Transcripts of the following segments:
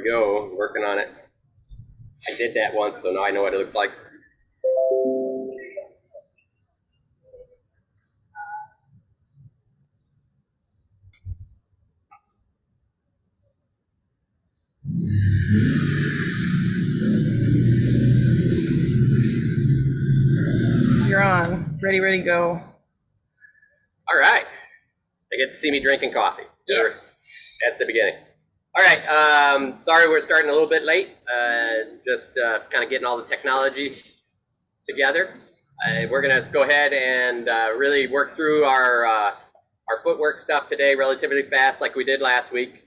go, working on it. I did that once, so now I know what it looks like. You're on. Ready, go. All right. They get to see me drinking coffee. Yes. That's the beginning. All right. Sorry we're starting a little bit late. Just kind of getting all the technology together. We're going to go ahead and really work through our footwork stuff today relatively fast like we did last week.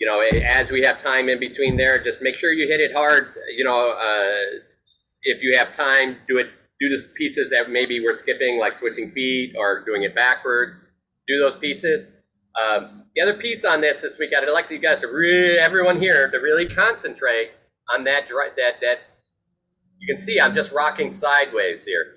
You know, as we have time in between there, just make sure you hit it hard. You know, if you have time, do the pieces that maybe we're skipping, like switching feet or doing it backwards. Do those pieces. The other piece on this week, I'd like you guys to everyone here to really concentrate on that. You can see I'm just rocking sideways here,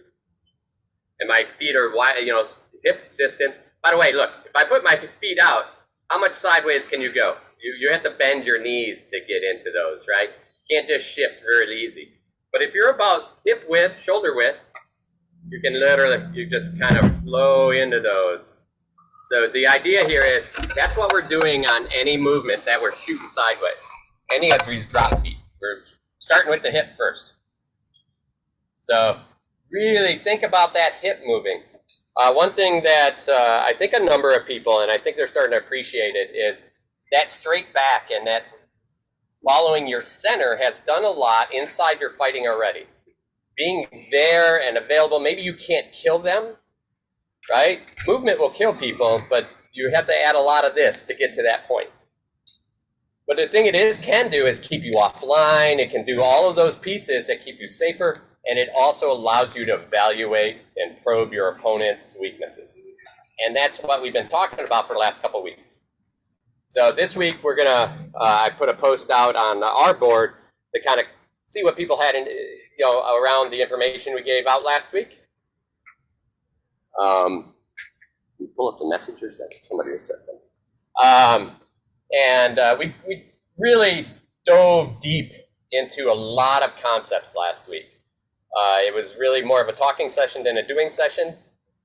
and my feet are wide, you know, hip distance. By the way, look, if I put my feet out, how much sideways can you go? You have to bend your knees to get into those, right? You can't just shift very easy. But if you're about hip width, shoulder width, you can you just kind of flow into those. So the idea here is that's what we're doing on any movement that we're shooting sideways. Any of these drop feet. We're starting with the hip first. So really think about that hip moving. One thing that I think a number of people, and I think they're starting to appreciate it, is that straight back and that following your center has done a lot inside your fighting already. Being there and available, maybe you can't kill them, right? Movement will kill people, but you have to add a lot of this to get to that point. But the thing can do is keep you offline. It can do all of those pieces that keep you safer, and it also allows you to evaluate and probe your opponent's weaknesses. And that's what we've been talking about for the last couple of weeks. So this week we're gonna, I put a post out on our board to kind of see what people had, around the information we gave out last week. Pull up the messages that somebody has said something. We really dove deep into a lot of concepts last week. It was really more of a talking session than a doing session.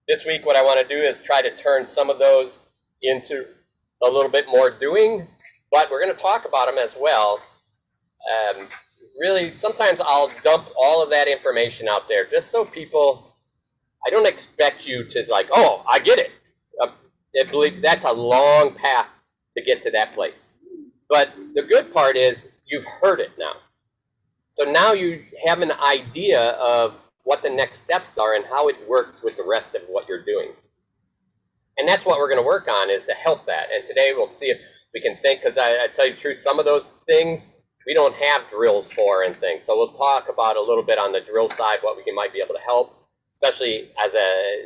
This week, what I want to do is try to turn some of those into a little bit more doing, but we're going to talk about them as well. Really, sometimes I'll dump all of that information out there just so people, I don't expect you to like, oh, I get it. I believe that's a long path to get to that place. But the good part is you've heard it now. So now you have an idea of what the next steps are and how it works with the rest of what you're doing. And that's what we're going to work on, is to help that. And today we'll see if we can think, because I tell you the truth, some of those things we don't have drills for and things. So we'll talk about a little bit on the drill side, what we might be able to help, especially as a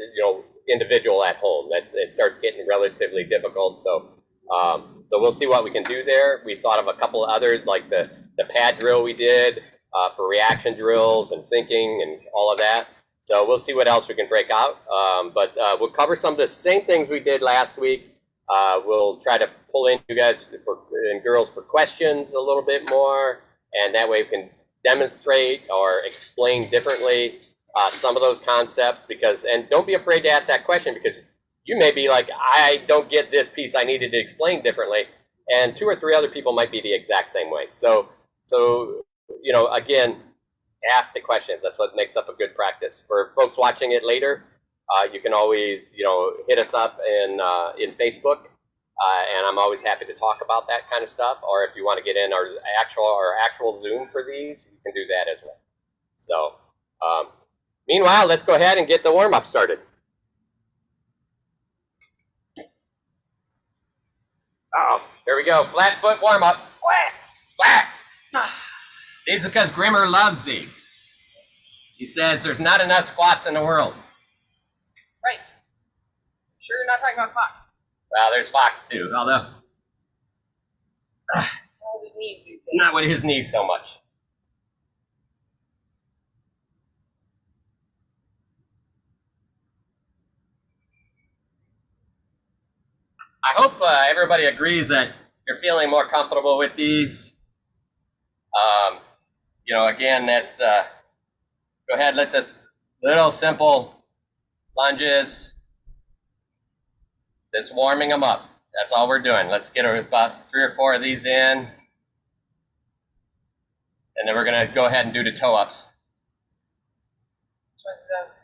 individual at home. It starts getting relatively difficult. So we'll see what we can do there. We thought of a couple of others, like the pad drill we did for reaction drills and thinking and all of that. So we'll see what else we can break out. But we'll cover some of the same things we did last week. We'll try to pull in you guys and girls for questions a little bit more. And that way we can demonstrate or explain differently some of those concepts. And don't be afraid to ask that question, because you may be like, I don't get this piece, I needed to explain differently. And 2 or 3 other people might be the exact same way. So again, ask the questions. That's what makes up a good practice. For folks watching it later, you can always, hit us up in Facebook, and I'm always happy to talk about that kind of stuff. Or if you want to get in our actual Zoom for these, you can do that as well. So, meanwhile, let's go ahead and get the warm-up started. Here we go. Flat foot warm-up. Splats. These are because Grimmer loves these. He says there's not enough squats in the world. Right. Sure you're not talking about Fox? Well, there's Fox too, although His knees these days. Not with his knees so much. I hope everybody agrees that you're feeling more comfortable with these, you know, again, that's, go ahead, let's just, little simple lunges, just warming them up. That's all we're doing. Let's get about 3 or 4 of these in, and then we're gonna go ahead and do the toe-ups. What's those?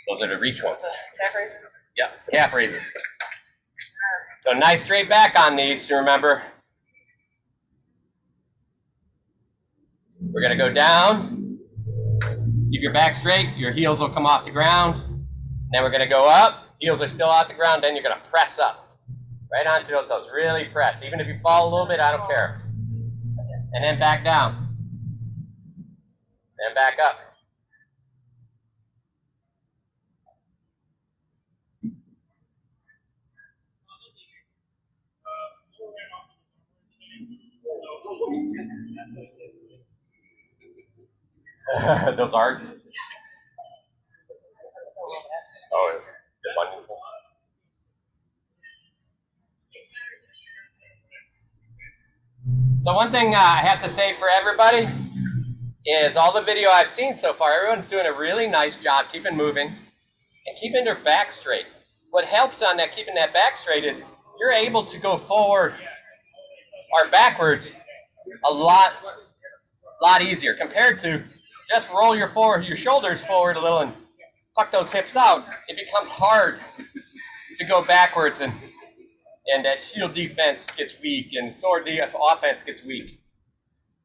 Those are the reach ones. Calf raises? Yep, calf raises. So nice straight back on these, to remember. We're gonna go down, keep your back straight, your heels will come off the ground. Then we're gonna go up, heels are still off the ground, then you're gonna press up. Right onto those toes, really press. Even if you fall a little bit, I don't care. And then back down. Then back up. Those are. Oh, the bunion. So one thing I have to say for everybody is all the video I've seen so far, everyone's doing a really nice job keeping moving and keeping their back straight. What helps on that, keeping that back straight, is you're able to go forward or backwards a lot easier compared to just roll your shoulders forward a little and tuck those hips out. It becomes hard to go backwards, and that shield defense gets weak and sword offense gets weak.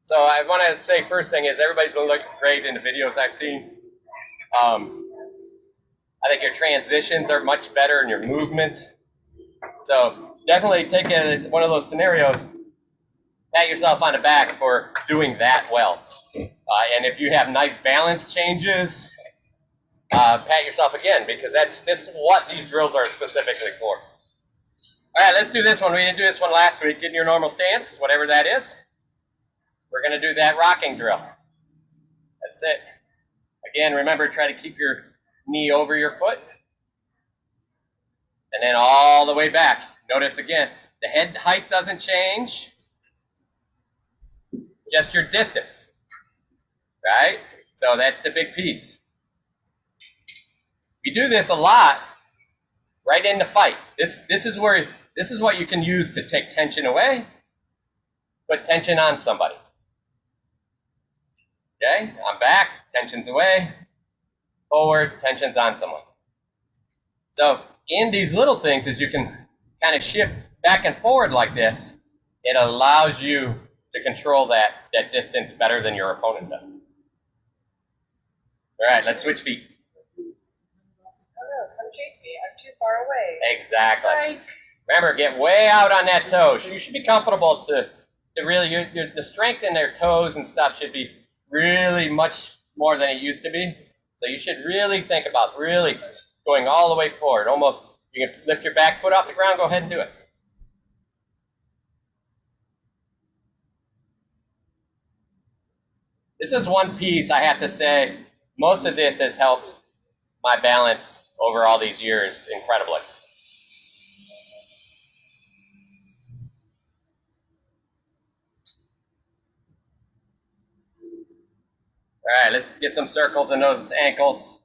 So I want to say first thing is everybody's been looking great in the videos I've seen. I think your transitions are much better in your movement. So definitely take one of those scenarios, pat yourself on the back for doing that well. And if you have nice balance changes, pat yourself again, because this is what these drills are specifically for. All right, let's do this one. We didn't do this one last week. Get in your normal stance, whatever that is. We're going to do that rocking drill. That's it. Again, remember, try to keep your knee over your foot. And then all the way back. Notice again, the head height doesn't change. Just your distance. Right? So that's the big piece. We do this a lot right in the fight. This is what you can use to take tension away, put tension on somebody. Okay, I'm back, tension's away, forward, tension's on someone. So in these little things, as you can kind of shift back and forward like this, it allows you to control that distance better than your opponent does. All right, let's switch feet. Oh no, come chase me, I'm too far away. Exactly. Psych. Remember, get way out on that toe. You should be comfortable to really, the strength in their toes and stuff should be really much more than it used to be. So you should really think about really going all the way forward. Almost, you can lift your back foot off the ground, go ahead and do it. This is one piece I have to say, most of this has helped my balance over all these years incredibly. All right, let's get some circles in those ankles.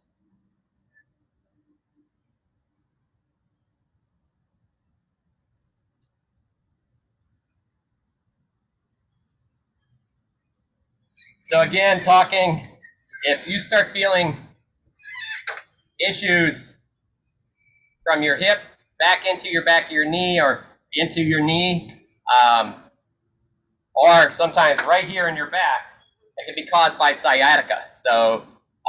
So again, talking, if you start feeling issues from your hip back into your back of your knee or into your knee, or sometimes right here in your back, it can be caused by sciatica. So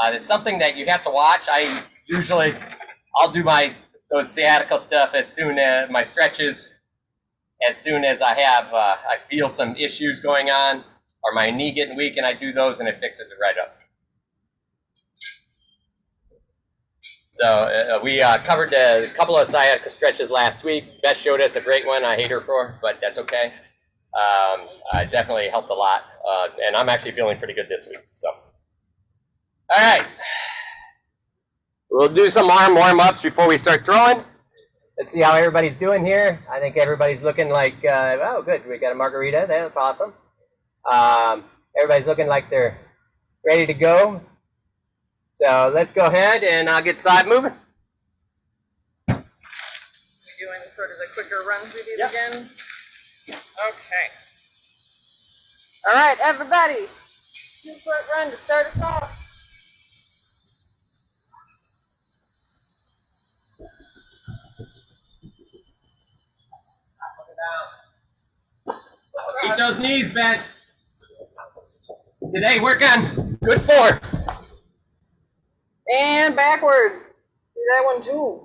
it's something that you have to watch. I'll do those sciatica stuff as soon as my stretches, as soon as I feel some issues going on or my knee getting weak, and I do those and it fixes it right up. So we covered a couple of sciatica stretches last week. Beth showed us a great one. I hate her for, but that's okay. I definitely helped a lot, and I'm actually feeling pretty good this week. So, all right, we'll do some arm warm-ups before we start throwing. let's see how everybody's doing here. I think everybody's looking like, oh, good. We got a margarita. That's awesome. Everybody's looking like they're ready to go. So let's go ahead and I'll get side moving. We're doing sort of the quicker runs we did again. Okay. All right, everybody. 2-foot run to start us off. Keep those knees bent. Today work on good 4. And backwards. Do that one too.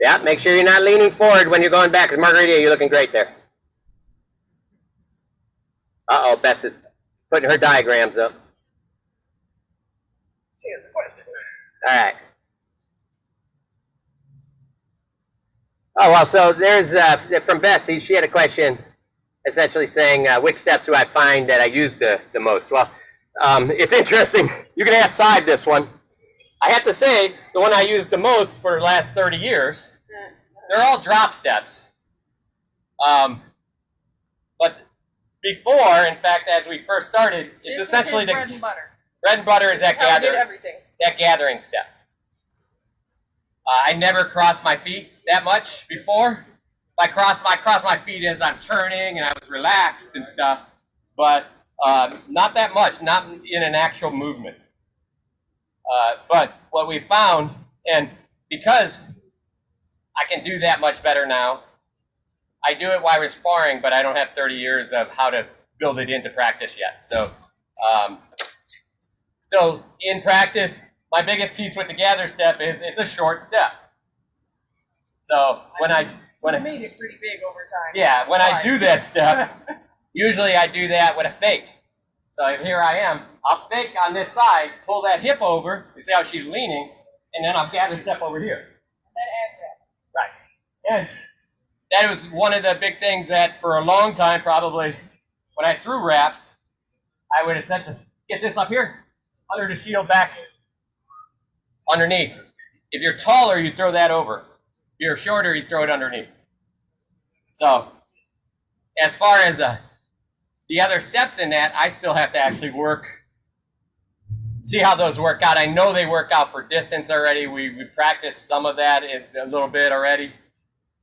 Yeah, make sure you're not leaning forward when you're going back. Because Margarita, you're looking great there. Uh-oh, Bess is putting her diagrams up. She has a question. All right. Oh, well, so there's, from Bessie, she had a question essentially saying, which steps do I find that I use the most? Well, it's interesting. You can ask Side this one. I have to say, the one I used the most for the last 30 years, they're all drop steps. But before, in fact, as we first started, it's This essentially is the bread and butter. bread and butter is that How we did gathering. everything. That gathering step. I never crossed my feet that much before. I cross my feet as I'm turning and I was relaxed and stuff, but not that much, not in an actual movement. But what we found, and because I can do that much better now, I do it while we're sparring, but I don't have 30 years of how to build it into practice yet. So, so in practice, my biggest piece with the gather step is it's a short step. So when I made it pretty big over time. yeah, when I do that step, usually I do that with a fake. So here I am, I'll fake on this side, pull that hip over, you see how she's leaning, and then I'll gather step over here. Right. And that was one of the big things that for a long time, probably, when I threw wraps, I would essentially get this up here, under the shield back, underneath. If you're taller, you throw that over. If you're shorter, you throw it underneath. So, as far as the other steps in that, I still have to actually see how those work out. I know they work out for distance already. We practiced some of that a little bit already.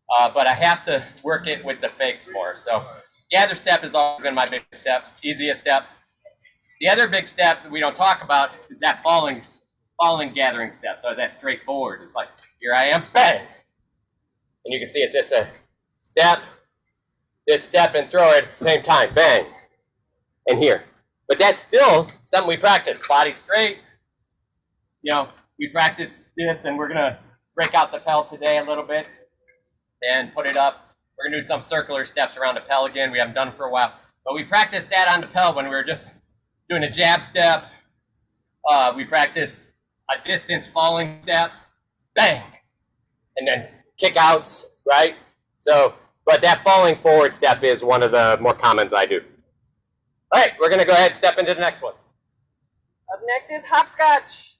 But I have to work it with the fakes more. So gather step has always been my biggest step, easiest step. The other big step that we don't talk about is that falling gathering step. So that's straightforward. It's like, here I am, bang. And you can see it's just a step, this step, and throw it at the same time, bang, and here. But that's still something we practice. Body straight. You know, we practice this, and we're going to break out the pell today a little bit and put it up. We're going to do some circular steps around the pell again. We haven't done it for a while. But we practiced that on the pell when we were just doing a jab step. We practiced a distance falling step, bang, and then kick outs, right? So, but that falling forward step is one of the more commons I do. All right, we're going to go ahead and step into the next one. Up next is hopscotch.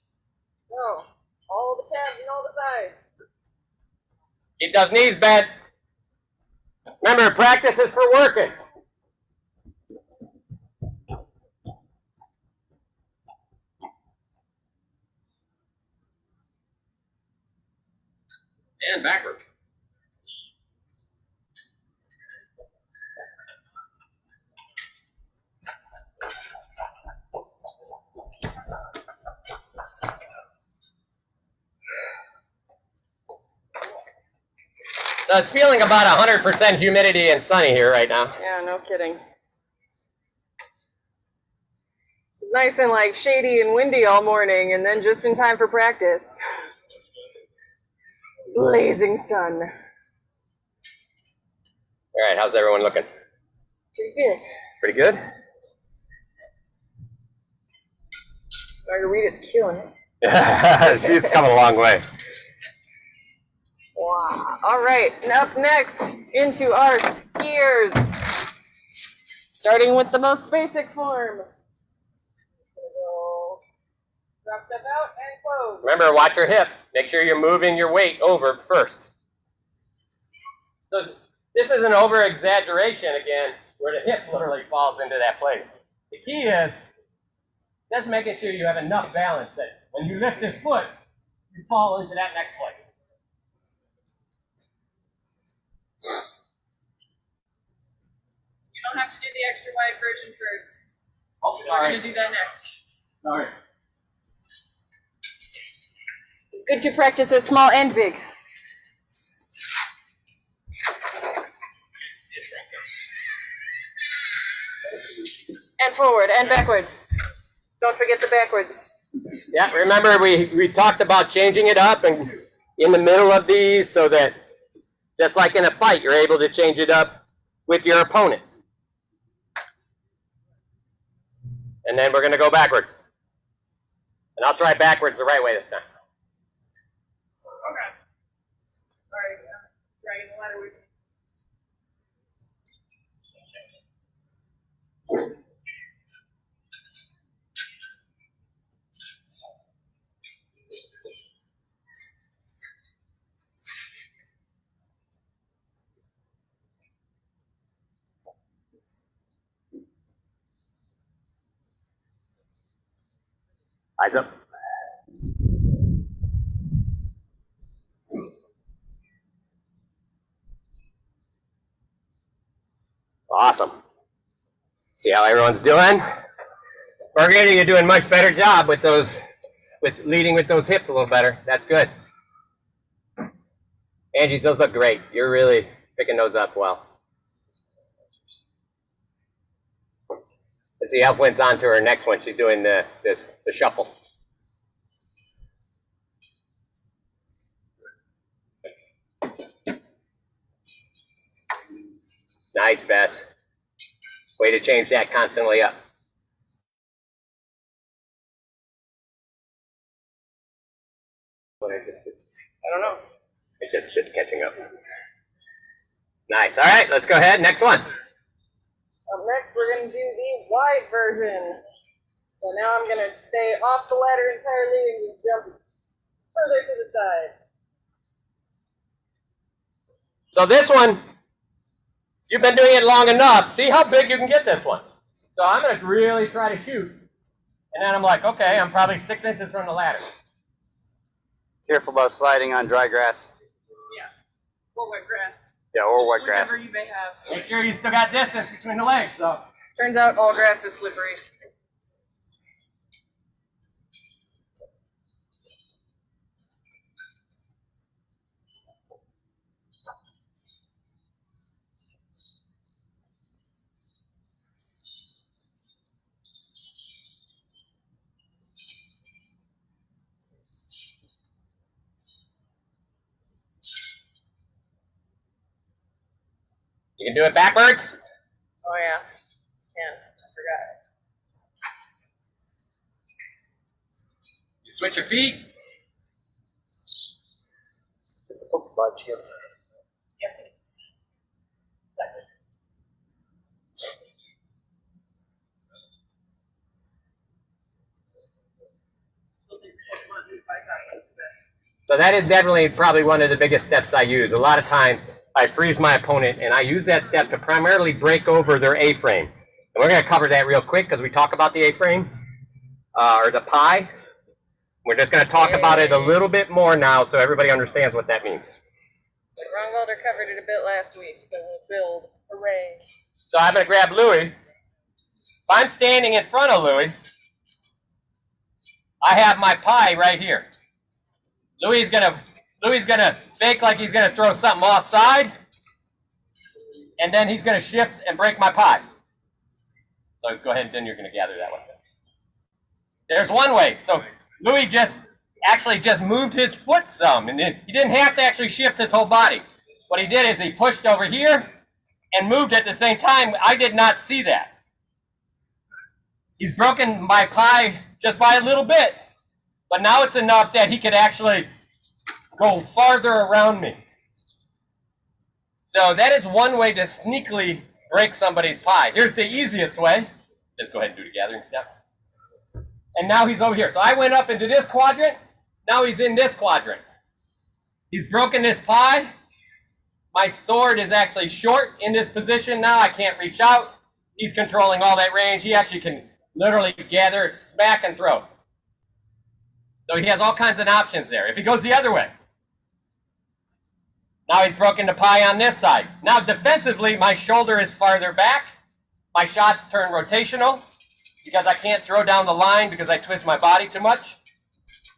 So, all the calves and all the thighs. Keep those knees bent. Remember, practice is for working. And backwards. So it's feeling about 100% humidity and sunny here right now. Yeah, no kidding. It's nice and like shady and windy all morning, and then just in time for practice. Blazing sun. All right, how's everyone looking? Pretty good. Pretty good? Margarita's killing it. She's coming a long way. Wow. All right, and up next, into our skiers. Starting with the most basic form. Drop step out and close. Remember, watch your hip. Make sure you're moving your weight over first. So this is an over-exaggeration again, where the hip literally falls into that place. The key is just making sure you have enough balance that when you lift this foot, you fall into that next place. You don't have to do the extra wide version first. Oh, We're going to do that next. Sorry. It's good to practice at small and big. And forward and backwards. Don't forget the backwards. Yeah, remember we talked about changing it up and in the middle of these so that just like in a fight, you're able to change it up with your opponent. And then we're going to go backwards. And I'll try backwards the right way this time. Okay. Sorry, dragging the ladder with me. Eyes up. Awesome. See how everyone's doing? Margarita, you're doing a much better job with those, with leading with those hips a little better. That's good. Angie, those look great. You're really picking those up well. Let's see, Elf went on to her next one. She's doing the shuffle. Nice, Bess. Way to change that constantly up. What I just did? I don't know. It's just catching up. Nice. All right, let's go ahead. Next one. Up next, we're going to do the wide version. So now I'm going to stay off the ladder entirely and jump further to the side. So this one, you've been doing it long enough. See how big you can get this one. So I'm going to really try to shoot. And then I'm like, okay, I'm probably 6 inches from the ladder. Careful about sliding on dry grass. Yeah. Or wet grass. Yeah, or wet grass. Whichever you may have. Make sure you still got distance between the legs, though. Turns out all grass is slippery. You can do it backwards. Oh yeah. Can. I forgot. You switch your feet. It's a poke budge here. Yes, it is. Seconds. So that is definitely probably one of the biggest steps I use. A lot of times I freeze my opponent and I use that step to primarily break over their A-frame. And we're going to cover that real quick because we talk about the A-frame or the pie. We're just going to talk about it a little bit more now so everybody understands what that means. Ronwalder covered it a bit last week, so we'll build. Hooray. So I'm going to grab Louis. If I'm standing in front of Louis, I have my pie right here. Louis is gonna fake like he's gonna throw something offside, and then he's gonna shift and break my pie. So go ahead, and then you're gonna gather that one. There's one way. So Louis just moved his foot some, and he didn't have to actually shift his whole body. What he did is he pushed over here and moved at the same time. I did not see that. He's broken my pie just by a little bit. But now it's enough that he could actually go farther around me. So that is one way to sneakily break somebody's pie. Here's the easiest way. Let's go ahead and do the gathering step. And now he's over here. So I went up into this quadrant. Now he's in this quadrant. He's broken this pie. My sword is actually short in this position now. I can't reach out. He's controlling all that range. He actually can literally gather, smack, and throw. So he has all kinds of options there. If he goes the other way. Now he's broken the pie on this side. Now defensively, my shoulder is farther back. My shots turn rotational because I can't throw down the line because I twist my body too much.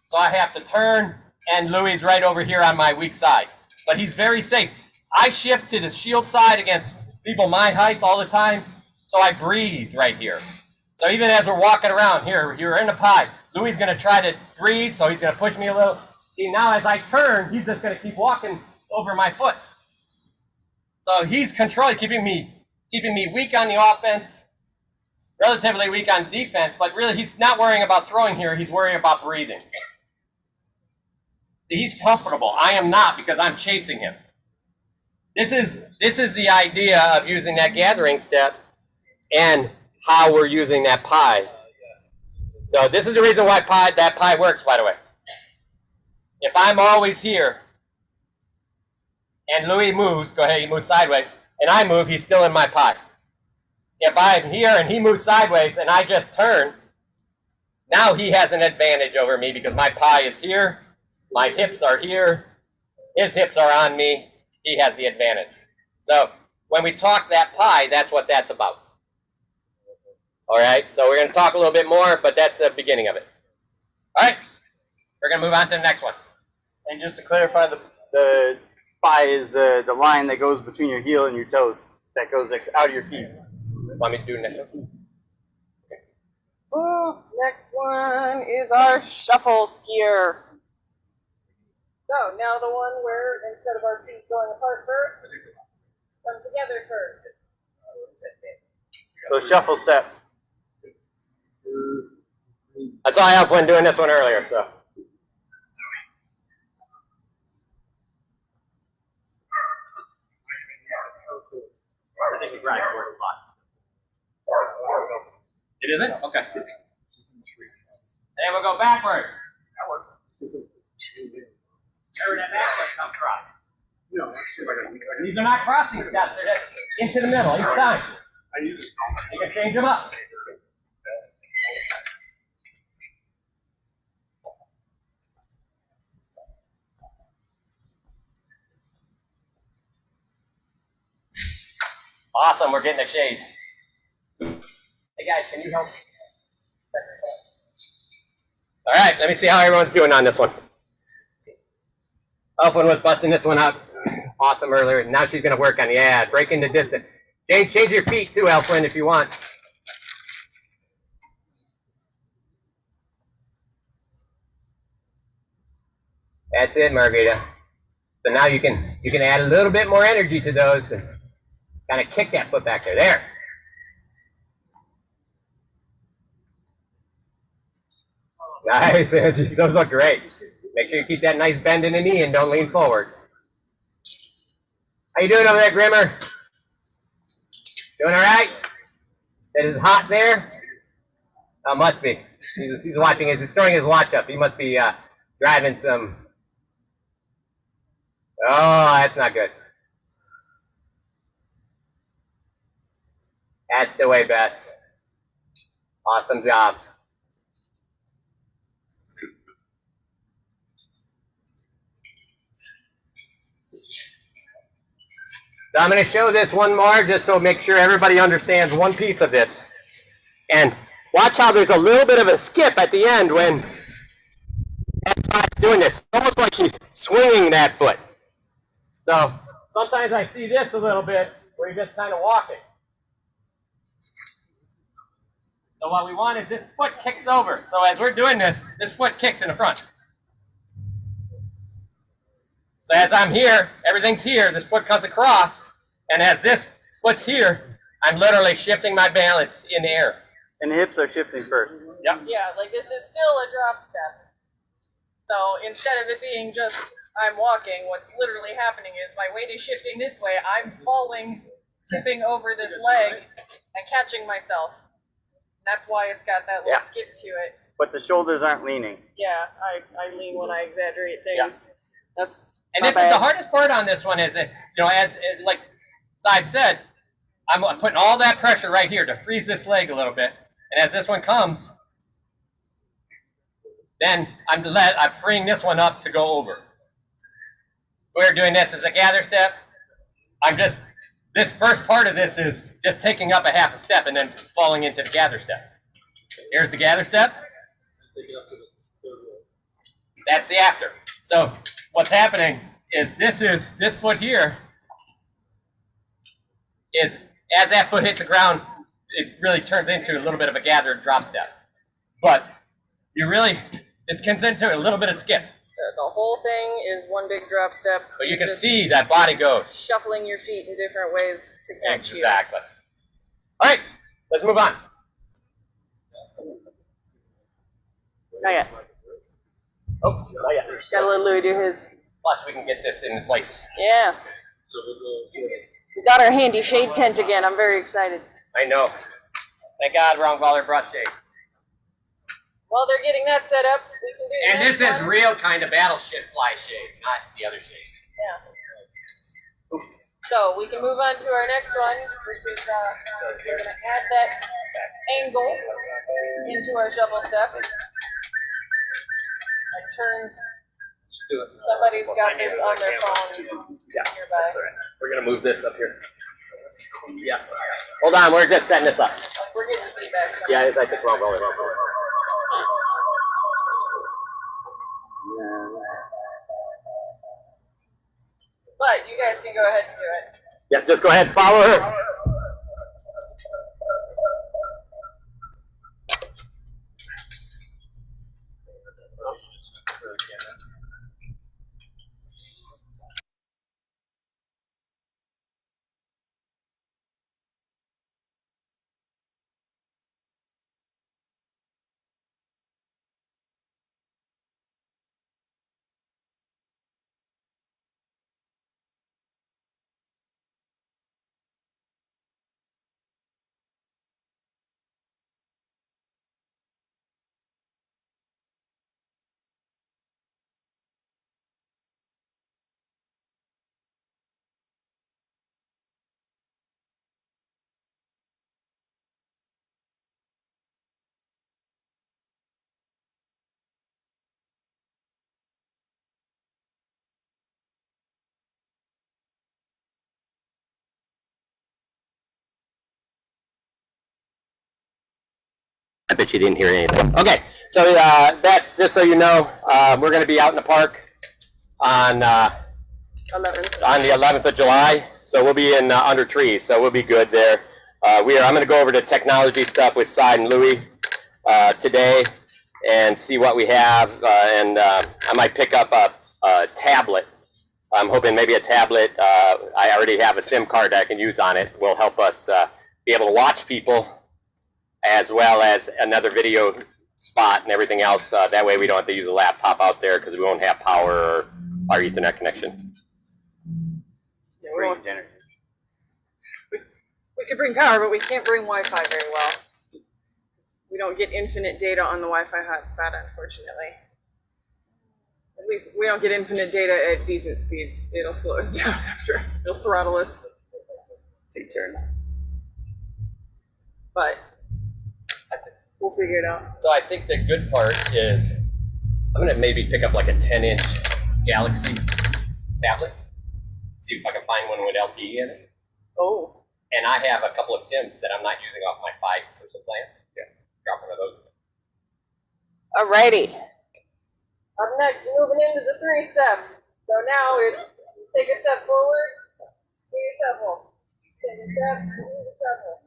So I have to turn, and Louis is right over here on my weak side. But he's very safe. I shift to the shield side against people my height all the time, so I breathe right here. So even as we're walking around here, you're in the pie. Louis is going to try to breathe, so he's going to push me a little. See, now as I turn, he's just going to keep walking over my foot. So he's controlling, keeping me weak on the offense, relatively weak on defense, but really he's not worrying about throwing here, he's worrying about breathing. See, he's comfortable. I am not because I'm chasing him. This is the idea of using that gathering step and how we're using that pie. So this is the reason why that pie works, by the way. If I'm always here, and Louis moves, go ahead, he moves sideways, and I move, he's still in my pie. If I'm here and he moves sideways and I just turn, now he has an advantage over me because my pie is here, my hips are here, his hips are on me, he has the advantage. So when we talk that pie, that's what that's about. All right, so we're going to talk a little bit more, but that's the beginning of it. All right, we're going to move on to the next one. And just to clarify, the pie is the line that goes between your heel and your toes, that goes out of your feet. Want me to do the next one? Okay. Oh, next one is our shuffle skier. So now the one where instead of our feet going apart first, come together first. So shuffle step. I saw Alfwin doing this one earlier, so. I think we grind forward a lot. It isn't? Okay. And then we'll go backward. That works. Where would that backward come from? These are not crossing steps, they're just into the middle each time. You can change them up. Awesome, we're getting a shade. Hey guys, can you help? All right, let me see how everyone's doing on this one. Elfwin was busting this one out awesome earlier. Now she's going to work on, breaking the distance. Change your feet too, Elfwin, if you want. That's it, Margarita. So now you can add a little bit more energy to those and kind of kick that foot back there. There. Nice. Those look great. Make sure you keep that nice bend in the knee and don't lean forward. How you doing over there, Grimmer? Doing all right? It is hot there? Oh, must be. He's watching. He's throwing his watch up. He must be driving some. Oh, that's not good. That's the way, Bess. Awesome job. So I'm going to show this one more just so make sure everybody understands one piece of this. And watch how there's a little bit of a skip at the end when S5's doing this. It's almost like she's swinging that foot. So sometimes I see this a little bit where you're just kind of walking. So what we want is this foot kicks over. So as we're doing this, this foot kicks in the front. So as I'm here, everything's here, this foot comes across, and as this foot's here, I'm literally shifting my balance in the air. And the hips are shifting first. Yep. Yeah, like this is still a drop step. So instead of it being just I'm walking, what's literally happening is my weight is shifting this way. I'm falling, tipping over this leg, and catching myself. That's why it's got that little skip to it. But the shoulders aren't leaning. Yeah, I lean when I exaggerate things. That's And this is the hardest part on this one is that, you know, as like Saib said, I'm putting all that pressure right here to freeze this leg a little bit. And as this one comes, then I'm freeing this one up to go over. We're doing this as a gather step. This first part of this is just taking up a half a step and then falling into the gather step. Here's the gather step. That's the after. So what's happening is this foot here is, as that foot hits the ground, it really turns into a little bit of a gathered drop step. But it turns into a little bit of skip. The whole thing is one big drop step. But you can see that body goes. Shuffling your feet in different ways to catch you. Exactly. All right, let's move on. Not yet. Oh, not yet. Gotta let Louis do his. Plus, we can get this in place. Yeah. We got our handy shade tent again. I'm very excited. I know. Thank God Wrong Baller brought shade. While they're getting that set up, we can do. And this is real kind of battleship fly shade, not the other shade. Yeah. So we can move on to our next one, which is we're going to add that angle into our shuffle step. I turn. Somebody's got this on their phone nearby. That's all right. We're going to move this up here. Yeah. Hold on, we're just setting this up. We're getting feedback. Yeah, it's like the wrong baller. But you guys can go ahead and do it. Yeah, just go ahead, follow her. I bet you didn't hear anything. Okay, so that's just so you know, we're going to be out in the park on 11th. On the 11th of July. So we'll be in under trees, so we'll be good there. I'm going to go over the technology stuff with Cy and Louie today and see what we have, and I might pick up a tablet. I'm hoping maybe a tablet. I already have a SIM card that I can use on it. Will help us be able to watch people, as well as another video spot and everything else. That way we don't have to use a laptop out there because we won't have power or our Ethernet connection. Yeah, we could bring power, but we can't bring Wi-Fi very well. We don't get infinite data on the Wi-Fi hotspot, unfortunately. At least we don't get infinite data at decent speeds. It'll slow us down after. It'll throttle us. Take turns. But we'll figure it out. So I think the good part is I'm going to maybe pick up like a 10-inch Galaxy tablet. See if I can find one with LTE in it. Oh. And I have a couple of SIMs that I'm not using off my 5-person plan. Yeah, drop one of those. Alrighty. Up next, moving into the 3-step. So now it's take a step forward, do your shuffle. Take a step, do your shuffle.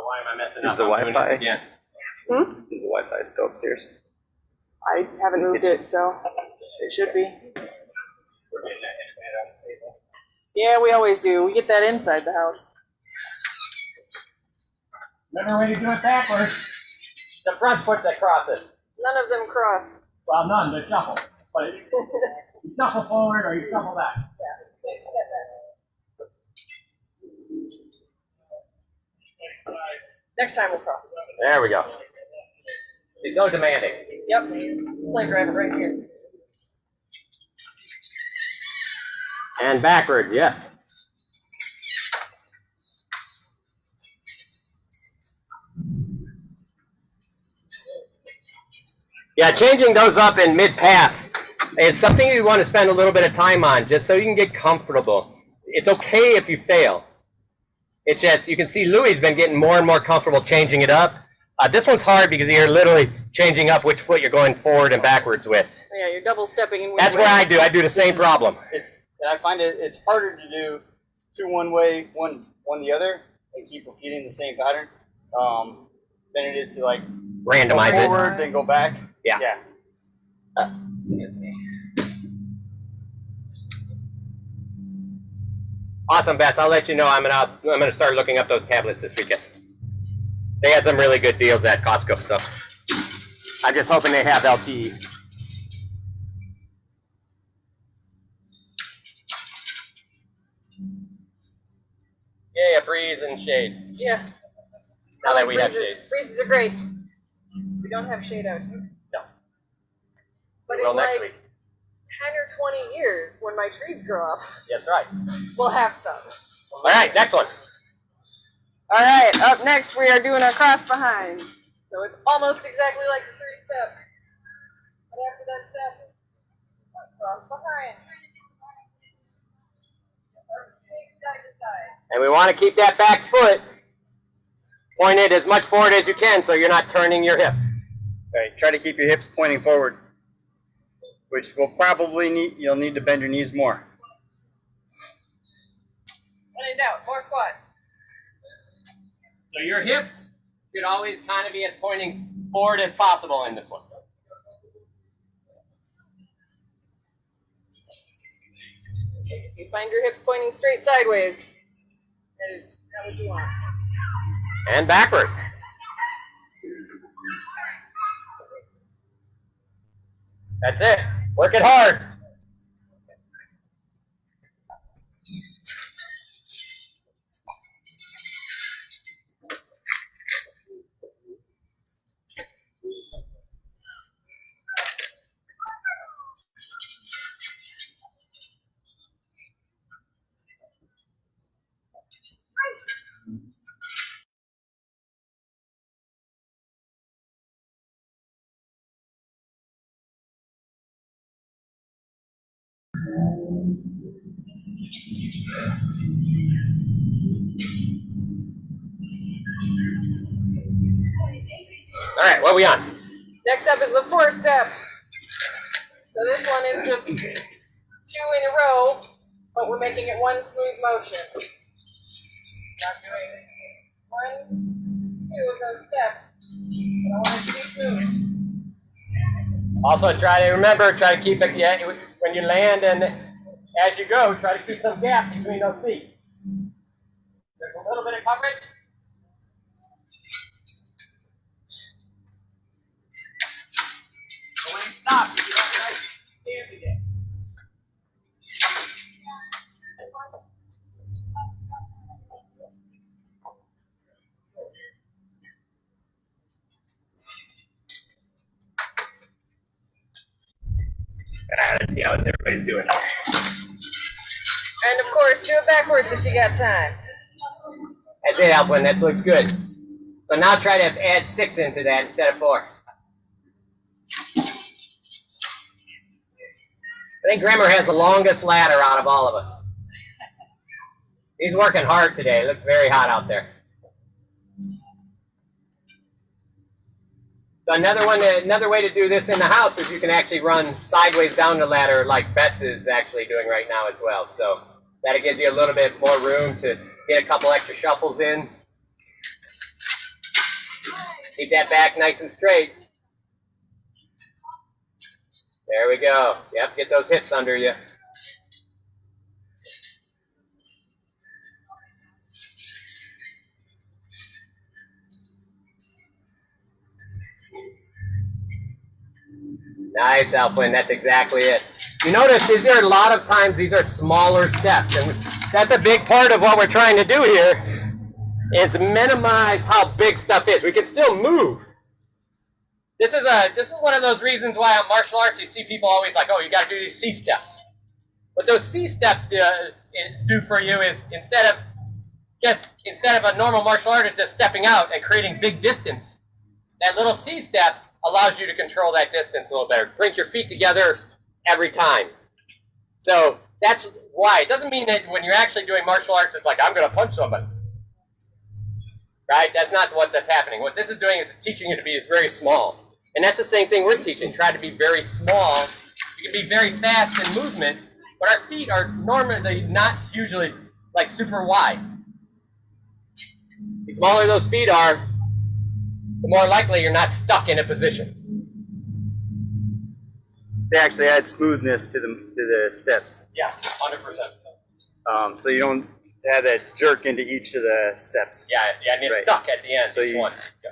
Why am I messing Is up? the I'm doing Wi-Fi? this again. Is the Wi-Fi still upstairs? I haven't moved it, so it should be. Yeah, we always do. We get that inside the house. Remember when you do it backwards, the front foot that crosses. None of them cross. Well, none, they shuffle. But you shuffle forward or you shuffle back. Next time we'll cross. There we go. It's so demanding. Yep. It's like driving right here. And backward, yes. Yeah, changing those up in mid-path is something you want to spend a little bit of time on, just so you can get comfortable. It's okay if you fail. It's just, you can see Louis has been getting more and more comfortable changing it up. This one's hard because you're literally changing up which foot you're going forward and backwards with. Yeah, you're double stepping in. That's what I do. I do the same problem. And I find it's harder to do two one way, one the other, and keep repeating the same pattern, than it is to like Randomize go it. forward, then go back. Yeah. Excuse me. Awesome, Bess. I'll let you know. I'm gonna start looking up those tablets this weekend. They had some really good deals at Costco, so I'm just hoping they have LTE. Yeah, breeze and shade. Yeah. Now I that we have breezes. shade. Breezes are great. We don't have shade out here. No. But We will in next like week. 10 or 20 years, when my trees grow up, That's right. we'll have some. All right, next one. All right, up next we are doing our cross behind. So it's almost exactly like the 3-step. But after that step, cross behind. Side to side. And we want to keep that back foot pointed as much forward as you can so you're not turning your hip. Right. Try to keep your hips pointing forward, which will probably you'll need to bend your knees more. When in doubt, more squat. So your hips should always kind of be as pointing forward as possible in this one. If you find your hips pointing straight sideways, that is not what you want. And backwards. That's it. Work it hard. All right, what are we on? Next up is the 4-step. So this one is just 2 in a row, but we're making it one smooth motion. Not doing 1, 2 of those steps. But I want it to be smooth. Also, try to keep it, yeah, when you land and as you go, try to keep some gap between those feet. There's a little bit of coverage. But when you stop, you get a nice stance again. Let's see how everybody's doing. And of course, do it backwards if you got time. That's it, Alvin. That looks good. So now try to add 6 into that instead of 4. I think Grimmer has the longest ladder out of all of us. He's working hard today. It looks very hot out there. So another way to do this in the house is you can actually run sideways down the ladder like Bess is actually doing right now as well. So that gives you a little bit more room to get a couple extra shuffles in. Keep that back nice and straight. There we go. Yep, get those hips under you. Nice, Alfwin, that's exactly it. You notice these are a lot of times these are smaller steps, and that's a big part of what we're trying to do here is minimize how big stuff is. We can still move. This is one of those reasons why on martial arts you see people always like, oh, you got to do these C steps. What those C steps do for you is instead of a normal martial artist just stepping out and creating big distance, that little C step allows you to control that distance a little better. Bring your feet together every time. So that's why. It doesn't mean that when you're actually doing martial arts, it's like, I'm going to punch somebody. Right? That's not what that's happening. What this is doing is teaching you to be very small. And that's the same thing we're teaching. Try to be very small. You can be very fast in movement, but our feet are normally not usually like super wide. The smaller those feet are, the more likely you're not stuck in a position. They actually add smoothness to the steps. Yes, 100%. So you don't have that jerk into each of the steps. Yeah, and you're stuck at the end, so each one. Yeah.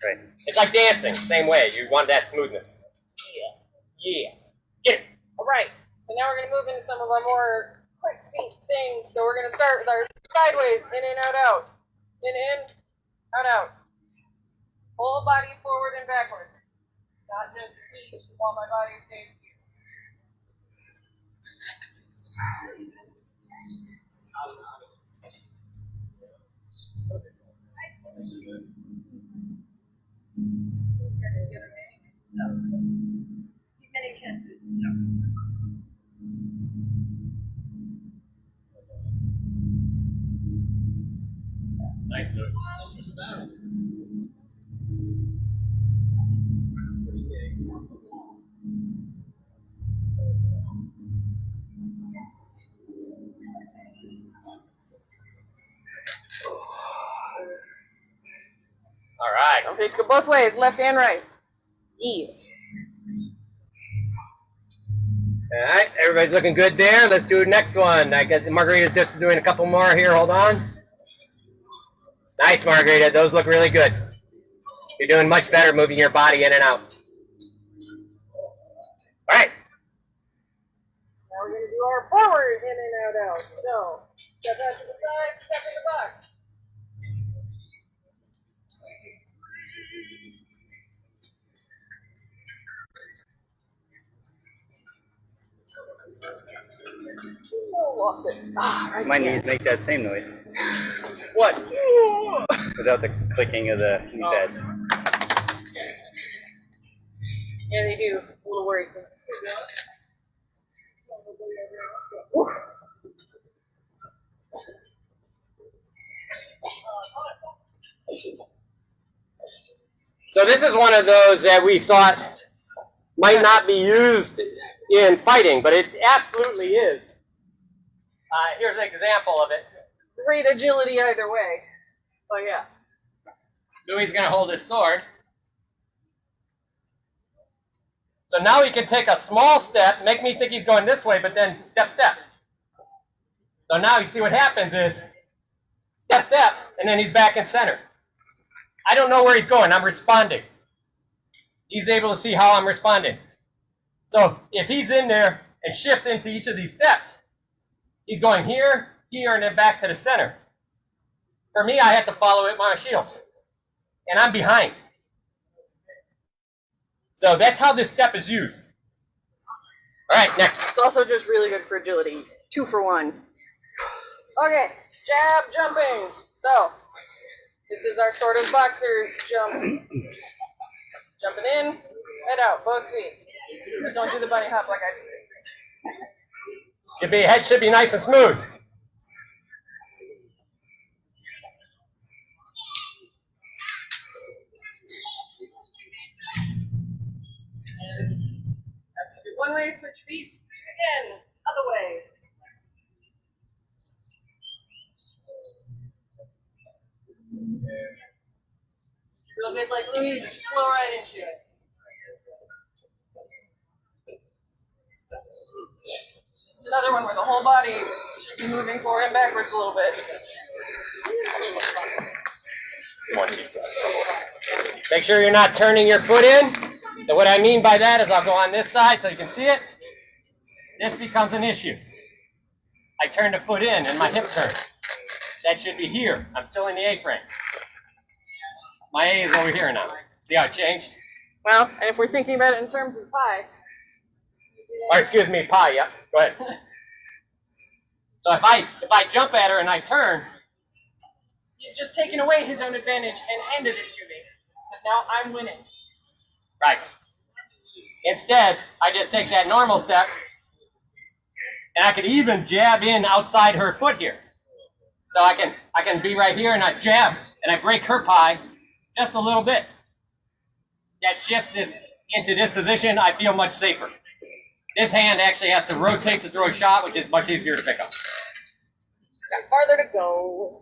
Right. It's like dancing, same way. You want that smoothness. Yeah. Get it. All right. So now we're going to move into some of our more quick feet things. So we're going to start with our sideways, in and out, out. In, out, out. Whole body forward and backwards. Not just feet while my body stays here. Many chances. Nice move. All right. Don't forget to go both ways, left and right. E. All right, everybody's looking good there. Let's do the next one. I guess Margarita's just doing a couple more here. Hold on. Nice, Margarita. Those look really good. You're doing much better moving your body in and out. All right. Now we're going to do our forward, in and out, out. So, step out to the side, step in the box. Oh, lost it. Right. My knees make that same noise What? without the clicking of the knee pads. Yeah, they do. It's a little worrisome. So this is one of those that we thought might not be used in fighting, but it absolutely is. Here's an example of it. Great agility either way. Oh, yeah. Louis is going to hold his sword. So now he can take a small step, make me think he's going this way, but then step, step. So now you see what happens is step, step, and then he's back in center. I don't know where he's going. I'm responding. He's able to see how I'm responding. So if he's in there and shifts into each of these steps, he's going here, here, and then back to the center. For me, I have to follow it with my shield. And I'm behind. So that's how this step is used. All right, next. It's also just really good for agility. 2 for 1. Okay, jab jumping. So, this is our sort of boxer jump. Jumping in, head out, both feet. But don't do the bunny hop like I just did. Head should be nice and smooth. One way, switch feet. Again, other way. Real good like Louis, just flow right into it. Just another one where the whole body should be moving forward and backwards a little bit. Make sure you're not turning your foot in. And what I mean by that is I'll go on this side so you can see it. This becomes an issue. I turn the foot in and my hip turns. That should be here. I'm still in the A-frame. My A is over here now. See how it changed? Well, and if we're thinking about it in terms of pi. Or excuse me, pi, yep. Go ahead. So if I jump at her and I turn, He's just taken away his own advantage and handed it to me. Because now I'm winning. right. Instead, I just take that normal step, and I could even jab in outside her foot here. So I can be right here and I jab and I break her pi just a little bit. That shifts this into this position. I feel much safer. This hand actually has to rotate to throw a shot, which is much easier to pick up. Got farther to go.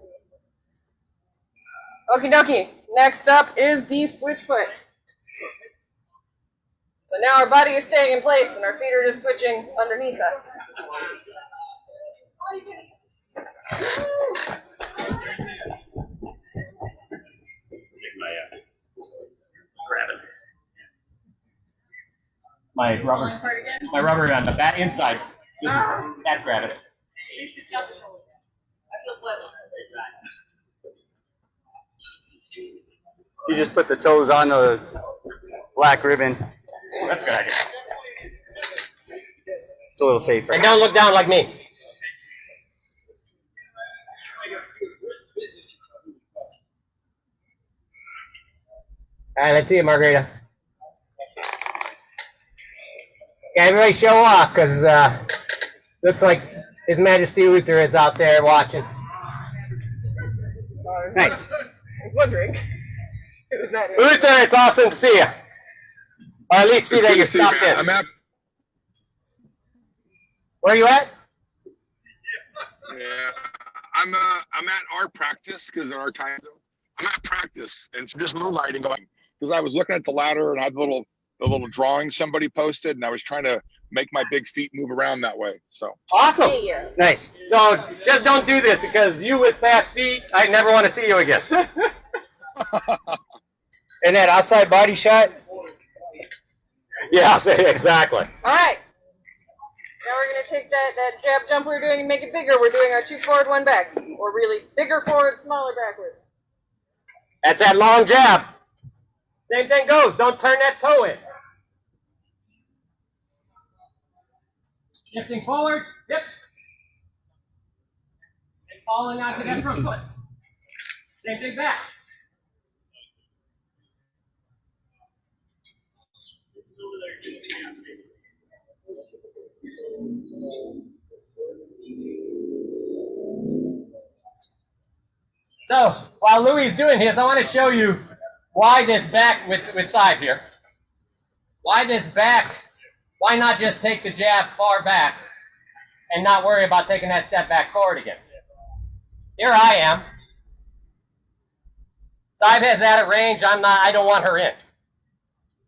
Okie dokie. Next up is the switch foot. So now our body is staying in place and our feet are just switching underneath us. My rubber on the back inside. That's grab it. You just put the toes on the black ribbon. That's a good idea. It's a little safer. And don't look down like me. All right, let's see it, Margarita. Yeah, everybody show off, because looks like His Majesty Luther is out there watching. Nice. I was wondering. Luther, it's awesome to see you. Or at least see that you stopped in. I'm at. Where are you at? Yeah, I'm at our practice because in our time zone, I'm at practice and it's just moonlighting going because I was looking at the ladder and I had the little drawing somebody posted and I was trying to make my big feet move around that way. So Awesome. Nice. So just don't do this because you with fast feet, I never want to see you again. And that outside body shot? Yeah, exactly. All right. Now we're going to take that jab jump we were doing and make it bigger. We're doing our 2 forward, 1 backs. Or really bigger forward, smaller backward. That's that long jab. Same thing goes. Don't turn that toe in. Shifting forward, hips. And falling onto that front foot. Same thing back. So, while Louis is doing his, I want to show you why this back with side here. Why this back, why not just take the jab far back and not worry about taking that step back forward again? Here I am. Saib has out of range, I don't want her in.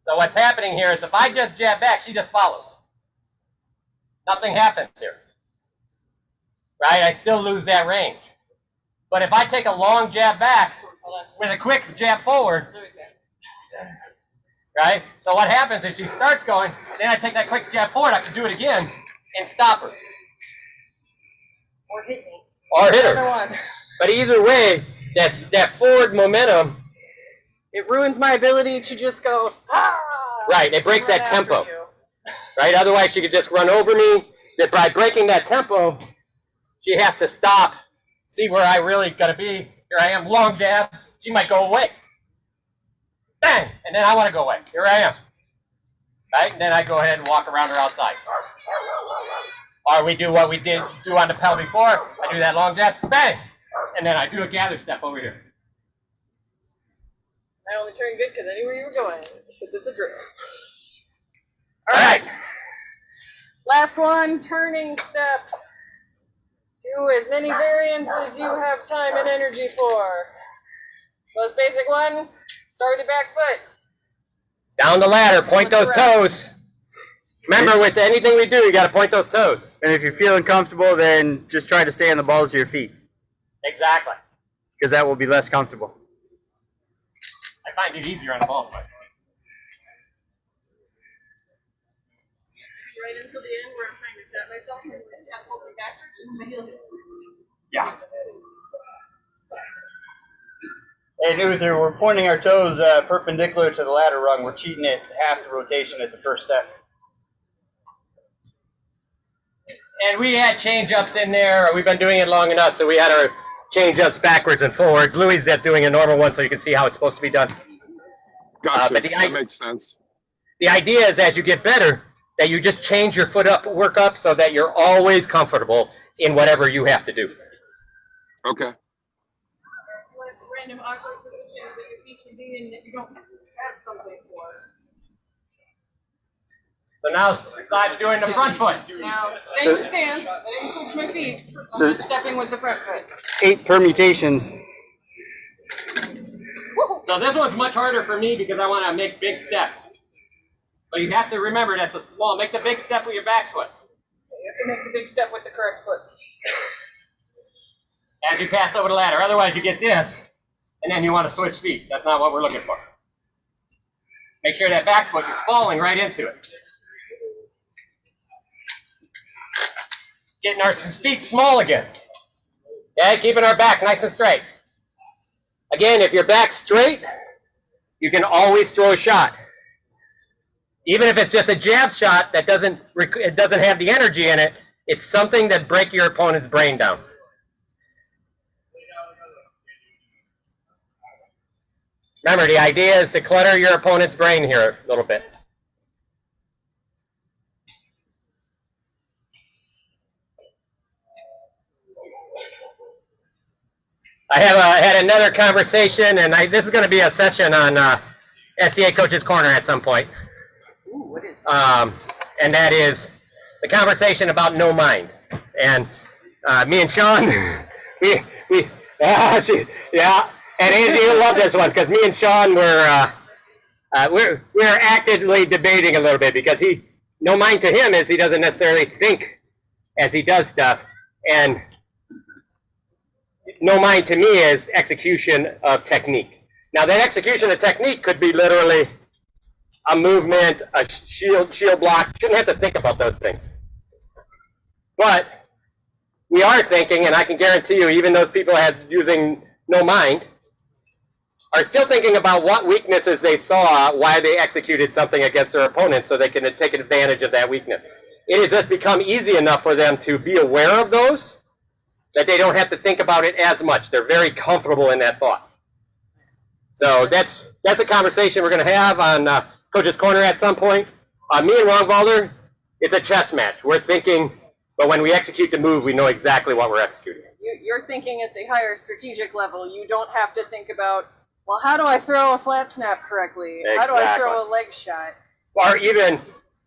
So what's happening here is if I just jab back, she just follows. Nothing happens here. Right? I still lose that range. But if I take a long jab back with a quick jab forward, right? So what happens is she starts going, then I take that quick jab forward, I can do it again and stop her. Or hit me. Or hit Another her. one. But either way, that forward momentum, It ruins my ability to just go, ah! right, it breaks run that after tempo. you. Right? Otherwise she could just run over me. That by breaking that tempo, she has to stop, see where I really gotta be. Here I am, long jab, she might go away. Bang! And then I want to go away. Here I am. Right? And then I go ahead and walk around her outside. Or we do what we did do on the pedal before. I do that long jab, bang! And then I do a gather step over here. I only turned good because I knew where you were going. Because it's a drill. All right. Last one, turning step. Do as many variants as you have time and energy for. Most basic one, Start with the back foot. Down the ladder, point those toes. Remember, with anything we do, you got to point those toes. And if you're feeling comfortable, then just try to stay on the balls of your feet, Exactly. because that will be less comfortable. I find it easier on the ball side. Right until the end where I'm trying to set myself and moving backwards and my heel hits. Yeah. And Uther, we're pointing our toes perpendicular to the ladder rung. We're cheating at half the rotation at the first step. And we had change-ups in there. We've been doing it long enough, so we had our change-ups backwards and forwards. Louis is doing a normal one, so you can see how it's supposed to be done. Gotcha. But That makes sense. The idea is, as you get better, that you just change your work up so that you're always comfortable in whatever you have to do. Okay. Like random awkward positions that your feet should be in that you don't have something for. So now, start doing the front foot. Now, same stance. I didn't switch my feet. I'm So- just stepping with the front foot. 8 permutations. So this one's much harder for me because I want to make big steps. So you have to remember that's a small. Make the big step with your back foot. You have to make the big step with the correct foot. As you pass over the ladder. Otherwise, you get this, and then you want to switch feet. That's not what we're looking for. Make sure that back foot, you're falling right into it. Getting our feet small again. Okay, keeping our back nice and straight. Again, if your back's straight, you can always throw a shot. Even if it's just a jab shot that doesn't have the energy in it, it's something that breaks your opponent's brain down. Remember, the idea is to clutter your opponent's brain here a little bit. I have had another conversation, and this is going to be a session on SCA Coach's Corner at some point. And that is the conversation about no mind. And me and Sean, yeah. And Andy, you'll love this one because me and Sean we're actively debating a little bit because no mind to him is he doesn't necessarily think as he does stuff, and no mind to me is execution of technique. Now that execution of technique could be literally a movement, a shield block. You shouldn't have to think about those things. But we are thinking, and I can guarantee you, even those people using no mind are still thinking about what weaknesses they saw, why they executed something against their opponent so they can take advantage of that weakness. It has just become easy enough for them to be aware of those that they don't have to think about it as much. They're very comfortable in that thought. So that's a conversation we're going to have on Coach's Corner at some point. Me and Rongvalder, it's a chess match. We're thinking, but when we execute the move, we know exactly what we're executing. You're thinking at the higher strategic level. You don't have to think about, well, how do I throw a flat snap correctly? How do I throw a leg shot? Or even,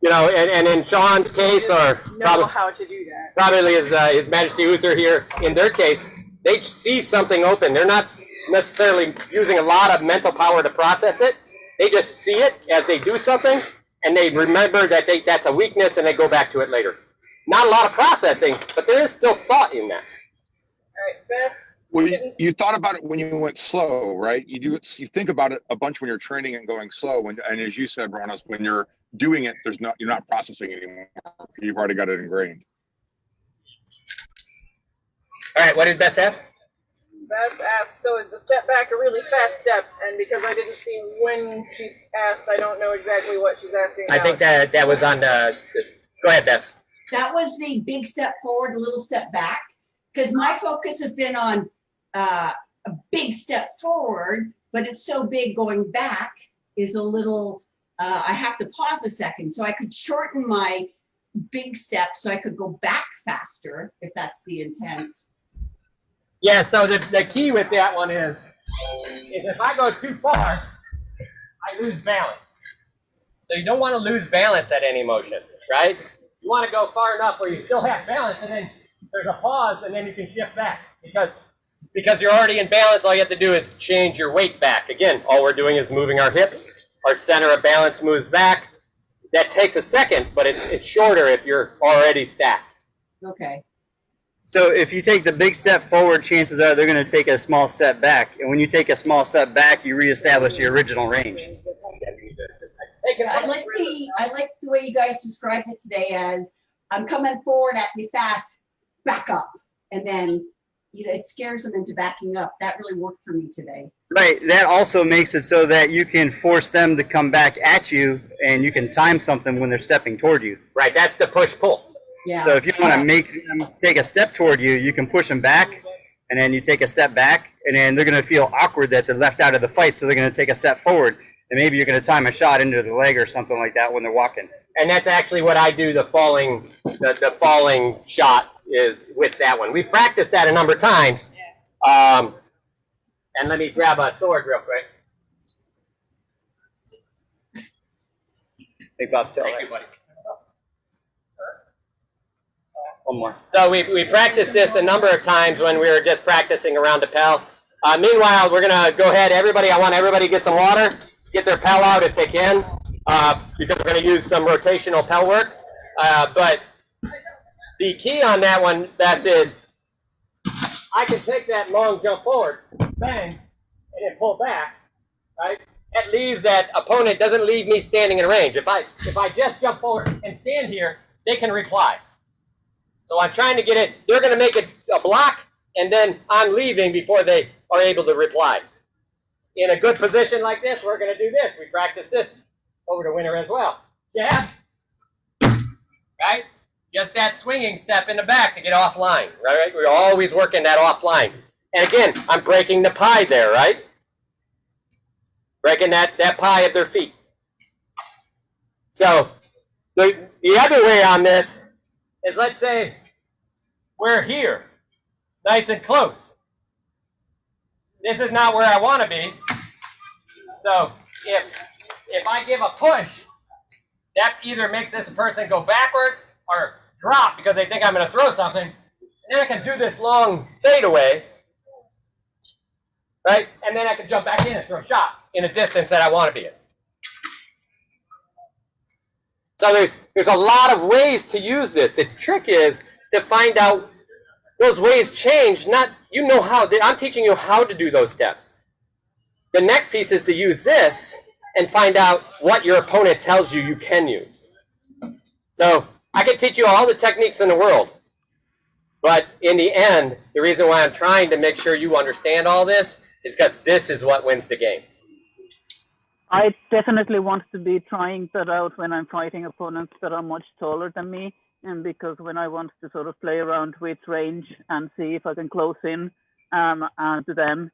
and in Sean's case, or know how to do that. Probably His Majesty Uther here, in their case, they see something open. They're not necessarily using a lot of mental power to process it. They just see it as they do something, and they remember that that's a weakness, and they go back to it later. Not a lot of processing, but there is still thought in that. All right, Beth. Well, you thought about it when you went slow, right? You think about it a bunch when you're training and going slow. And as you said, Bronos, when you're doing it, you're not processing anymore. You've already got it ingrained. All right, what did Beth have? Beth asked, so is the step back a really fast step? And because I didn't see when she asked, I don't know exactly what she's asking I about. think that was on the. Go ahead, Beth. That was the big step forward, a little step back, because my focus has been on a big step forward, but it's so big going back is a little, I have to pause a second. So I could shorten my big step so I could go back faster, if that's the intent. Yeah, so the key with that one is if I go too far, I lose balance. So you don't want to lose balance at any motion, right? You want to go far enough where you still have balance, and then there's a pause, and then you can shift back. Because because you're already in balance, all you have to do is change your weight back. Again, all we're doing is moving our hips. Our center of balance moves back. That takes a second, but it's shorter if you're already stacked. Okay. So if you take the big step forward, chances are they're going to take a small step back. And when you take a small step back, you reestablish your original range. I like the way you guys described it today as I'm coming forward at me fast, back up. And then it scares them into backing up. That really worked for me today. Right. That also makes it so that you can force them to come back at you, and you can time something when they're stepping toward you. Right, that's the push-pull. Yeah. So if you want to make them take a step toward you, you can push them back, and then you take a step back, and then they're going to feel awkward that they're left out of the fight, so they're going to take a step forward, and maybe you're going to time a shot into the leg or something like that when they're walking. And that's actually what I do, the falling shot is with that one. We've practiced that a number of times. And let me grab a sword real quick. Big Bob, Thank you, buddy. one more. So we practiced this a number of times when we were just practicing around the Pell. Meanwhile, we're going to go ahead. I want everybody to get some water, get their Pell out if they can, because we're going to use some rotational Pell work. But the key on that one, Bess, is I can take that long jump forward, bang, and then pull back, right? That leaves that opponent, doesn't leave me standing in range. If I just jump forward and stand here, they can reply. So I'm trying to get it, they're going to make it a block, and then I'm leaving before they are able to reply. In a good position like this, we're going to do this. We practice this over the winter as well. Jab, right? Just that swinging step in the back to get offline, right? We're always working that offline. And again, I'm breaking the pie there, right? Breaking that pie at their feet. So the other way on this is, let's say we're here, nice and close. This is not where I want to be. So if I give a push, that either makes this person go backwards or drop because they think I'm going to throw something. And then I can do this long fadeaway, right? And then I can jump back in and throw a shot in a distance that I want to be in. So there's a lot of ways to use this. The trick is to find out those ways change. You know how. I'm teaching you how to do those steps. The next piece is to use this and find out what your opponent tells you can use. So I can teach you all the techniques in the world, but in the end, the reason why I'm trying to make sure you understand all this is because this is what wins the game. I definitely want to be trying that out when I'm fighting opponents that are much taller than me, and because when I want to sort of play around with range and see if I can close in to them,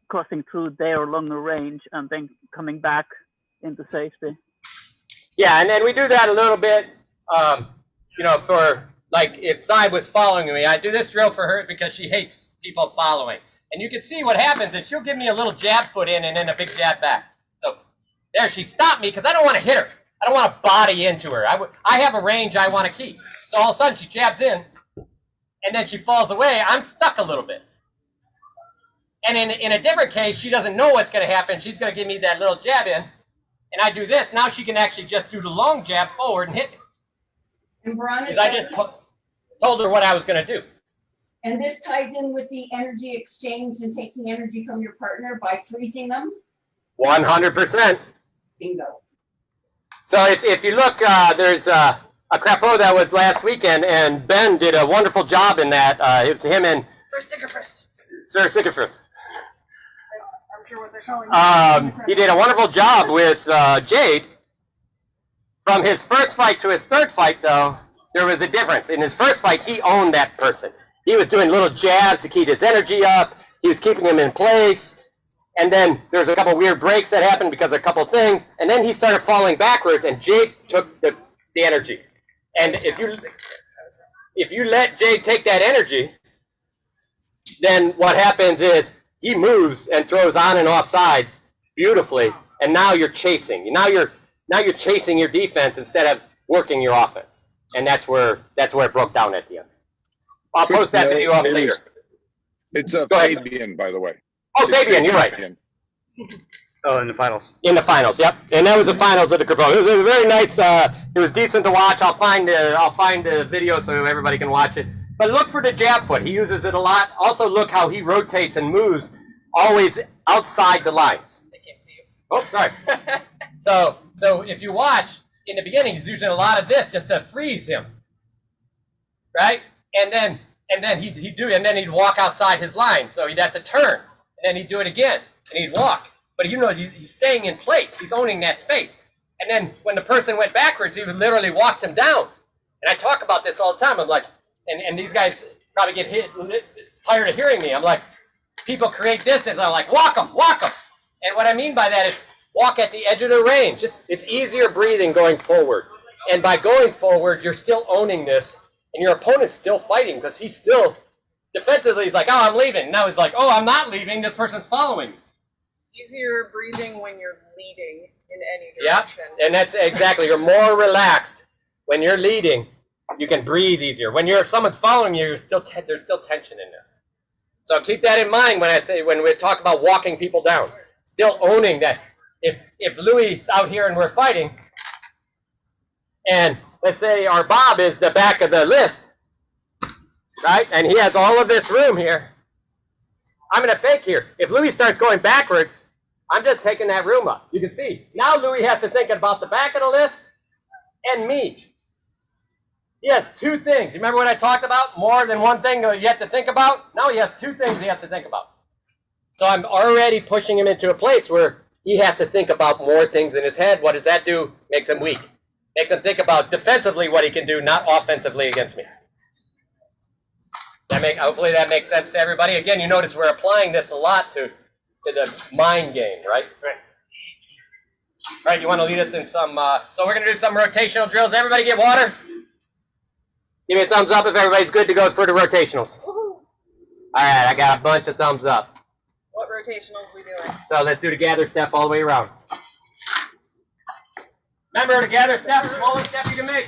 crossing through their longer range and then coming back into safety. Yeah, and then we do that a little bit, for, like, if Sai was following me, I do this drill for her because she hates people following. And you can see what happens is she'll give me a little jab foot in and then a big jab back. So there, she stopped me because I don't want to hit her. I don't want to body into her. I have a range I want to keep. So all of a sudden she jabs in, and then she falls away. I'm stuck a little bit. And in a different case, she doesn't know what's going to happen. She's going to give me that little jab in, and I do this. Now she can actually just do the long jab forward and hit me. And Veronica, Because I just told her what I was going to do. and this ties in with the energy exchange and taking energy from your partner by freezing them. 100%. Bingo. So if you look, there's a crapo that was last weekend, and Ben did a wonderful job in that. It was him and Sir Sigurfrith. I'm sure what they're calling He did a wonderful job with Jade. From his first fight to his third fight, though, there was a difference. In his first fight, he owned that person. He was doing little jabs to keep his energy up. He was keeping him in place. And then there was a couple weird breaks that happened because of a couple things. And then he started falling backwards, and Jade took the energy. And if you let Jade take that energy, then what happens is he moves and throws on and off sides beautifully. And now you're chasing. Now you're chasing your defense instead of working your offense. And that's where it broke down at the end. I'll post that video up later. It's a Go ahead. Fabian, by the way. Oh, It's Fabian, you're right. Fabian. Oh, in the finals. In the finals, yep. And that was the finals of the group. It was very nice. It was decent to watch. I'll find the video so everybody can watch it. But look for the jab foot. He uses it a lot. Also look how he rotates and moves, always outside the lines. I can't see you. Oh, sorry. So if you watch in the beginning, he's using a lot of this just to freeze him, right? And then he'd walk outside his line. So he'd have to turn, and then he'd do it again, and he'd walk. But you know, he's staying in place. He's owning that space. And then when the person went backwards, he would literally walk them down. And I talk about this all the time. I'm like, and these guys probably get tired of hearing me. I'm like, people create distance. I'm like, walk them. And what I mean by that is walk at the edge of the range. It's easier breathing going forward. And by going forward, you're still owning this. And your opponent's still fighting because he's still defensively. He's like, oh, I'm leaving. Now he's like, oh, I'm not leaving. This person's following me. Easier breathing when you're leading in any Yep, direction. and that's exactly. You're more relaxed when you're leading. You can breathe easier. When if someone's following you, there's still tension in there. So keep that in mind when we talk about walking people down. Still owning that. If Louis is out here and we're fighting, and let's say our Bob is the back of the list, right? And he has all of this room here. I'm going to fake here. If Louis starts going backwards, I'm just taking that room up. You can see. Now Louis has to think about the back of the list and me. He has two things. You remember what I talked about? More than one thing you have to think about? Now he has two things he has to think about. So I'm already pushing him into a place where he has to think about more things in his head. What does that do? Makes him weak. Makes him think about defensively what he can do, not offensively against me. Hopefully that makes sense to everybody. Again, you notice we're applying this a lot to the mind game, right? Right. All right, you want to lead us in some, so we're going to do some rotational drills. Everybody get water? Give me a thumbs up if everybody's good to go for the rotationals. All right, I got a bunch of thumbs up. What rotationals we doing? So let's do the gather step all the way around. Remember, the gather step, smallest step you can make.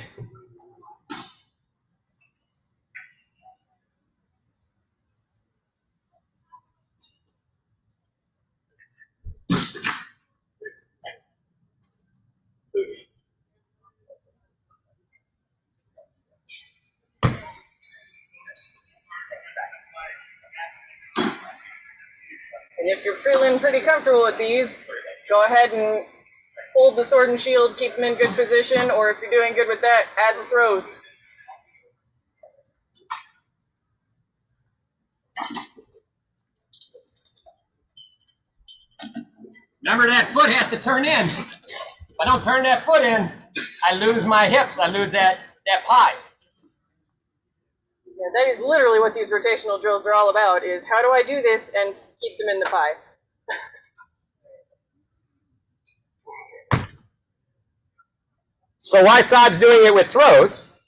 And if you're feeling pretty comfortable with these, go ahead and hold the sword and shield, keep them in good position, or if you're doing good with that, add the throws. Remember, that foot has to turn in. If I don't turn that foot in, I lose my hips. I lose that pie. Yeah, that is literally what these rotational drills are all about, is how do I do this and keep them in the pie? So why Saab's doing it with throws,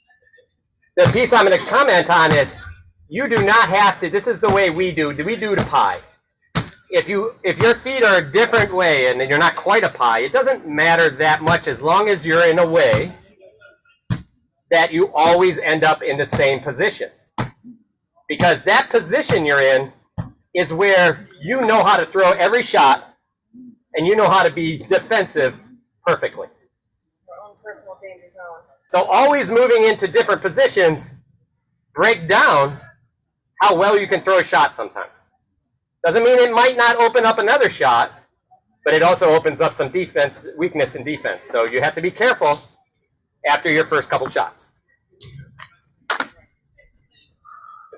the piece I'm going to comment on is, you do not have to, this is the way we do the pie. If your feet are a different way and you're not quite a pie, it doesn't matter that much as long as you're in a way that you always end up in the same position. Because that position you're in is where you know how to throw every shot and you know how to be defensive perfectly. Your own personal danger zone. So always moving into different positions break down how well you can throw a shot sometimes. Doesn't mean it might not open up another shot, but it also opens up some defense, weakness in defense. So you have to be careful after your first couple shots.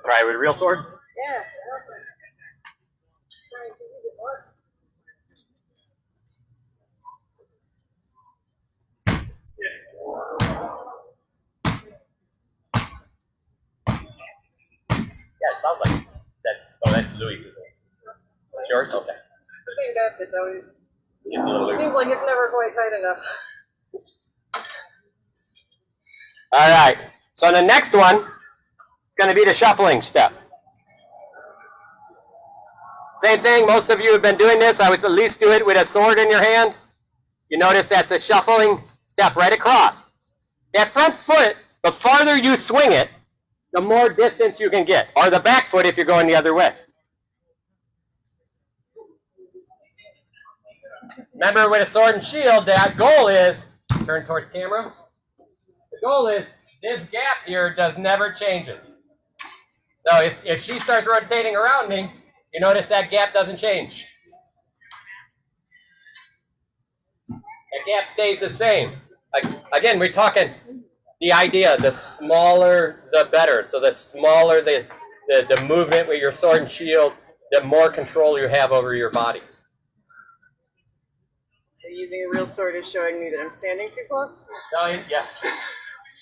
Try it with a real sword? Yeah. Yeah, it sounds like that. Oh, that's Louis. That's yours? Okay. Same basket though. It's a little loose. Seems like it's never quite tight enough. All right. So the next one is going to be the shuffling step. Same thing. Most of you have been doing this. I would at least do it with a sword in your hand. You notice that's a shuffling step right across. That front foot, the farther you swing it, the more distance you can get. Or the back foot if you're going the other way. Remember, with a sword and shield, that goal is, turn towards camera, the goal is this gap here never changes. So if she starts rotating around me, you notice that gap doesn't change. That gap stays the same. Like, again, we're talking the idea, the smaller the better. So the smaller the movement with your sword and shield, the more control you have over your body. So using a real sword is showing me that I'm standing too close? Yes.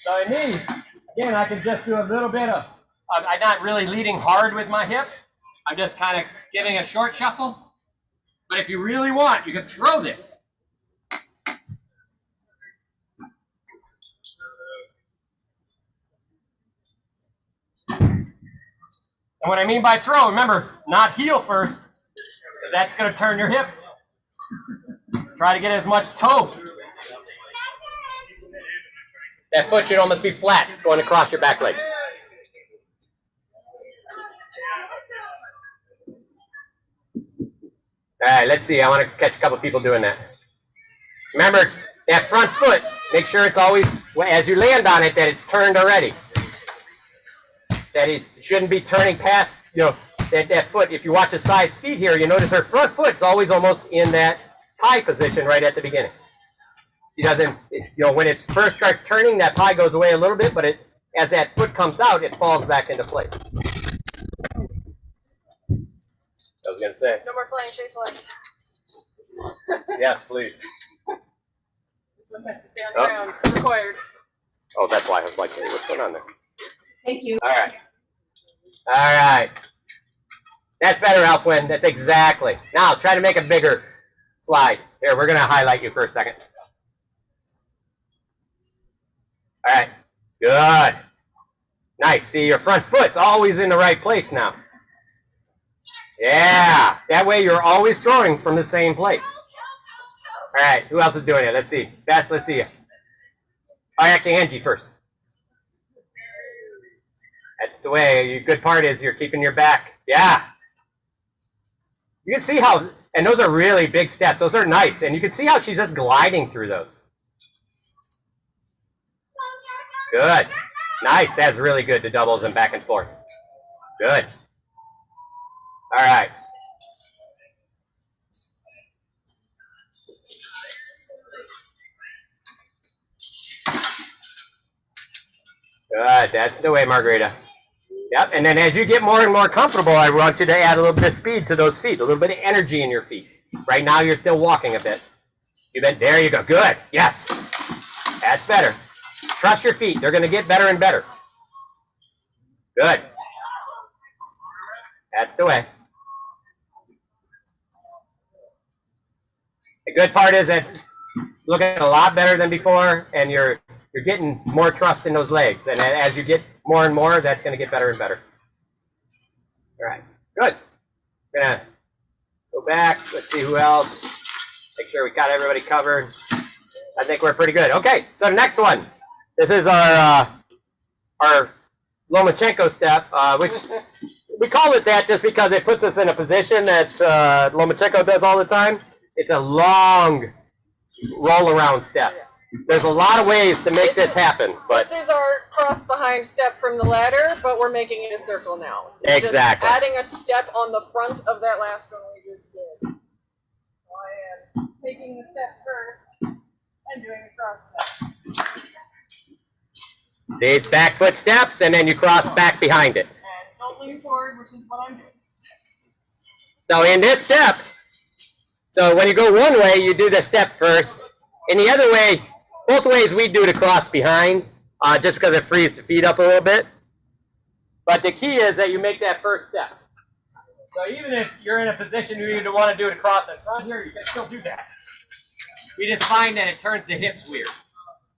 So in these, again, I can just do a little bit of, I'm not really leading hard with my hip. I'm just kind of giving a short shuffle. But if you really want, you can throw this. And what I mean by throw, remember, not heel first, because that's going to turn your hips. Try to get as much toe. That foot should almost be flat going across your back leg. All right, let's see. I want to catch a couple people doing that. Remember, that front foot, make sure it's always, as you land on it, that it's turned already. That it shouldn't be turning past, that foot. If you watch the side's feet here, you notice her front foot's always almost in that pie position right at the beginning. She doesn't, when it first starts turning, that pie goes away a little bit, but as that foot comes out, it falls back into place. I was going to say. No more flying shape flags. Yes, please. This one has to stay on the ground. Required. Oh, that's why I was like, hey, what's going on there? Thank you. All right. All right. That's better, Alquin. That's exactly. Now, try to make a bigger slide. Here, we're going to highlight you for a second. All right. Good. Nice. See, your front foot's always in the right place now. Yeah. That way, you're always throwing from the same place. All right. Who else is doing it? Let's see. Bess, let's see you. Oh, actually, Angie first. That's the way. The good part is you're keeping your back. Yeah. You can see how, and those are really big steps. Those are nice. And you can see how she's just gliding through those. Good. Nice. That's really good, the doubles and back and forth. Good. All right. Good. That's the way, Margarita. Yep. And then as you get more and more comfortable, I want you to add a little bit of speed to those feet, a little bit of energy in your feet. Right now, you're still walking a bit. There you go. Good. Yes. That's better. Trust your feet. They're going to get better and better. Good. That's the way. The good part is it's looking a lot better than before, and you're getting more trust in those legs. And as you get more and more, that's going to get better and better. All right. Good. We're going to go back. Let's see who else. Make sure we got everybody covered. I think we're pretty good. Okay. So the next one. This is our Lomachenko step, which we call it that just because it puts us in a position that Lomachenko does all the time. It's a long roll around step. There's a lot of ways to make this happen, but this is our cross behind step from the ladder, but we're making it a circle now. We're exactly. just adding a step on the front of that last one we just did. So I am taking the step first and doing a cross step. See, it's back foot steps, and then you cross back behind it. And don't lean forward, which is what I'm doing. So in this step, so when you go one way, you do the step first. In the other way, both ways we do the cross behind, just because it frees the feet up a little bit. But the key is that you make that first step. So even if you're in a position where you want to do the cross in front here, you can still do that. We just find that it turns the hips weird.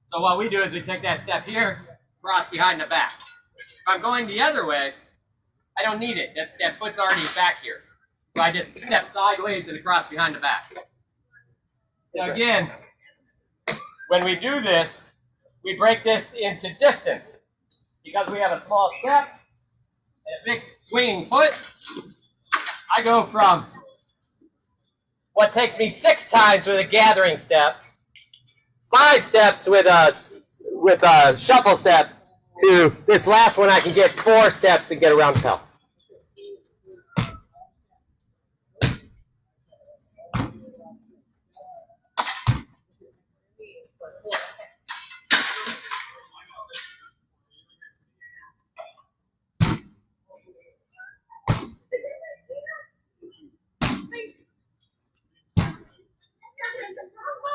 So what we do is we take that step here, cross behind the back. If I'm going the other way, I don't need it. That foot's already back here. So I just step sideways and across behind the back. So again, when we do this, we break this into distance. Because we have a small step and a big swinging foot, I go from what takes me 6 times with a gathering step, 5 steps with a shuffle step, to this last one I can get 4 steps and get around the pelt.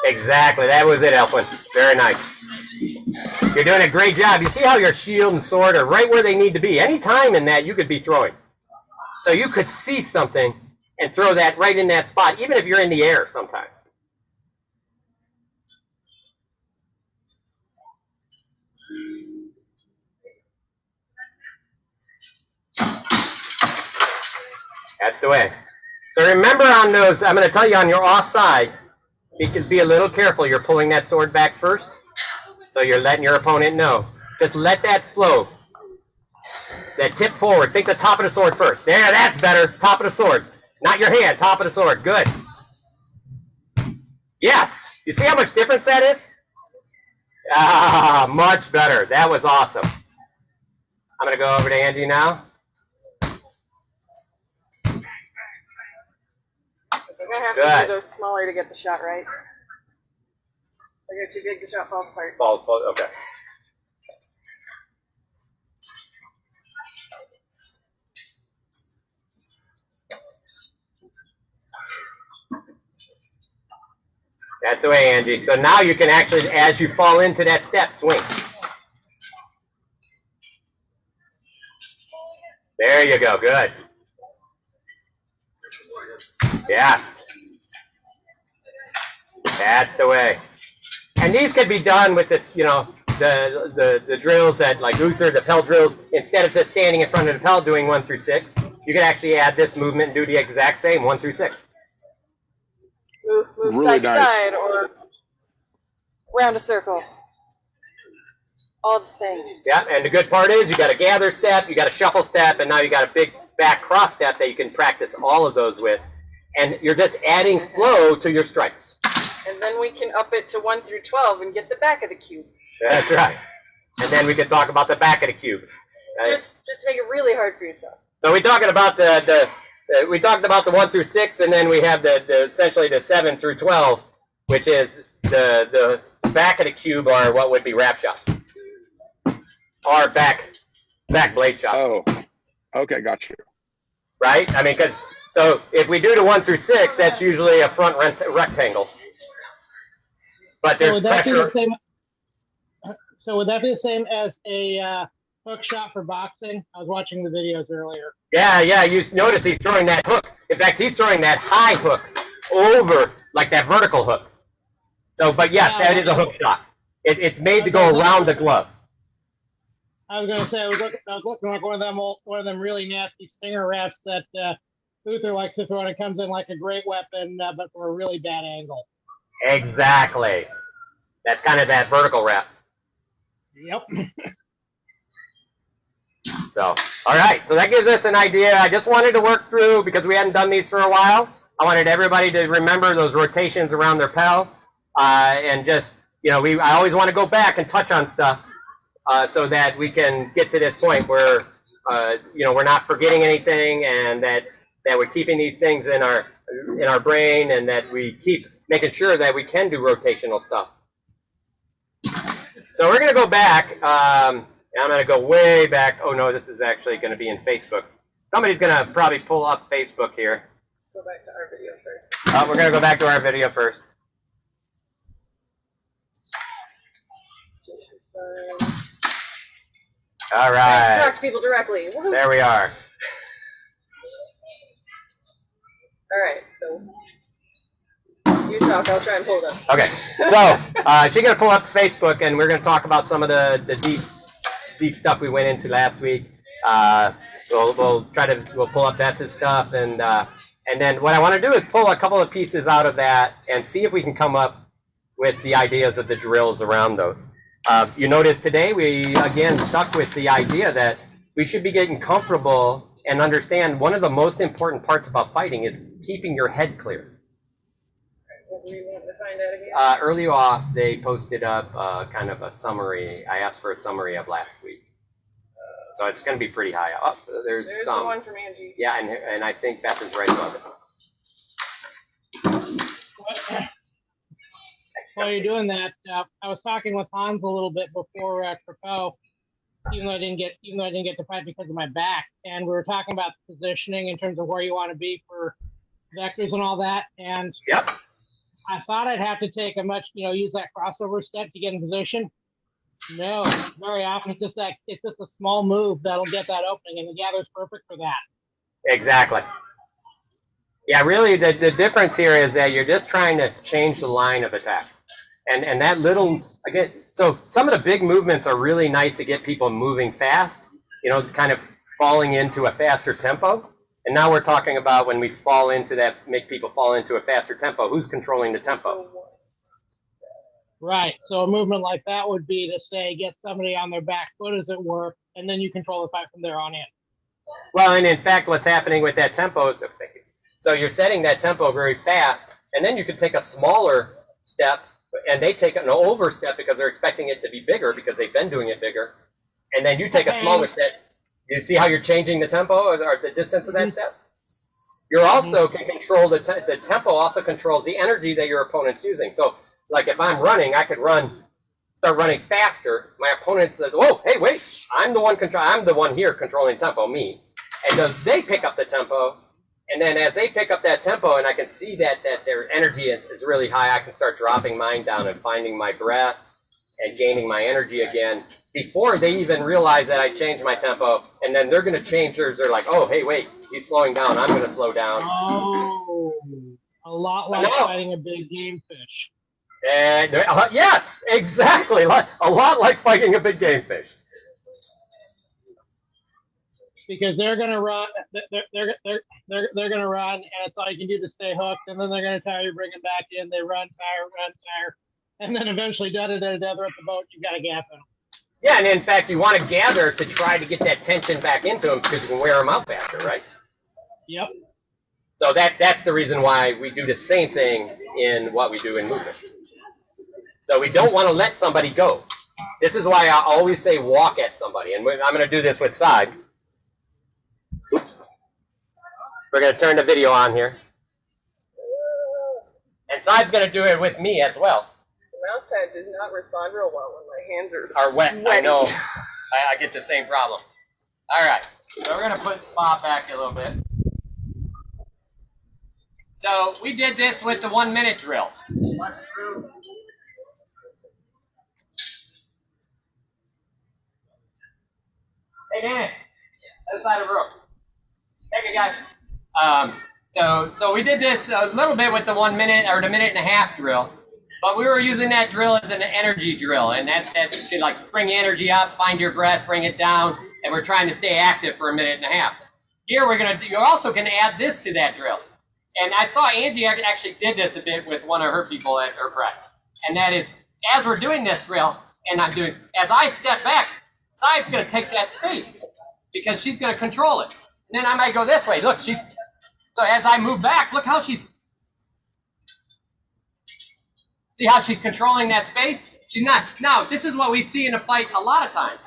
Exactly, that was it, Elfwin. Very nice. You're doing a great job. You see how your shield and sword are right where they need to be. Any time in that, you could be throwing. So you could see something and throw that right in that spot, even if you're in the air sometimes. That's the way. So remember on those, I'm going to tell you on your offside, you can be a little careful. You're pulling that sword back first. So you're letting your opponent know. Just let that flow. That tip forward. Think the top of the sword first. There, that's better. Top of the sword. Not your hand. Top of the sword. Good. Yes. You see how much difference that is? Ah, much better. That was awesome. I'm going to go over to Angie now. I'm gonna have to do those smaller to get the shot right. They're too big, the shot falls apart. Falls, okay. That's the way, Angie. So now you can actually, as you fall into that step, swing. There you go. Good. Yes. That's the way. And these could be done with this, you know, the drills that, like Uther, the pelt drills, instead of just standing in front of the pelt doing 1 through 6, you could actually add this movement and do the exact same 1 through 6. Move Really side to nice. side or round a circle. All the things. Yeah, and the good part is you got a gather step, you got a shuffle step, and now you got a big back cross step that you can practice all of those with. And you're just adding flow to your strikes. And then we can up it to 1 through 12 and get the back of the cube. That's right. And then we can talk about the back of the cube. Just to make it really hard for yourself. So we're talking about we talked about the 1 through 6, and then we have the essentially the 7 through 12, which is the back of the cube, or what would be wrap shots, or back blade shots. Oh, okay, got you. Right? I mean, because so if we do the 1 through 6, that's usually a front rectangle. But there's pressure. So would that be the same as a hook shot for boxing? I was watching the videos earlier. Yeah, you notice he's throwing that hook. In fact, he's throwing that high hook over, like that vertical hook. So, but yes, that is a hook shot. It's made to go around the glove. I was going to say, I was looking like one of them really nasty stinger wraps that Uther likes to throw, and it comes in like a great weapon, but from a really bad angle. Exactly. That's kind of that vertical wrap. Yep. So, all right. So that gives us an idea. I just wanted to work through, because we hadn't done these for a while. I wanted everybody to remember those rotations around their pel, and just, you know, I always want to go back and touch on stuff so that we can get to this point where, you know, we're not forgetting anything, and that we're keeping these things in our brain, and that we keep making sure that we can do rotational stuff. So we're going to go back. I'm going to go way back. Oh, no, this is actually going to be in Facebook. Somebody's going to probably pull up Facebook here. Go back to our video first. We're going to go back to our video first. All right. Talk to people directly. Woo-hoo. There we are. All right, so you talk. I'll try and pull it up. Okay. So she's going to pull up Facebook, and we're going to talk about some of the deep stuff we went into last week. We'll pull up Bess's stuff, and then what I want to do is pull a couple of pieces out of that and see if we can come up with the ideas of the drills around those. You notice today we again stuck with the idea that we should be getting comfortable and understand one of the most important parts about fighting is keeping your head clear. What do you want to find out again? Early off, they posted up kind of a summary. I asked for a summary of last week. So it's going to be pretty high up. There's some. The one from Angie. Yeah, and I think Beth is right above it. While you're doing that, I was talking with Hans a little bit before Krakow, even though I didn't get to fight because of my back, and we were talking about the positioning in terms of where you want to be for vectors and all that. And Yep. I thought I'd have to take use that crossover step to get in position. No, very often it's just a small move that'll get that opening, and the gather's perfect for that. Exactly. Yeah, really, the difference here is that you're just trying to change the line of attack. And that little, again, so some of the big movements are really nice to get people moving fast, kind of falling into a faster tempo. And now we're talking about when we fall into that, make people fall into a faster tempo. Who's controlling the tempo? Right. So a movement like that would be to say, get somebody on their back foot, as it were, and then you control the fight from there on in. Well, and in fact, what's happening with that tempo is, so you're setting that tempo very fast, and then you could take a smaller step, and they take an overstep because they're expecting it to be bigger because they've been doing it bigger, and then you take a smaller step. You see how you're changing the tempo or the distance of that step? You're also can control the tempo. Also controls the energy that your opponent's using. So, like if I'm running, I could start running faster. My opponent says, "Whoa, hey, wait! I'm the one here controlling tempo, me." And so they pick up the tempo, and then as they pick up that tempo, and I can see that their energy is really high, I can start dropping mine down and finding my breath and gaining my energy again before they even realize that I changed my tempo. And then they're going to change theirs. They're like, "Oh, hey, wait, he's slowing down. I'm going to slow down." Oh, a lot like fighting a big game fish. And yes, exactly. A lot like fighting a big game fish. Because they're gonna run, they're gonna run, and it's all you can do to stay hooked. And then they're gonna tire you, bring them back in. They run, tire, and then eventually, they're at the boat. You got to gap them. Yeah, and in fact, you want to gather to try to get that tension back into them because you can wear them out faster, right? Yep. So that's the reason why we do the same thing in what we do in movement. So we don't want to let somebody go. This is why I always say walk at somebody, and I'm going to do this with side. Oops. We're going to turn the video on here. And Side's going to do it with me as well. The mouse pad does not respond real well when my hands are wet. sweaty. I know. I get the same problem. All right. So we're going to put Bob back a little bit. So we did this with the 1 minute drill. Hey, Dan. Other side of the room. Thank you, guys. So we did this a little bit with the 1 minute or the minute and a half drill, but we were using that drill as an energy drill, and that should like bring energy up, find your breath, bring it down, and we're trying to stay active for a minute and a half. Here you're also going to add this to that drill, and I saw Angie actually did this a bit with one of her people at her practice, and that is as we're doing this drill, and as I step back, Side's going to take that space because she's going to control it. And then I might go this way. Look, so as I move back, look how see how she's controlling that space? She's not. Now, this is what we see in a fight a lot of times,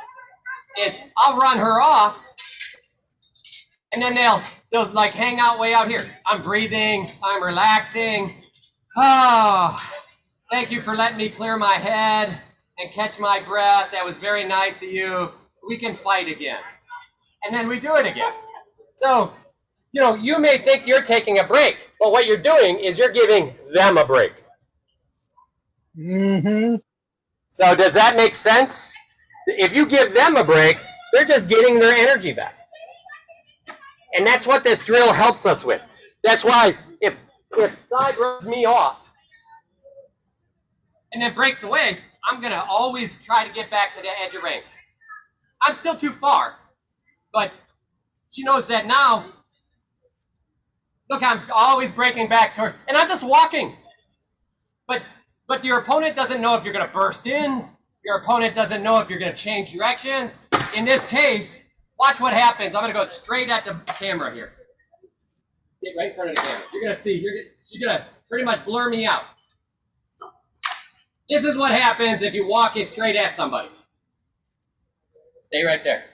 is I'll run her off, and then they'll like hang out way out here. I'm breathing, I'm relaxing. Oh, thank you for letting me clear my head and catch my breath. That was very nice of you. We can fight again. And then we do it again. So, you may think you're taking a break, but what you're doing is you're giving them a break. Mm-hmm. So does that make sense? If you give them a break, they're just getting their energy back. And that's what this drill helps us with. That's why if Side runs me off and then breaks away, I'm going to always try to get back to the edge of range. I'm still too far, but she knows that now. Look, I'm always breaking back toward, and I'm just walking. But your opponent doesn't know if you're going to burst in. Your opponent doesn't know if you're going to change directions. In this case, watch what happens. I'm going to go straight at the camera here. Get right in front of the camera. You're going to see, you're going to pretty much blur me out. This is what happens if you walk straight at somebody. Stay right there.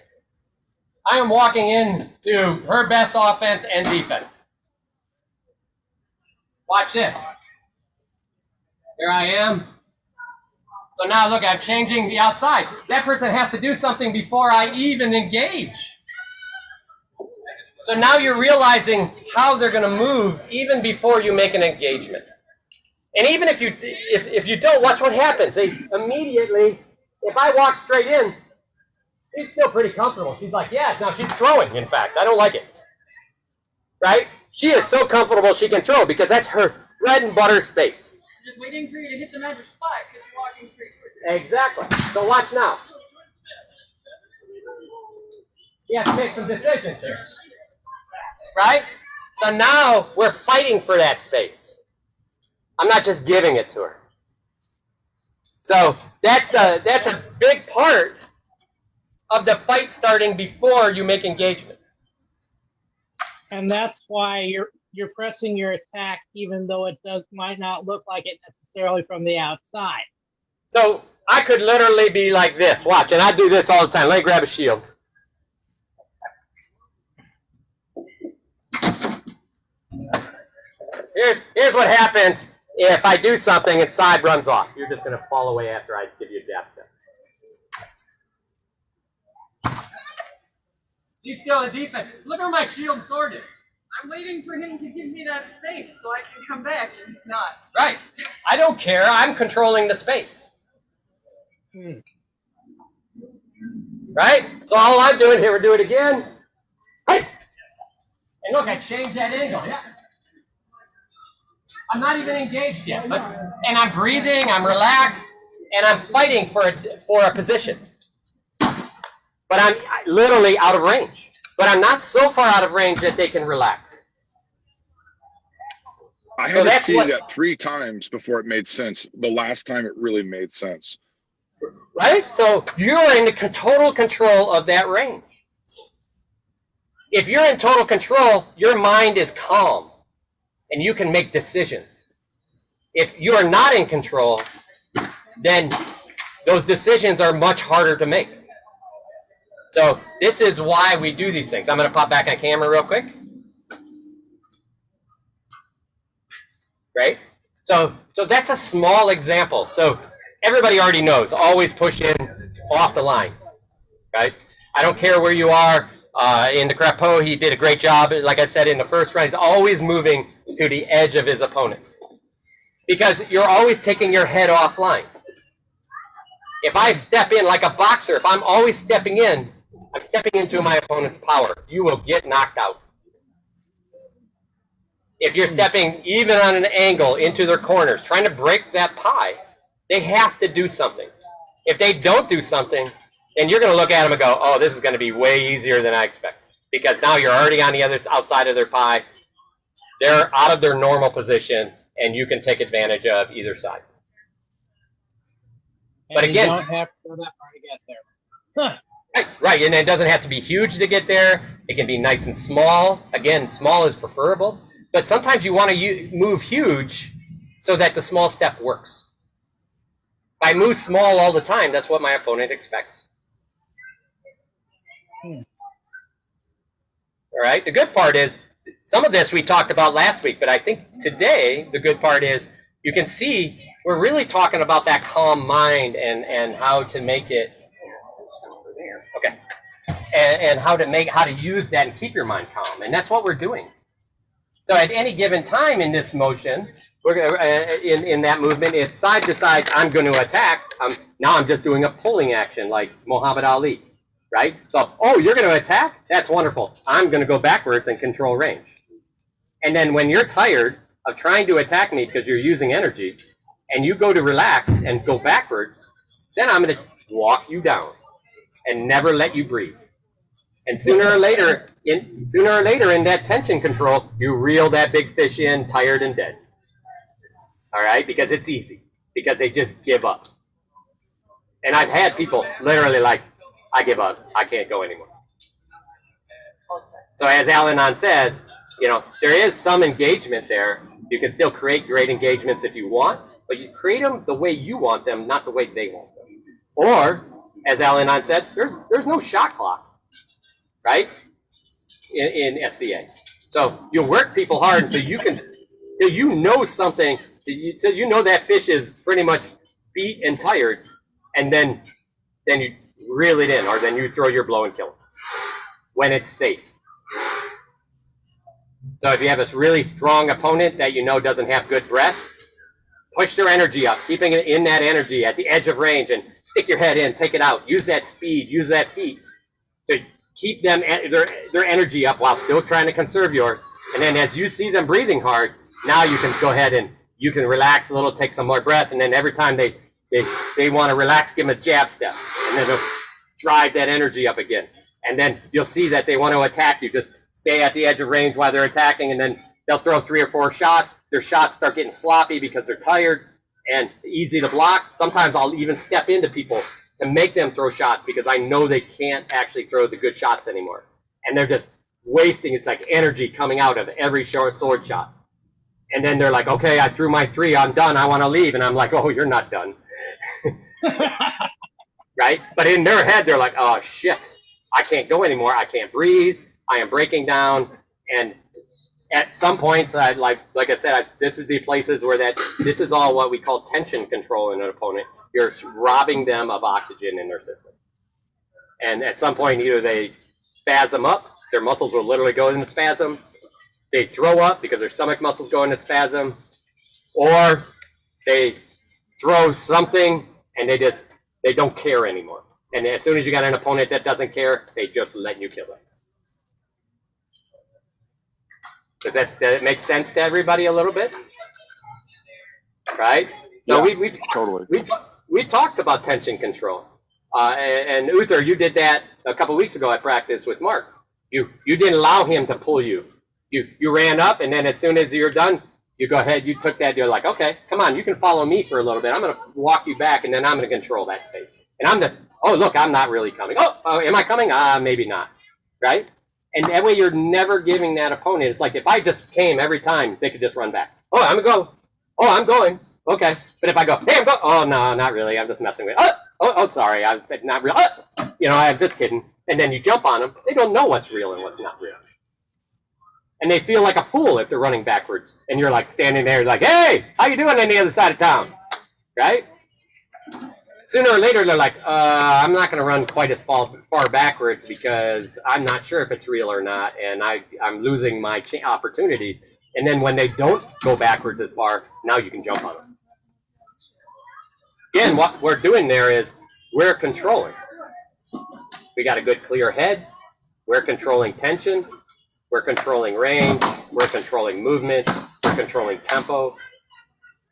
I am walking into her best offense and defense. Watch this. Here I am. So now look, I'm changing the outside. That person has to do something before I even engage. So now you're realizing how they're going to move even before you make an engagement. And even if you don't, watch what happens. They immediately, if I walk straight in, she's still pretty comfortable. She's like, yeah, now she's throwing, in fact. I don't like it. Right? She is so comfortable she can throw because that's her bread and butter space. I'm just waiting for you to hit the magic spot because you're walking straight towards it. Exactly. So watch now. You have to make some decisions here. Right? So now we're fighting for that space. I'm not just giving it to her. So that's a big part of the fight starting before you make engagement. And that's why you're pressing your attack, even though it might not look like it necessarily from the outside. So I could literally be like this. Watch, and I do this all the time. Let me grab a shield. Here's what happens if I do something and side runs off. You're just going to fall away after I give you a jab step. He's still in defense. Look where my shield sword is. I'm waiting for him to give me that space so I can come back, and he's not. Right. I don't care. I'm controlling the space. Right? So all I'm doing here, we'll do it again. Hey! And look, I changed that angle. Yeah. I'm not even engaged yet. And I'm breathing, I'm relaxed, and I'm fighting for a position. But I'm literally out of range. But I'm not so far out of range that they can relax. I had to see that 3 times before it made sense. The last time it really made sense. Right? So you're in total control of that range. If you're in total control, your mind is calm and you can make decisions. If you are not in control, then those decisions are much harder to make. So this is why we do these things. I'm going to pop back on camera real quick. Right? So that's a small example. So everybody already knows, always push in off the line. Right? I don't care where you are. In the Crapo, he did a great job. Like I said, in the first round, he's always moving to the edge of his opponent. Because you're always taking your head offline. If I step in like a boxer, if I'm always stepping in, I'm stepping into my opponent's power. You will get knocked out. If you're stepping even on an angle into their corners, trying to break that pie, they have to do something. If they don't do something, then you're going to look at them and go, oh, this is going to be way easier than I expected. Because now you're already on the other outside of their pie. They're out of their normal position, and you can take advantage of either side. And but again, you don't have to go that far to get there. Huh. Right, and it doesn't have to be huge to get there. It can be nice and small. Again, small is preferable. But sometimes you want to move huge so that the small step works. If I move small all the time, that's what my opponent expects. All right, the good part is, some of this we talked about last week, but I think today the good part is you can see we're really talking about that calm mind and how to make it, okay, and how to use that and keep your mind calm, and that's what we're doing. So at any given time in this motion, we're in that movement, if side decides I'm going to attack, now I'm just doing a pulling action like Muhammad Ali, right? So, oh, you're going to attack? That's wonderful. I'm going to go backwards and control range. And then when you're tired of trying to attack me because you're using energy, and you go to relax and go backwards, then I'm going to walk you down and never let you breathe. And sooner or later in that tension control, you reel that big fish in, tired and dead. All right, because it's easy, because they just give up. And I've had people literally like, I give up, I can't go anymore. So as Al-Anon says, there is some engagement there. You can still create great engagements if you want, but you create them the way you want them, not the way they want them. Or, as Al-Anon said, there's no shot clock, right? In SCA. So you work people hard until you know something, till you know that fish is pretty much beat and tired, and then you reel it in, or then you throw your blow and kill it when it's safe. So if you have a really strong opponent that you know doesn't have good breath, push their energy up, keeping it in that energy at the edge of range, and stick your head in, take it out, use that speed, use that feet to keep them their energy up while still trying to conserve yours. And then as you see them breathing hard, now you can go ahead and you can relax a little, take some more breath, and then every time they want to relax, give them a jab step, and then they'll drive that energy up again. And then you'll see that they want to attack you. Just stay at the edge of range while they're attacking, and then they'll throw 3 or 4 shots. Their shots start getting sloppy because they're tired and easy to block. Sometimes I'll even step into people to make them throw shots because I know they can't actually throw the good shots anymore. And they're just wasting, it's like energy coming out of every short sword shot. And then they're like, okay, I threw my 3, I'm done, I want to leave. And I'm like, oh, you're not done. Right? But in their head, they're like, oh, shit, I can't go anymore. I can't breathe. I am breaking down. And at some points, like I said, this is the places where this is all what we call tension control in an opponent. You're robbing them of oxygen in their system. And at some point, either they spasm up, their muscles will literally go into spasm, they throw up because their stomach muscles go into spasm, or they throw something and they don't care anymore. And as soon as you got an opponent that doesn't care, they just let you kill them. Does that make sense to everybody a little bit? Right? So Yeah, we talked about tension control. And Uther, you did that a couple weeks ago at practice with Mark. You didn't allow him to pull you. You ran up, and then as soon as you're done, you go ahead, you took that, you're like, okay, come on, you can follow me for a little bit. I'm going to walk you back, and then I'm going to control that space. And oh, look, I'm not really coming. Oh, am I coming? Maybe not, right? And that way you're never giving that opponent. It's like if I just came every time, they could just run back. Oh, I'm going to go. Oh, I'm going. Okay. But if I go, hey, I'm going. Oh, no, not really. I'm just messing with it. Oh, sorry. I was not real. I'm just kidding. And then you jump on them. They don't know what's real and what's not real. And they feel like a fool if they're running backwards. And you're like standing there like, hey, how you doing on the other side of town? Right? Sooner or later, they're like, I'm not going to run quite as far backwards because I'm not sure if it's real or not. And I'm losing my opportunities. And then when they don't go backwards as far, now you can jump on them. Again, what we're doing there is we're controlling. We got a good clear head. We're controlling tension. We're controlling range. We're controlling movement. We're controlling tempo.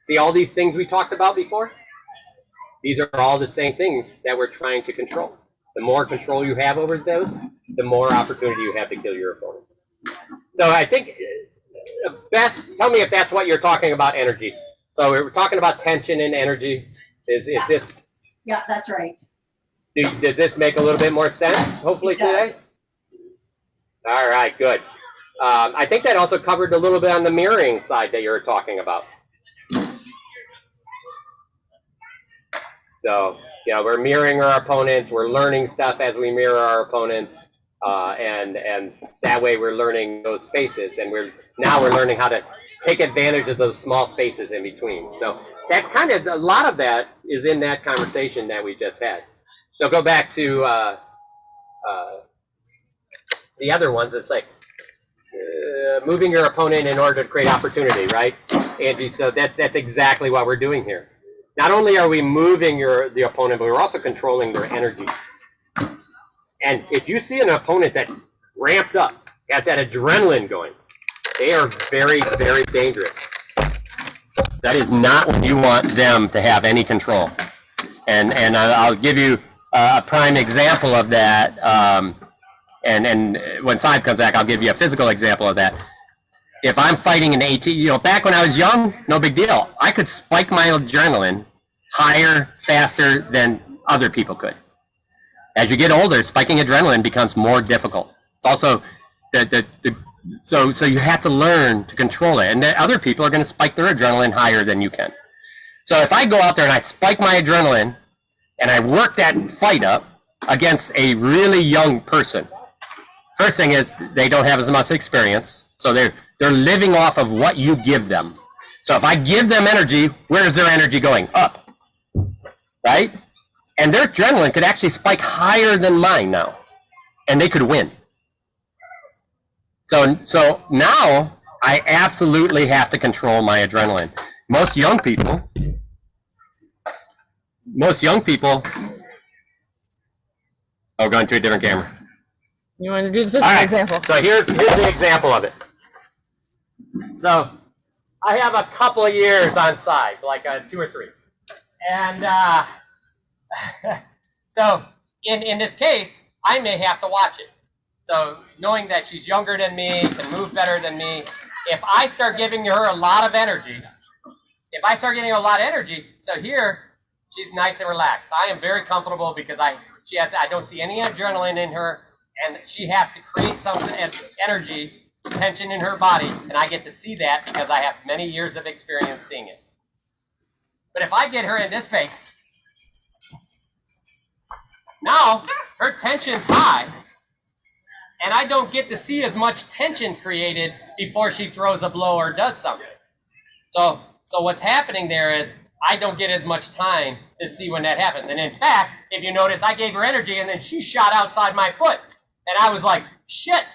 See all these things we talked about before? These are all the same things that we're trying to control. The more control you have over those, the more opportunity you have to kill your opponent. So I think tell me if that's what you're talking about, energy. So we're talking about tension and energy. Is this? Yeah, that's right. Does this make a little bit more sense, hopefully, today? All right, good. I think that also covered a little bit on the mirroring side that you were talking about. So, we're mirroring our opponents. We're learning stuff as we mirror our opponents. And that way we're learning those spaces. And now we're learning how to take advantage of those small spaces in between. So that's kind of, a lot of that is in that conversation that we just had. So go back to the other ones. It's like moving your opponent in order to create opportunity, right, Angie? So that's exactly what we're doing here. Not only are we moving the opponent, but we're also controlling their energy. And if you see an opponent that's ramped up, has that adrenaline going, they are very, very dangerous. That is not what you want them to have any control. And I'll give you a prime example of that. And when Saib comes back, I'll give you a physical example of that. If I'm fighting an AT, back when I was young, no big deal. I could spike my adrenaline higher, faster than other people could. As you get older, spiking adrenaline becomes more difficult. It's also so you have to learn to control it. And then other people are going to spike their adrenaline higher than you can. So if I go out there and I spike my adrenaline and I work that fight up against a really young person, first thing is they don't have as much experience. So they're living off of what you give them. So if I give them energy, where is their energy going? Up, right? And their adrenaline could actually spike higher than mine now, and they could win. So now I absolutely have to control my adrenaline. Most young people, oh, going to a different camera. You want to do the physical All right, example? so here's the example of it. So I have a couple of years on side, like 2 or 3. And so in this case, I may have to watch it. So knowing that she's younger than me, can move better than me, if I start giving her a lot of energy, so here, she's nice and relaxed. I am very comfortable because I don't see any adrenaline in her, and she has to create some energy, tension in her body, and I get to see that because I have many years of experience seeing it. But if I get her in this space, now her tension's high, and I don't get to see as much tension created before she throws a blow or does something. So what's happening there is I don't get as much time to see when that happens. And in fact, if you notice, I gave her energy and then she shot outside my foot. And I was like, shit,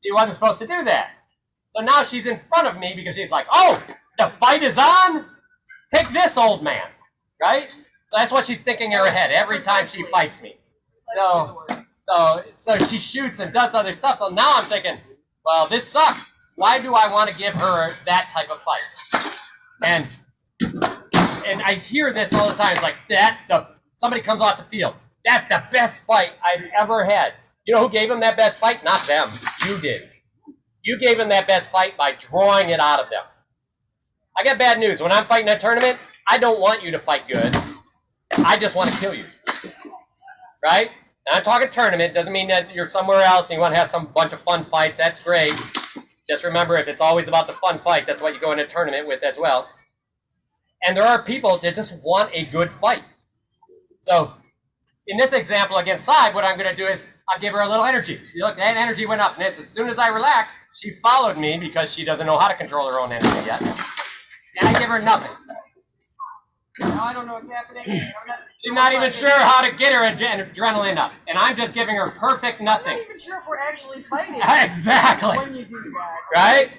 she wasn't supposed to do that. So now she's in front of me because she's like, oh, the fight is on? Take this, old man, right? So that's what she's thinking in her head every time she fights me. So she shoots and does other stuff. So now I'm thinking, well, this sucks. Why do I want to give her that type of fight? And I hear this all the time. It's like, somebody comes off the field. That's the best fight I've ever had. You know who gave him that best fight? Not them. You did. You gave him that best fight by drawing it out of them. I got bad news. When I'm fighting a tournament, I don't want you to fight good. I just want to kill you. Right? And I'm talking tournament. Doesn't mean that you're somewhere else and you want to have some bunch of fun fights. That's great. Just remember, if it's always about the fun fight, that's what you go in a tournament with as well. And there are people that just want a good fight. So in this example against side, what I'm going to do is I'll give her a little energy. You look, that energy went up. And as soon as I relax, she followed me because she doesn't know how to control her own energy yet. And I give her nothing. Now I don't know what's happening. She's not even sure how to get her adrenaline up. And I'm just giving her perfect nothing. I'm not even sure if we're actually fighting. Exactly. When you do that. Right?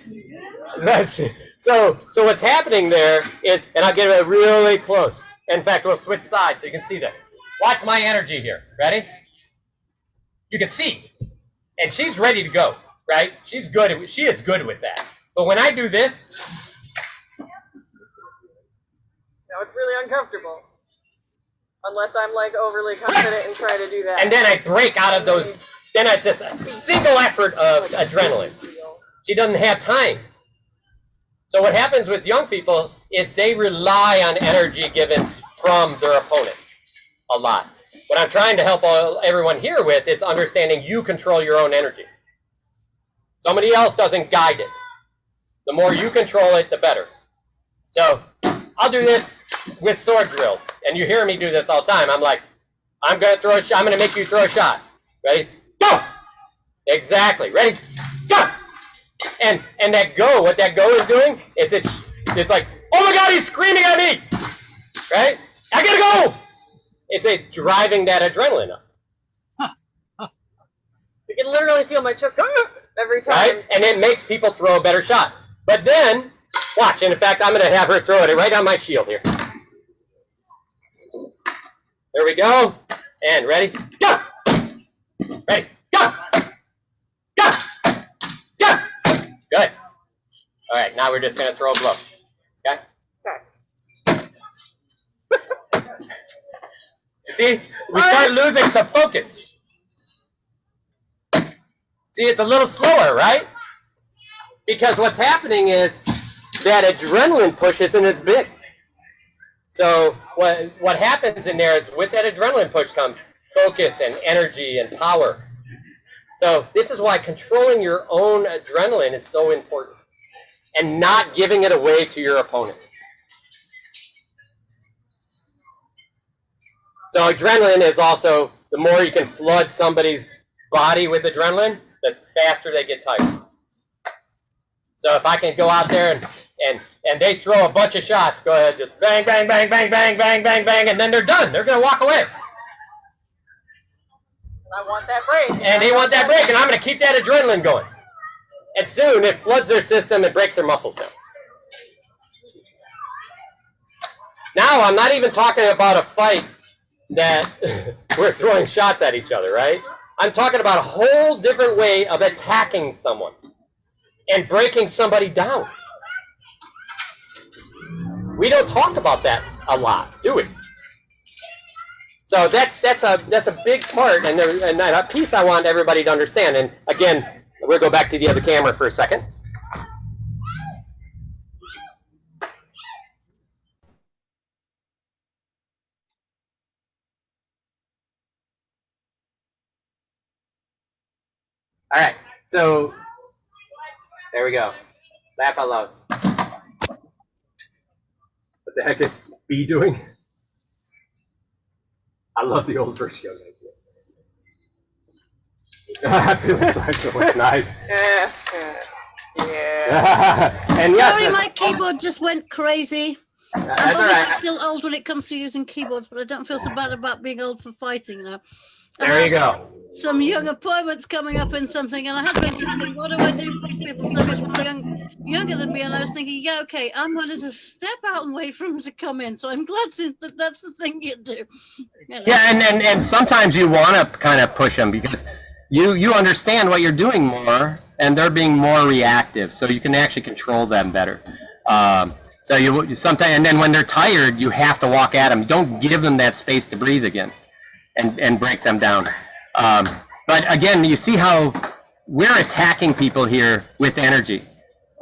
So what's happening there is, and I'll get her really close. In fact, we'll switch sides so you can see this. Watch my energy here. Ready? You can see. And she's ready to go, right? She is good with that. But when I do this, No, it's really uncomfortable. Unless I'm like overly confident and try to do that. and then I break out of those, then it's just a single effort of adrenaline. She doesn't have time. So what happens with young people is they rely on energy given from their opponent a lot. What I'm trying to help everyone here with is understanding you control your own energy. Somebody else doesn't guide it. The more you control it, the better. So I'll do this with sword drills. And you hear me do this all the time. I'm like, I'm going to throw a shot. I'm going to make you throw a shot. Ready? Go! Exactly. Ready? Go! And that go, what that go is doing, it's like, oh my God, he's screaming at me! Right? I gotta go! It's driving that adrenaline up. You can literally feel my chest go every time. Right? And it makes people throw a better shot. But then, watch, and in fact, I'm going to have her throw it right on my shield here. There we go. And ready? Go! Ready? Go! Go! Go! Good. All right, now we're just going to throw a blow. Okay? You see? We start losing some focus. See, it's a little slower, right? Because what's happening is that adrenaline push isn't as big. So what happens in there is with that adrenaline push comes focus and energy and power. So this is why controlling your own adrenaline is so important and not giving it away to your opponent. So adrenaline is also, the more you can flood somebody's body with adrenaline, the faster they get tired. So if I can go out there and they throw a bunch of shots, go ahead, just bang, bang, bang, bang, bang, bang, bang, bang, and then they're done. They're going to walk away. I want that break. And they want that break, and I'm going to keep that adrenaline going. And soon it floods their system and breaks their muscles down. Now I'm not even talking about a fight that we're throwing shots at each other, right? I'm talking about a whole different way of attacking someone and breaking somebody down. We don't talk about that a lot, do we? So that's a big part, and a piece I want everybody to understand. And again, we'll go back to the other camera for a second. All right, so there we go. Laugh out loud. What the heck is B doing? I love the old version. I feel inside so much nice. Yeah. And yes, Sorry, my keyboard just went crazy. I'm that's all obviously right. still old when it comes to using keyboards, but I don't feel so bad about being old for fighting, you know. There you go. Some young appointments coming up in something, and I had been thinking, what do I do for these people so much more younger than me? And I was thinking, yeah, okay, I'm going to just step out and wait for them to come in. So I'm glad that that's the thing you do. You know? Yeah, and sometimes you want to kind of push them because you understand what you're doing more, and they're being more reactive, so you can actually control them better. So you sometimes, and then when they're tired, you have to walk at them. Don't give them that space to breathe again, and break them down. But again, you see how we're attacking people here with energy,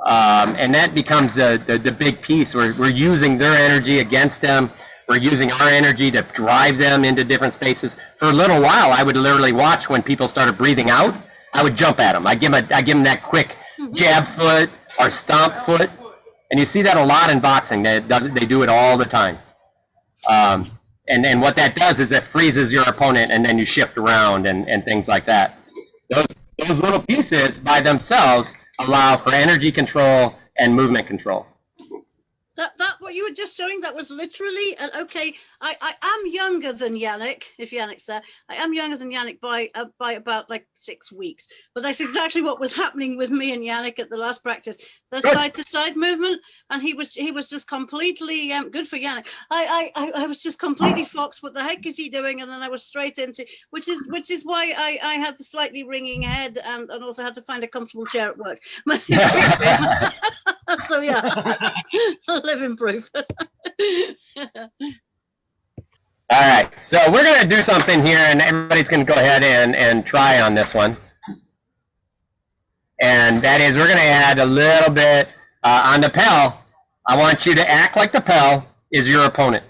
and that becomes the big piece. We're using their energy against them. We're using our energy to drive them into different spaces. For a little while, I would literally watch when people started breathing out. I would jump at them. I give them that quick jab foot or stomp foot, and you see that a lot in boxing. They do it all the time. And what that does is it freezes your opponent, and then you shift around and things like that. Those little pieces by themselves allow for energy control and movement control. That what you were just showing, that was literally, okay, I am younger than Yannick, if Yannick's there. I am younger than Yannick by about like 6 weeks. But that's exactly what was happening with me and Yannick at the last practice. The side to side movement, and he was just completely good for Yannick. I was just completely foxed. What the heck is he doing? And then I was straight into, which is why I had the slightly ringing head and also had to find a comfortable chair at work. So yeah, living proof. All right, so we're going to do something here, and everybody's going to go ahead and try on this one. And that is, we're going to add a little bit on the Pell. I want you to act like the Pell is your opponent.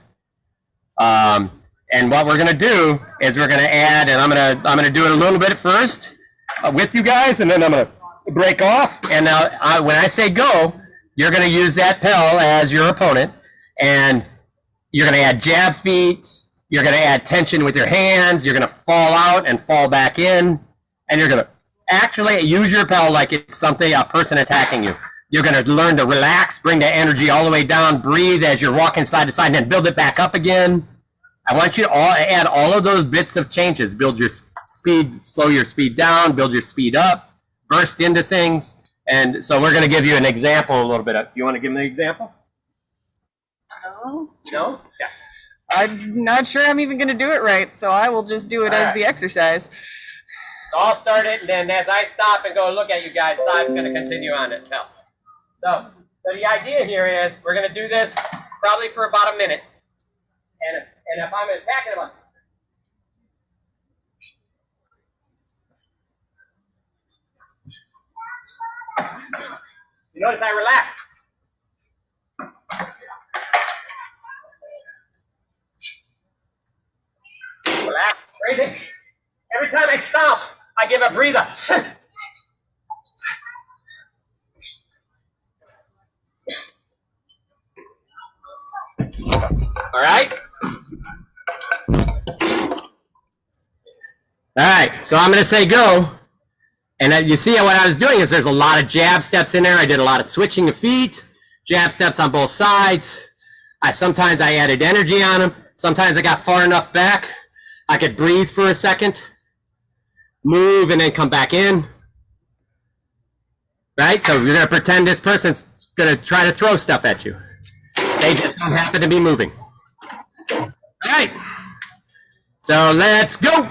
And what we're going to do is we're going to add, and I'm going to do it a little bit first with you guys, and then I'm going to break off. And now when I say go, you're going to use that Pell as your opponent, and you're going to add jab feet. You're going to add tension with your hands. You're going to fall out and fall back in, and you're going to actually use your Pell like it's a person attacking you. You're going to learn to relax, bring that energy all the way down, breathe as you're walking side to side, and then build it back up again. I want you to add all of those bits of changes. Build your speed, slow your speed down, build your speed up, burst into things. And so we're going to give you an example a little bit. You want to give me an example? No. No? Yeah. I'm not sure I'm even going to do it right, so I will just do it as the exercise. So I'll start it, and then as I stop and go look at you guys, Simon's going to continue on it. So the idea here is we're going to do this probably for about a minute. And if I'm attacking them, you notice I relax. Relax, breathing. Every time I stomp, I give a breather. All right? All right, so I'm going to say go. And you see what I was doing is there's a lot of jab steps in there. I did a lot of switching of feet, jab steps on both sides. Sometimes I added energy on them. Sometimes I got far enough back. I could breathe for a second, move, and then come back in. Right? So you're going to pretend this person's going to try to throw stuff at you. They just don't happen to be moving. All right. So let's go.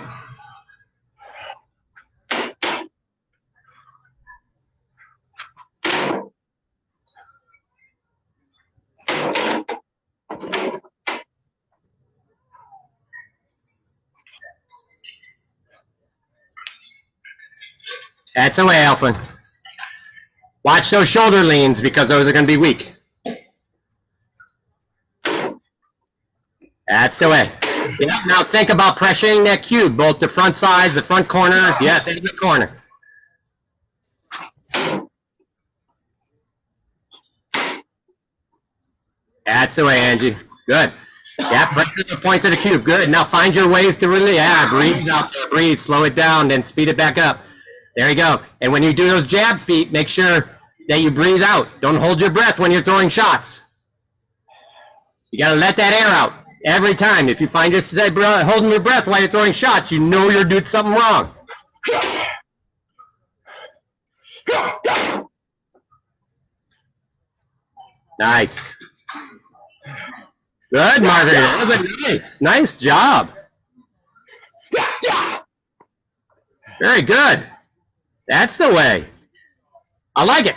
That's the way, Alpha. Watch those shoulder leans because those are going to be weak. That's the way. Yeah, now think about pressuring that cube, both the front sides, the front corners. Yes, in the corner. That's the way, Angie. Good. Yeah, pressure the points of the cube. Good. Now find your ways to really, breathe out there. Breathe, slow it down, then speed it back up. There you go. And when you do those jab feet, make sure that you breathe out. Don't hold your breath when you're throwing shots. You got to let that air out every time. If you find yourself holding your breath while you're throwing shots, you know you're doing something wrong. Nice. Good, Margaret. That was a nice job. Very good. That's the way. I like it.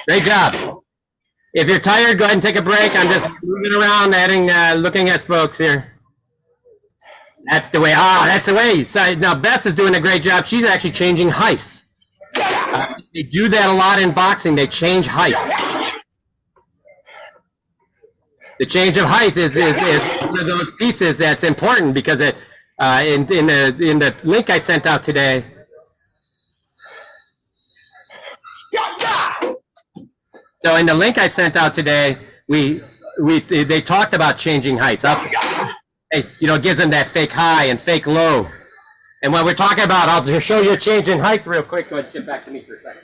Great job. If you're tired, go ahead and take a break. I'm just moving around, looking at folks here. That's the way. That's the way. So now Beth is doing a great job. She's actually changing heights. They do that a lot in boxing. They change heights. The change of height is one of those pieces that's important because in the link I sent out today. So in the link I sent out today, they talked about changing heights up. It gives them that fake high and fake low. And what we're talking about, I'll just show you a change in height real quick. Go ahead and get back to me for a second.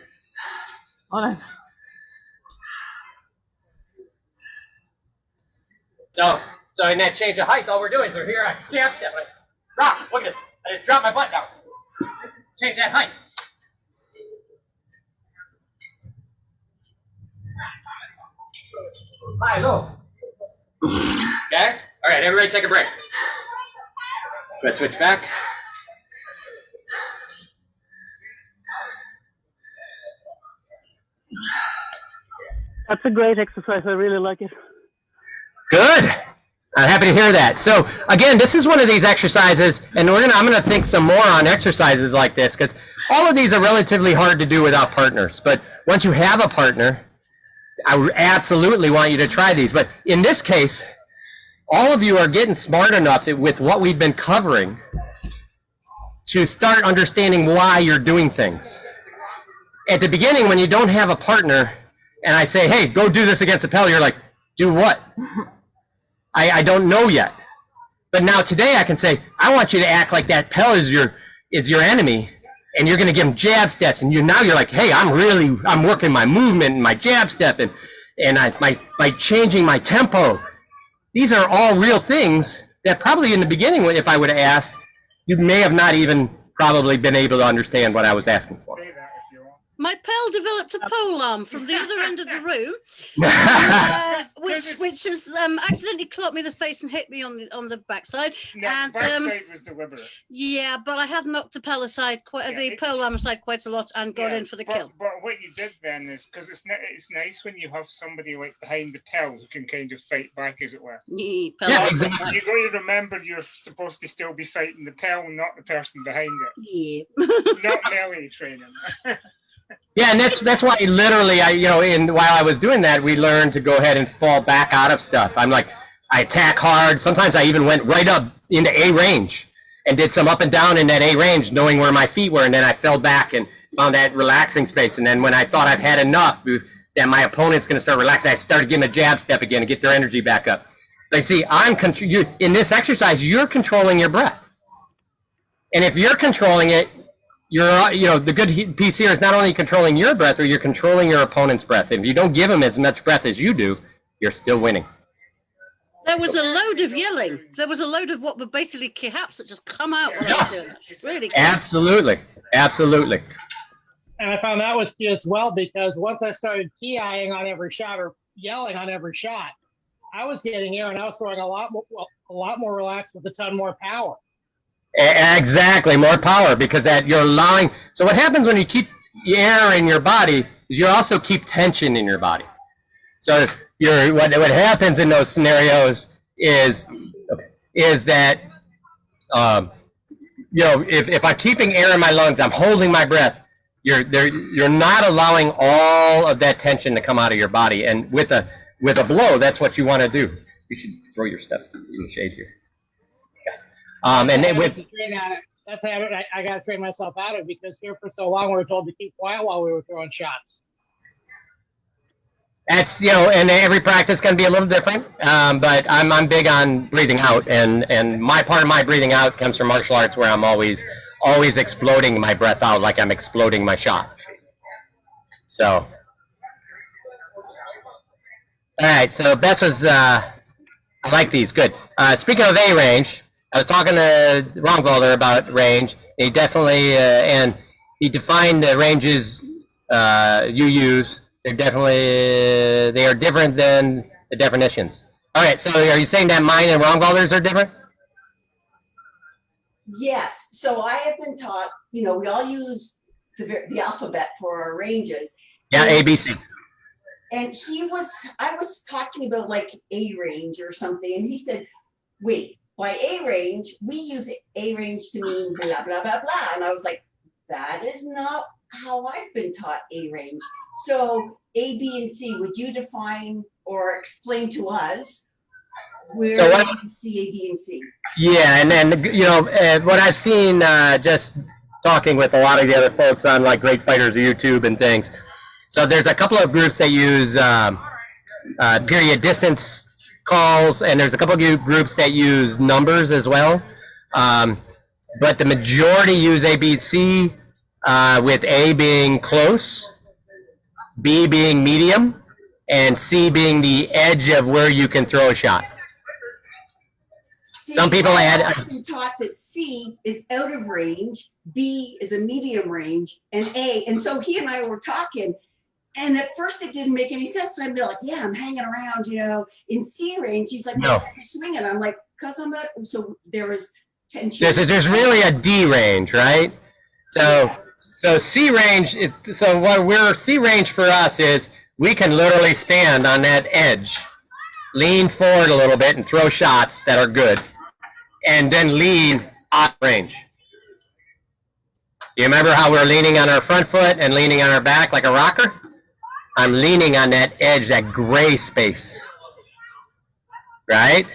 Hold on. So in that change of height, all we're doing is we're here, I jab step, I drop. Look at this. I just drop my butt down. Change that height. High, low. Okay? All right, everybody take a break. Let's switch back. That's a great exercise. I really like it. Good. I'm happy to hear that. So again, this is one of these exercises, and I'm going to think some more on exercises like this because all of these are relatively hard to do without partners. But once you have a partner, I absolutely want you to try these. But in this case, all of you are getting smart enough with what we've been covering to start understanding why you're doing things. At the beginning, when you don't have a partner, and I say, hey, go do this against the Pell, you're like, do what? I don't know yet. But now today I can say, I want you to act like that Pell is your enemy, and you're going to give him jab steps, and now you're like, hey, I'm working my movement and my jab step, and my changing my tempo. These are all real things that probably in the beginning, if I would have asked, you may have not even probably been able to understand what I was asking for. My pal developed a pole arm from the other end of the room, which has accidentally clocked me in the face and hit me on the backside. And backside was deliberate. Yeah, but I have knocked the pole aside, the pole arm aside quite a lot, and got in for the kill. But what you did then is because it's nice when you have somebody like behind the pell who can kind of fight back, as it were. Yeah, exactly. You got to remember you're supposed to still be fighting the pell, not the person behind it. Yeah. It's not melee training. Yeah, and that's why literally, while I was doing that, we learned to go ahead and fall back out of stuff. I'm like, I attack hard. Sometimes I even went right up into A range and did some up and down in that A range, knowing where my feet were, and then I fell back and found that relaxing space. And then when I thought I've had enough, that my opponent's going to start relaxing, I started giving a jab step again and get their energy back up. Like, see, in this exercise, you're controlling your breath. And if you're controlling it, the good piece here is not only controlling your breath, but you're controlling your opponent's breath. If you don't give them as much breath as you do, you're still winning. There was a load of yelling. There was a load of what were basically kihaps that just come out when I was doing it. Really cool. Absolutely. Absolutely. And I found that was key as well, because once I started ki-ing on every shot or yelling on every shot, I was getting air and I was throwing a lot more relaxed with a ton more power. Exactly, more power, because you're allowing. So what happens when you keep air in your body is you also keep tension in your body. So what happens in those scenarios is that if I'm keeping air in my lungs, I'm holding my breath. You're not allowing all of that tension to come out of your body. And with a blow, that's what you want to do. You should throw your stuff in the shade here. And then that's how I got to train myself out of, because here for so long we were told to keep quiet while we were throwing shots. That's, and every practice can be a little different, but I'm big on breathing out, and part of my breathing out comes from martial arts, where I'm always exploding my breath out like I'm exploding my shot. So, all right, so Bess was, I like these, good. Speaking of A range, I was talking to Rongvalder about range. He definitely, and he defined the ranges you use. They are different than the definitions. All right, so are you saying that mine and Rongvalder's are different? Yes. So I have been taught, we all use the alphabet for our ranges. Yeah, A, B, C. And I was talking about like A range or something, and he said, wait, by A range, we use A range to mean blah, blah, blah, blah. And I was like, that is not how I've been taught A range. So A, B, and C, would you define or explain to us where you see A, B, and C? Yeah, and then, what I've seen just talking with a lot of the other folks on like Great Fighters YouTube and things. So there's a couple of groups that use period distance calls, and there's a couple of groups that use numbers as well. But the majority use A, B, C, with A being close, B being medium, and C being the edge of where you can throw a shot. See, Some people I've been taught that C is out of range, B is a medium range, and A. And so he and I were talking, and at first it didn't make any sense. So I'd be like, yeah, I'm hanging around, in C range. He's like, no, you're swinging. I'm like, because I'm out. So there was tension. There's really a D range, right? So C range, so what we're C range for us is we can literally stand on that edge, lean forward a little bit and throw shots that are good, and then lean out range. You remember how we're leaning on our front foot and leaning on our back like a rocker? I'm leaning on that edge, that gray space, right?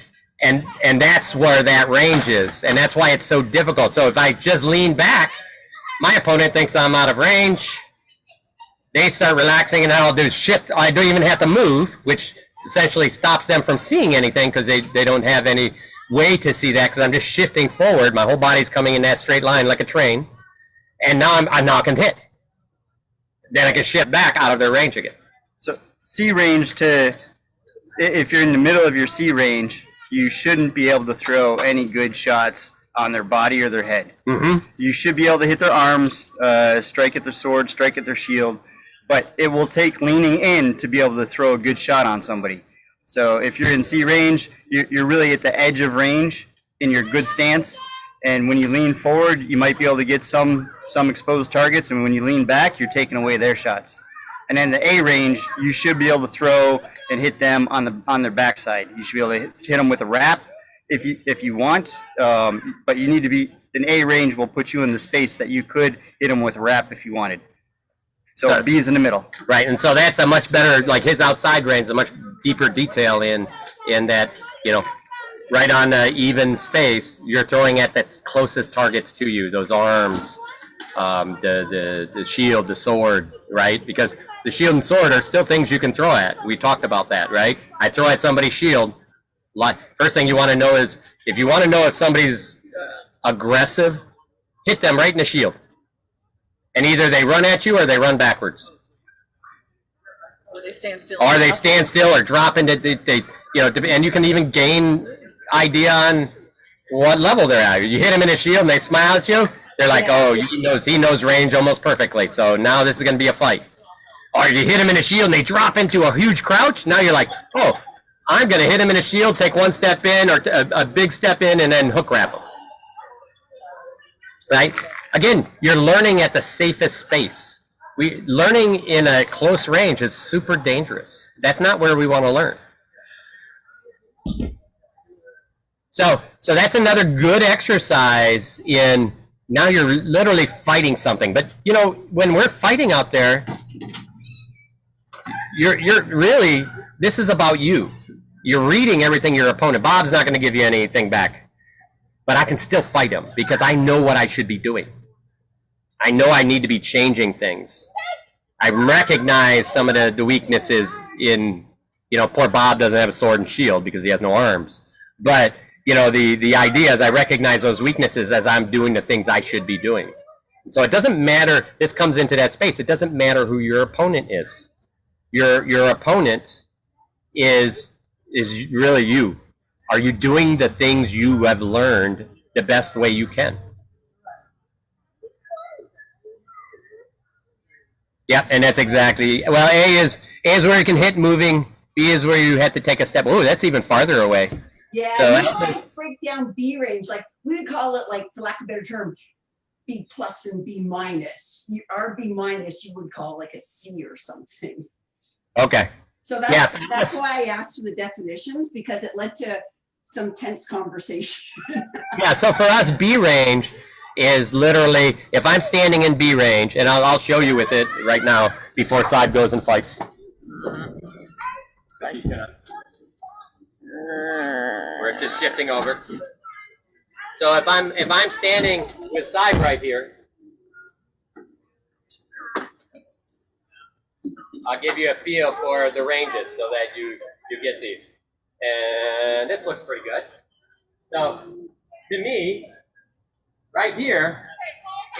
And that's where that range is, and that's why it's so difficult. So if I just lean back, my opponent thinks I'm out of range. They start relaxing, and all I'll do is shift. I don't even have to move, which essentially stops them from seeing anything, because they don't have any way to see that, because I'm just shifting forward. My whole body's coming in that straight line like a train, and now I can hit. Then I can shift back out of their range again. So C range, if you're in the middle of your C range, you shouldn't be able to throw any good shots on their body or their head. Mm-hmm. You should be able to hit their arms, strike at their sword, strike at their shield, but it will take leaning in to be able to throw a good shot on somebody. So if you're in C range, you're really at the edge of range in your good stance, and when you lean forward, you might be able to get some exposed targets, and when you lean back, you're taking away their shots. And then the A range, you should be able to throw and hit them on their backside. You should be able to hit them with a wrap if you want, but you need to be, an A range will put you in the space that you could hit them with a wrap if you wanted. So B is in the middle. Right, and so that's a much better, like his outside range, a much deeper detail in that, right on even space, you're throwing at the closest targets to you, those arms, the shield, the sword, right? Because the shield and sword are still things you can throw at. We talked about that, right? I throw at somebody's shield. First thing you want to know is, if you want to know if somebody's aggressive, hit them right in the shield. And either they run at you or they run backwards. Or they stand still. Or they stand still or drop into, they you know, and you can even gain idea on what level they're at. You hit them in a shield and they smile at you, they're like, oh, he knows range almost perfectly, so now this is going to be a fight. Or you hit them in a shield and they drop into a huge crouch, now you're like, oh, I'm going to hit him in a shield, take one step in, or a big step in, and then hook wrap him. Right? Again, you're learning at the safest space. Learning in a close range is super dangerous. That's not where we want to learn. So that's another good exercise in, now you're literally fighting something. But, you know, when we're fighting out there, you're really, this is about you. You're reading everything your opponent. Bob's not going to give you anything back. But I can still fight him because I know what I should be doing. I know I need to be changing things. I recognize some of the weaknesses in, you know, poor Bob doesn't have a sword and shield because he has no arms. But, you know, the idea is I recognize those weaknesses as I'm doing the things I should be doing. So it doesn't matter, this comes into that space, it doesn't matter who your opponent is. Your opponent is really you. Are you doing the things you have learned the best way you can? Yep, and that's exactly, well, A is where you can hit moving, B is where you have to take a step. Oh, that's even farther away. Yeah, So, you guys break down B range, like we would call it, like, for lack of a better term, B plus and B minus. Our B minus you would call like a C or something. Okay. So that's why I asked for the definitions, because it led to some tense conversation. Yeah, so for us, B range is literally, if I'm standing in B range, and I'll show you with it right now before Side goes and fights. We're just shifting over. So if I'm standing with Side right here, I'll give you a feel for the ranges so that you get these. And this looks pretty good. So to me, right here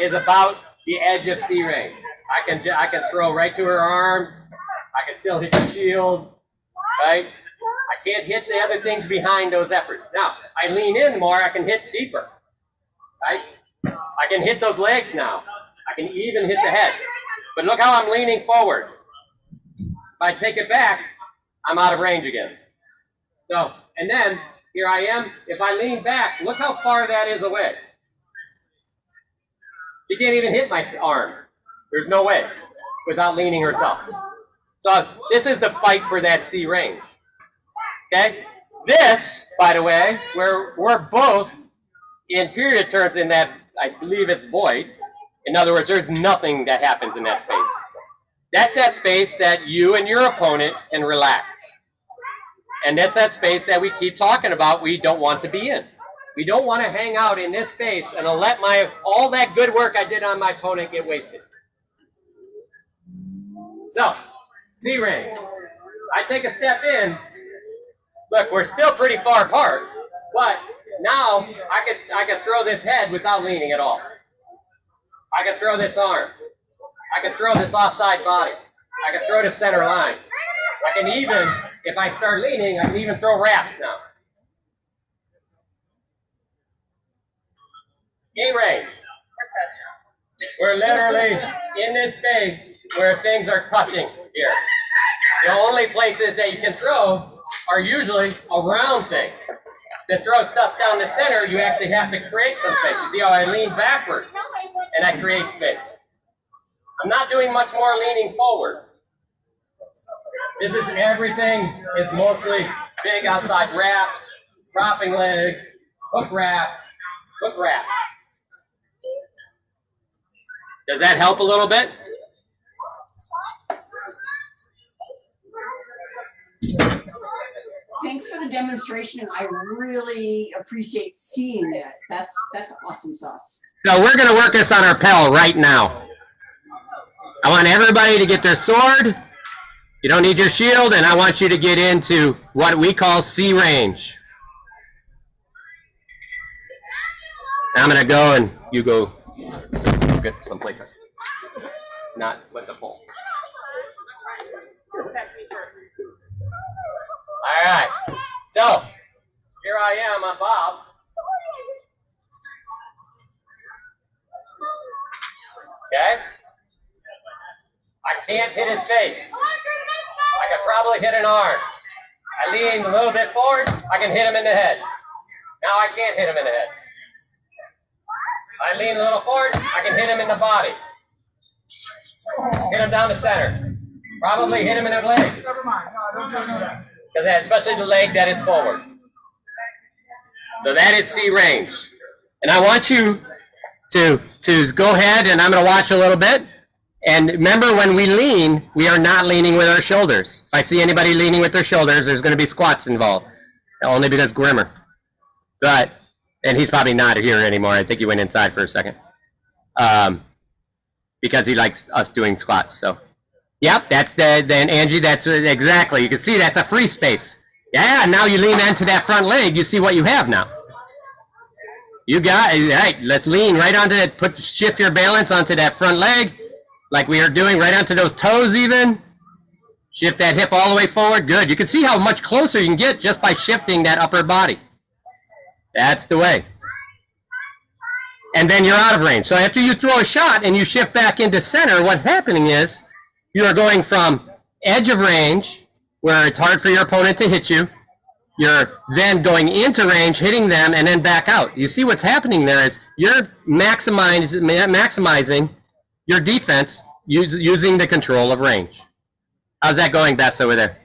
is about the edge of C range. I can throw right to her arms. I can still hit the shield, right? I can't hit the other things behind those efforts. Now, I lean in more, I can hit deeper, right? I can hit those legs now. I can even hit the head. But look how I'm leaning forward. If I take it back, I'm out of range again. So, and then, here I am. If I lean back, look how far that is away. She can't even hit my arm. There's no way without leaning herself. So this is the fight for that C range. Okay? This, by the way, we're both in period terms in that, I believe it's void. In other words, there's nothing that happens in that space. That's that space that you and your opponent can relax. And that's that space that we keep talking about we don't want to be in. We don't want to hang out in this space and let all that good work I did on my opponent get wasted. So, C range. I take a step in. Look, we're still pretty far apart, but now I can throw this head without leaning at all. I can throw this arm. I can throw this offside body. I can throw the center line. I can even, if I start leaning, I can even throw wraps now. A range. We're literally in this space where things are touching here. The only places that you can throw are usually around things. To throw stuff down the center, you actually have to create some space. You see how I lean backward and I create space. I'm not doing much more leaning forward. This is everything. It's mostly big outside wraps, dropping legs, hook wraps, hook wraps. Does that help a little bit? Thanks for the demonstration. I really appreciate seeing it. That's awesome sauce. So we're going to work this on our Pell right now. I want everybody to get their sword. You don't need your shield, and I want you to get into what we call C range. I'm going to go and you go Good, some plate. Not with the pole. All right. So here I am on Bob. Okay. I can't hit his face. I could probably hit an arm. I lean a little bit forward. I can hit him in the head. Now I can't hit him in the head. I lean a little forward. I can hit him in the body. Hit him down the center. Probably hit him in the leg. Never mind. No, don't do that. Because especially the leg that is forward. So that is C range. And I want you to go ahead, and I'm going to watch a little bit. And remember, when we lean, we are not leaning with our shoulders. If I see anybody leaning with their shoulders, there's going to be squats involved. Only because Grimmer. But, and he's probably not here anymore. I think he went inside for a second. Because he likes us doing squats. So, yep, that's then Angie, that's exactly. You can see that's a free space. Yeah, now you lean into that front leg, you see what you have now. You got it. Right, let's lean right onto that, shift your balance onto that front leg, like we are doing, right onto those toes even. Shift that hip all the way forward. Good. You can see how much closer you can get just by shifting that upper body. That's the way. And then you're out of range. So after you throw a shot and you shift back into center, what's happening is you are going from edge of range, where it's hard for your opponent to hit you. You're then going into range, hitting them, and then back out. You see what's happening there is you're maximizing your defense using the control of range. How's that going, Bess, over there?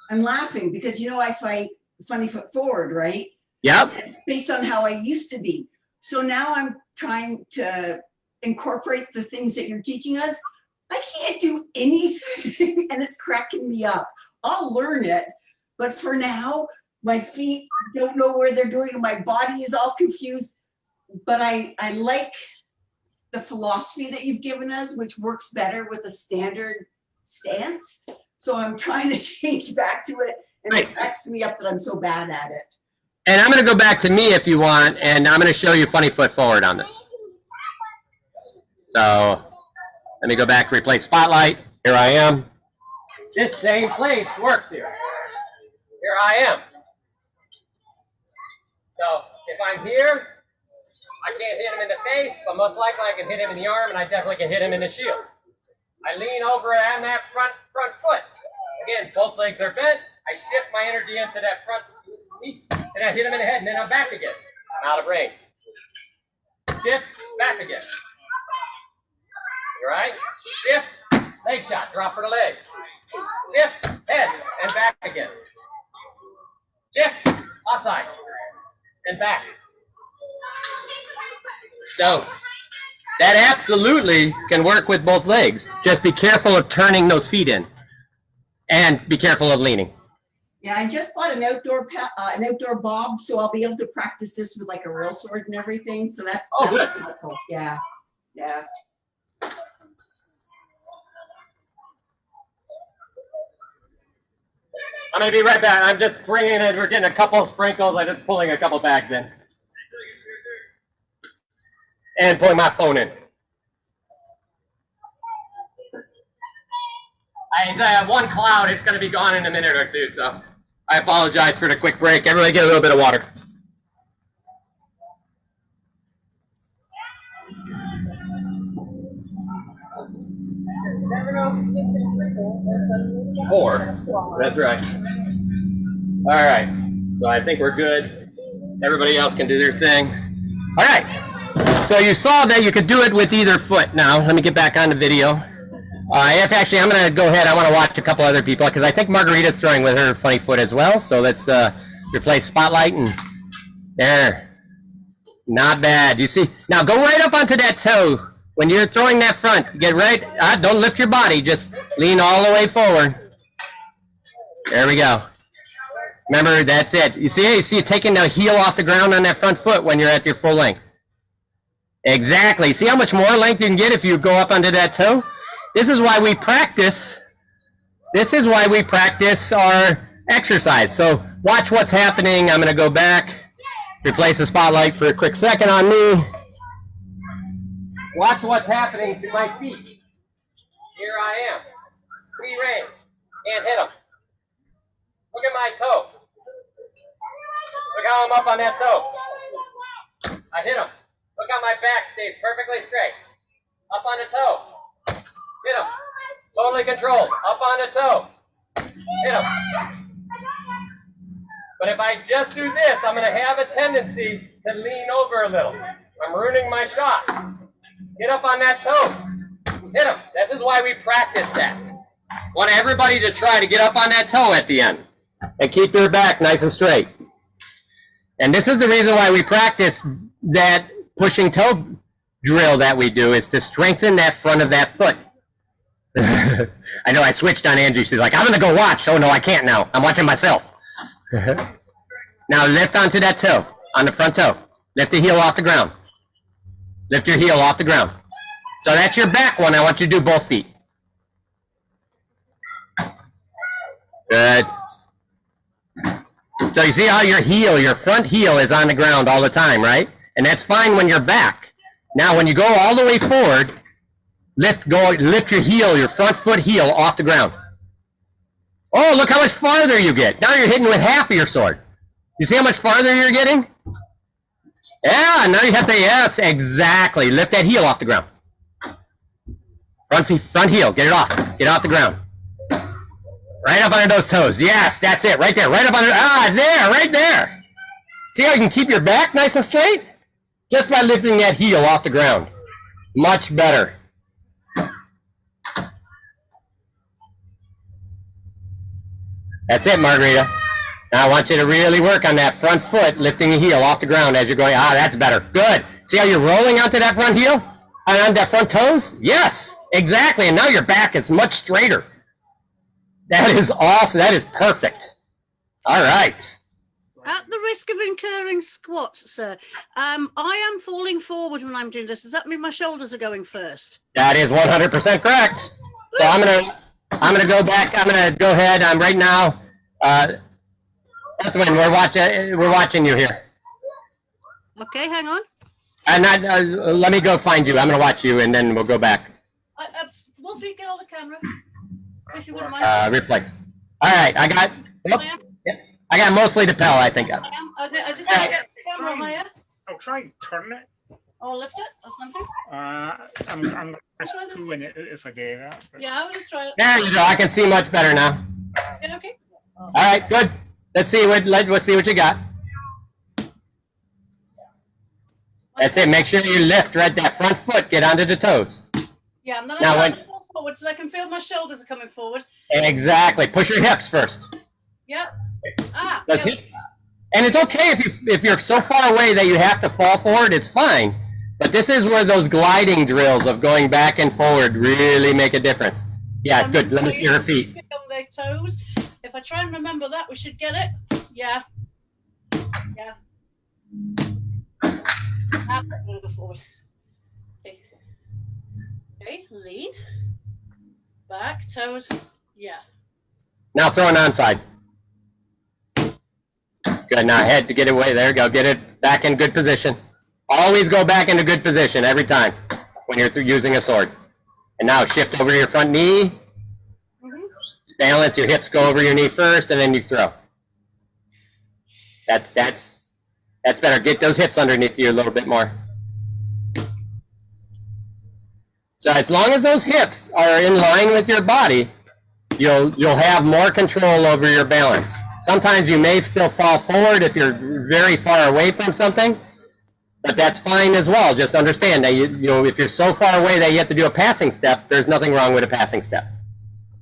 I'm laughing because, you know, I fight funny foot forward, right? Yep. Based on how I used to be. So now I'm trying to incorporate the things that you're teaching us. I can't do anything and it's cracking me up. I'll learn it, but for now, my feet don't know where they're doing and my body is all confused. But I like the philosophy that you've given us, which works better with a standard stance. So I'm trying to change back to it, and it cracks me up that I'm so bad at it. And I'm going to go back to me if you want, and I'm going to show you funny foot forward on this. So let me go back, replace spotlight. Here I am. This same place works here. Here I am. So if I'm here, I can't hit him in the face, but most likely I can hit him in the arm, and I definitely can hit him in the shield. I lean over on that front foot. Again, both legs are bent. I shift my energy into that front knee, and I hit him in the head, and then I'm back again. I'm out of range. Shift, back again. All right? Shift, leg shot, drop for the leg. Shift, head, and back again. Shift, offside, and back. So that absolutely can work with both legs. Just be careful of turning those feet in, and be careful of leaning. Yeah, I just bought an outdoor bob, so I'll be able to practice this with like a real sword and everything. So that's good. helpful. Yeah, yeah. I'm going to be right back. I'm just bringing it. We're getting a couple of sprinkles. I'm just pulling a couple bags in. And pulling my phone in. I have one cloud. It's going to be gone in a minute or two, so I apologize for the quick break. Everybody get a little bit of water. Four. That's right. All right. So I think we're good. Everybody else can do their thing. All right. So you saw that you could do it with either foot. Now, let me get back on the video. If actually, I'm going to go ahead. I want to watch a couple other people because I think Margarita's throwing with her funny foot as well. So let's replace spotlight and there. Not bad. You see? Now go right up onto that toe. When you're throwing that front, get right. Don't lift your body. Just lean all the way forward. There we go. Remember, that's it. You see it taking the heel off the ground on that front foot when you're at your full length. Exactly. See how much more length you can get if you go up onto that toe? This is why we practice. This is why we practice our exercise. So watch what's happening. I'm gonna go back, replace the spotlight for a quick second on me. Watch what's happening to my feet. Here I am. Free range. Can't hit them. Look at my toe. Look how I'm up on that toe. I hit him. Look how my back stays perfectly straight. Up on the toe. Hit him. Totally controlled. Up on the toe. Hit him. But if I just do this, I'm going to have a tendency to lean over a little. I'm ruining my shot. Get up on that toe. Hit him. This is why we practice that. Want everybody to try to get up on that toe at the end. And keep your back nice and straight. And this is the reason why we practice that pushing toe drill that we do, is to strengthen that front of that foot. I know I switched on Angie. She's like, I'm going to go watch. Oh, no, I can't now. I'm watching myself. Now lift onto that toe, on the front toe. Lift the heel off the ground. Lift your heel off the ground. So that's your back one. I want you to do both feet. Good. So you see how your heel, your front heel is on the ground all the time, right? And that's fine when you're back. Now when you go all the way forward, lift your heel, your front foot heel off the ground. Oh, look how much farther you get. Now you're hitting with half of your sword. You see how much farther you're getting? Yeah, now you have to, yes, exactly. Lift that heel off the ground. Front heel, get it off. Get off the ground. Right up under those toes. Yes, that's it. Right there. Right up under. There. Right there. See how you can keep your back nice and straight? Just by lifting that heel off the ground. Much better. That's it, Margarita. Now I want you to really work on that front foot, lifting the heel off the ground as you're going. That's better. Good. See how you're rolling onto that front heel? And on that front toes? Yes, exactly. And now your back is much straighter. That is awesome. That is perfect. All right. At the risk of incurring squats, sir, I am falling forward when I'm doing this. Does that mean my shoulders are going first? That is 100% correct. So I'm gonna go back. I'm gonna go ahead. I'm right now. That's when we're watching you here. Okay, hang on. And let me go find you. I'm gonna watch you, and then we'll go back. Wolfie, get on the camera. If you wouldn't mind. Replace. All right, I got. Yep, I got mostly the Pell, I think. Okay, I just have to get the camera higher. I'll try and turn it. Or lift it, or something. I'm going to pulling it out if I do that. But... Yeah, I'll just try it. There you go. I can see much better now. Yeah, okay. All right, good. Let's see what you got. That's it. Make sure you lift right that front foot. Get onto the toes. Yeah, I'm not now going forward so I can feel my shoulders are coming forward. Exactly. Push your hips first. Yeah. And it's okay if you're so far away that you have to fall forward. It's fine. But this is where those gliding drills of going back and forward really make a difference. Yeah, good. Let me see your feet. On their toes. If I try and remember that, we should get it. Yeah. Yeah. I'm going to go forward. Okay. Okay, lean. Back, toes. Yeah. Now throw an onside. Good. Now head to get it away. There you go. Get it back in good position. Always go back into good position every time when you're using a sword. And now shift over to your front knee. Balance. Your hips go over your knee first, and then you throw. That's better. Get those hips underneath you a little bit more. So as long as those hips are in line with your body, you'll have more control over your balance. Sometimes you may still fall forward if you're very far away from something, but that's fine as well. Just understand that if you're so far away that you have to do a passing step, there's nothing wrong with a passing step.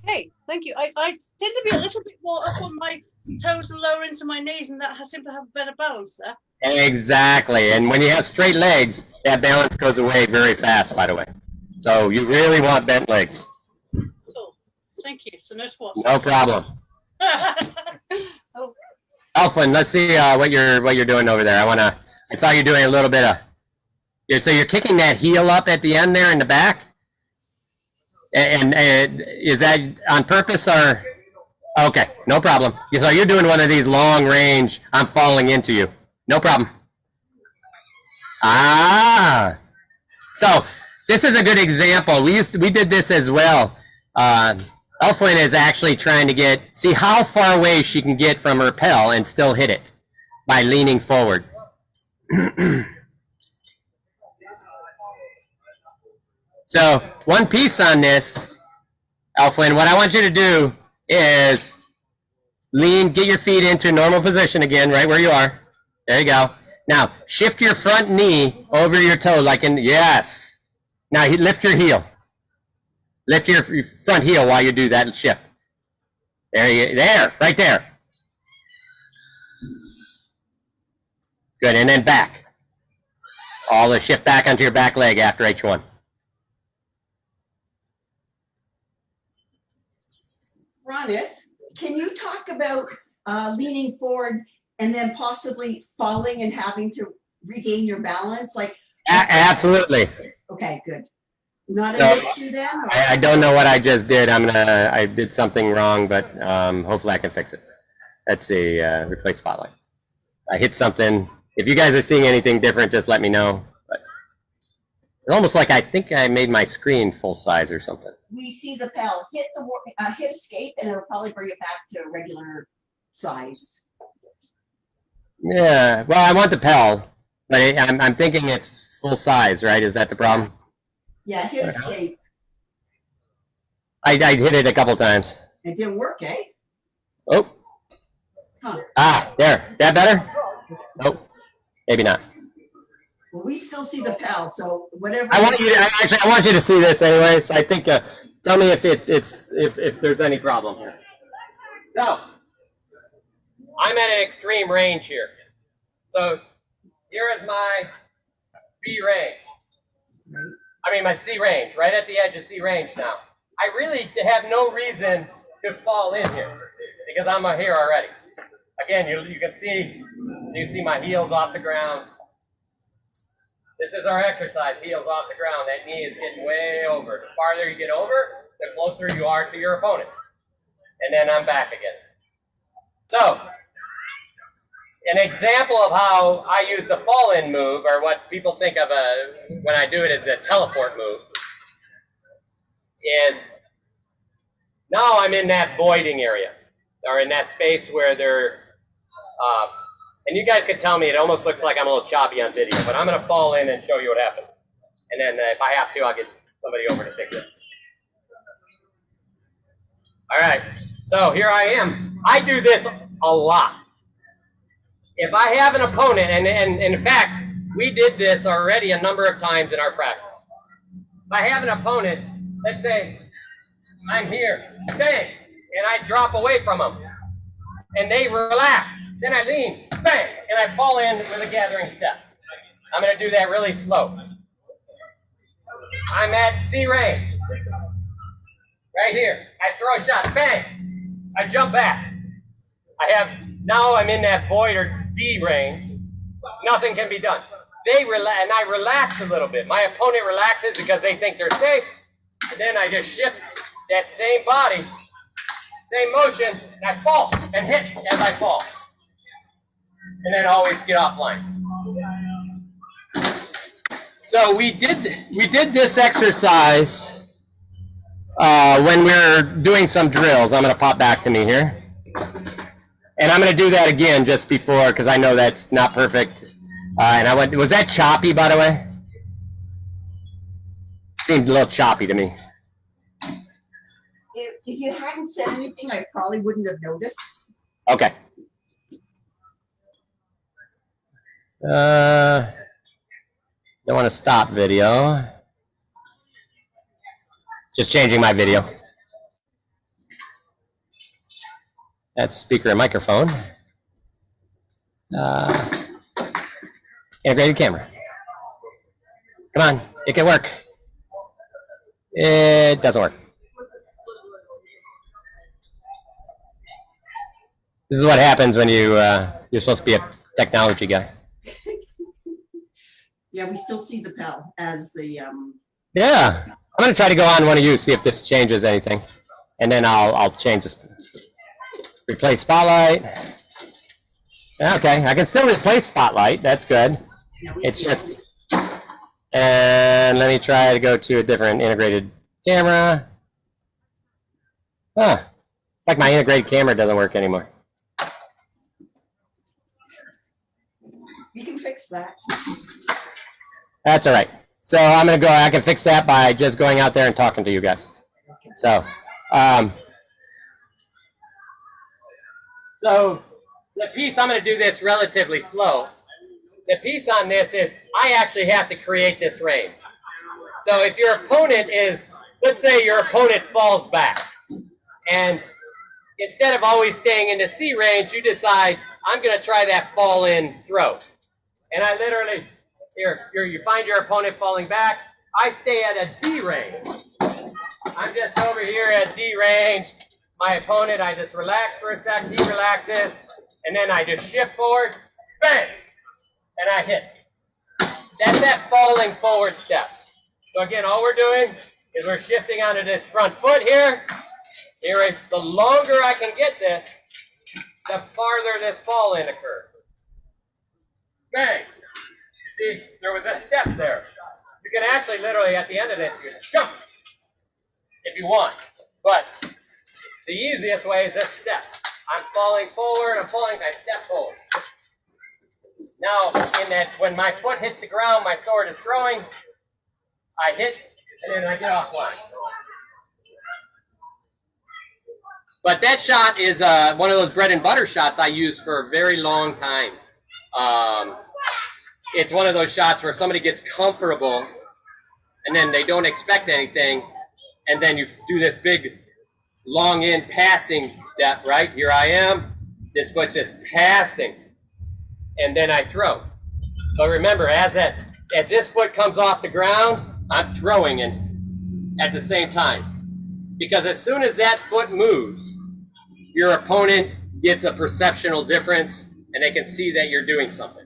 Okay, thank you. I tend to be a little bit more up on my toes and lower into my knees, and that I seem to have better balance there. Exactly, and when you have straight legs, that balance goes away very fast, by the way. So you really want bent legs. Cool. Thank you. So no squats. No problem. Oh. Alflin, let's see what you're doing over there. I saw you doing a little bit of. So you're kicking that heel up at the end there in the back, and is that on purpose or? Okay, no problem. So you're doing one of these long range, I'm falling into you. No problem. Ah. So this is a good example. We did this as well. Elfwin is actually trying to see how far away she can get from her Pell and still hit it by leaning forward. So one piece on this, Elfwin, what I want you to do is get your feet into normal position again, right where you are. There you go. Now, shift your front knee over your toe yes. Now, lift your heel. Lift your front heel while you do that shift. There, right there. Good, and then back. All the shift back onto your back leg after each one. Ronis, can you talk about leaning forward and then possibly falling and having to regain your balance? Like absolutely. Okay, good. Not So, an issue then? Or? I don't know what I just did. I did something wrong, but hopefully I can fix it. Let's see, replace spotlight. I hit something. If you guys are seeing anything different, just let me know. But it's almost like I think I made my screen full size or something. We see the Pell. Hit escape and it'll probably bring it back to regular size. Yeah, well, I want the Pell, but I'm thinking it's full size, right? Is that the problem? Yeah, hit escape. I hit it a couple times. It didn't work, eh? Oh. Huh. Ah, there. That better? Nope. Maybe not. Well, we still see the Pell, so whatever. I want you to see this anyways. I think. Tell me if there's any problem here. So, I'm at an extreme range here. So, here is my B range. I mean my C range, right at the edge of C range now. I really have no reason to fall in here because I'm here already. Again, you can see my heels off the ground. This is our exercise, heels off the ground. That knee is getting way over. The farther you get over, the closer you are to your opponent. And then I'm back again. So, an example of how I use the fall-in move, or what people think of when I do it as a teleport move, is now I'm in that voiding area, or in that space where they're, and you guys can tell me it almost looks like I'm a little choppy on video, but I'm going to fall in and show you what happened. And then if I have to, I'll get somebody over to fix it. All right, so here I am. I do this a lot. If I have an opponent, and in fact, we did this already a number of times in our practice. If I have an opponent, let's say I'm here, bang, and I drop away from them, and they relax. Then I lean, bang, and I fall in with a gathering step. I'm going to do that really slow. I'm at C range. Right here. I throw a shot, bang. I jump back. Now I'm in that void or D range. Nothing can be done. They relax, and I relax a little bit. My opponent relaxes because they think they're safe. And then I just shift that same body, same motion, and I fall and hit as I fall. And then always get offline. So we did this exercise when we're doing some drills. I'm going to pop back to me here. And I'm going to do that again just before, because I know that's not perfect. Was that choppy, by the way? Seemed a little choppy to me. If you hadn't said anything, I probably wouldn't have noticed. Okay. Don't want to stop video. Just changing my video. That's speaker and microphone. Integrated camera. Come on, it can work. It doesn't work. This is what happens when you're supposed to be a technology guy. Yeah, we still see the Pell as the. Yeah, I'm gonna try to go on one of you, see if this changes anything, and then I'll change this. Replace spotlight. Okay, I can still replace spotlight. That's good. It's just, and let me try to go to a different integrated camera. Huh. It's like my integrated camera doesn't work anymore. You can fix that. That's all right. So I'm going to go, I can fix that by just going out there and talking to you guys. So, so the piece, I'm going to do this relatively slow. The piece on this is I actually have to create this range. So if your opponent is, let's say your opponent falls back, and instead of always staying in the C range, you decide, I'm going to try that fall in throw. And I literally, you find your opponent falling back, I stay at a D range. I'm just over here at D range. My opponent, I just relax for a sec, he relaxes, and then I just shift forward, bang, and I hit. That's that falling forward step. So again, all we're doing is we're shifting onto this front foot here. Here is, the longer I can get this, the farther this fall in occurs. Bang. You see, there was a step there. You can actually literally, at the end of this, you can jump if you want. But the easiest way is this step. I'm falling forward, I'm falling, I step forward. Now, in that, when my foot hits the ground, my sword is throwing, I hit, and then I get offline. But that shot is one of those bread and butter shots I use for a very long time. It's one of those shots where somebody gets comfortable and then they don't expect anything, and then you do this big long in passing step, right? Here I am, this foot's just passing, and then I throw. So remember, as this foot comes off the ground, I'm throwing in at the same time. Because as soon as that foot moves, your opponent gets a perceptual difference and they can see that you're doing something.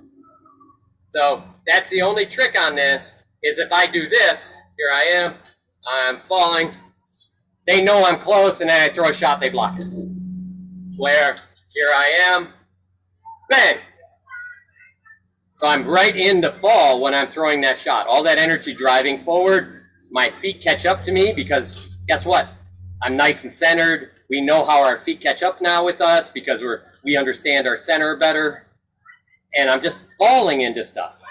So that's the only trick on this, is if I do this, here I am, I'm falling, they know I'm close, and then I throw a shot, they block it. Where, here I am, bang! So I'm right in the fall when I'm throwing that shot. All that energy driving forward, my feet catch up to me because guess what? I'm nice and centered. We know how our feet catch up now with us because we understand our center better. And I'm just falling into stuff.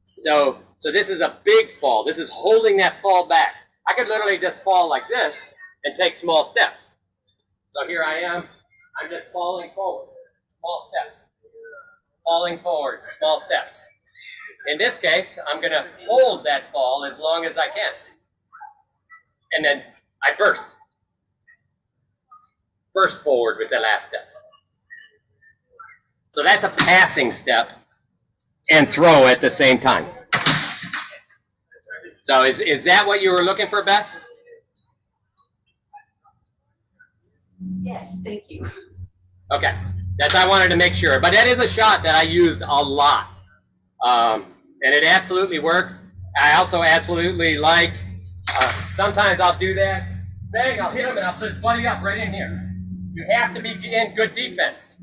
So this is a big fall. This is holding that fall back. I could literally just fall like this and take small steps. So here I am. I'm just falling forward. Small steps. Falling forward. Small steps. In this case, I'm going to hold that fall as long as I can. And then I burst. Burst forward with the last step. So that's a passing step and throw at the same time. So is that what you were looking for, Bess? Yes, thank you. Okay, I wanted to make sure. But that is a shot that I used a lot. And it absolutely works. I also absolutely like, sometimes I'll do that. Bang, I'll hit him and I'll just buddy up right in here. You have to be in good defense.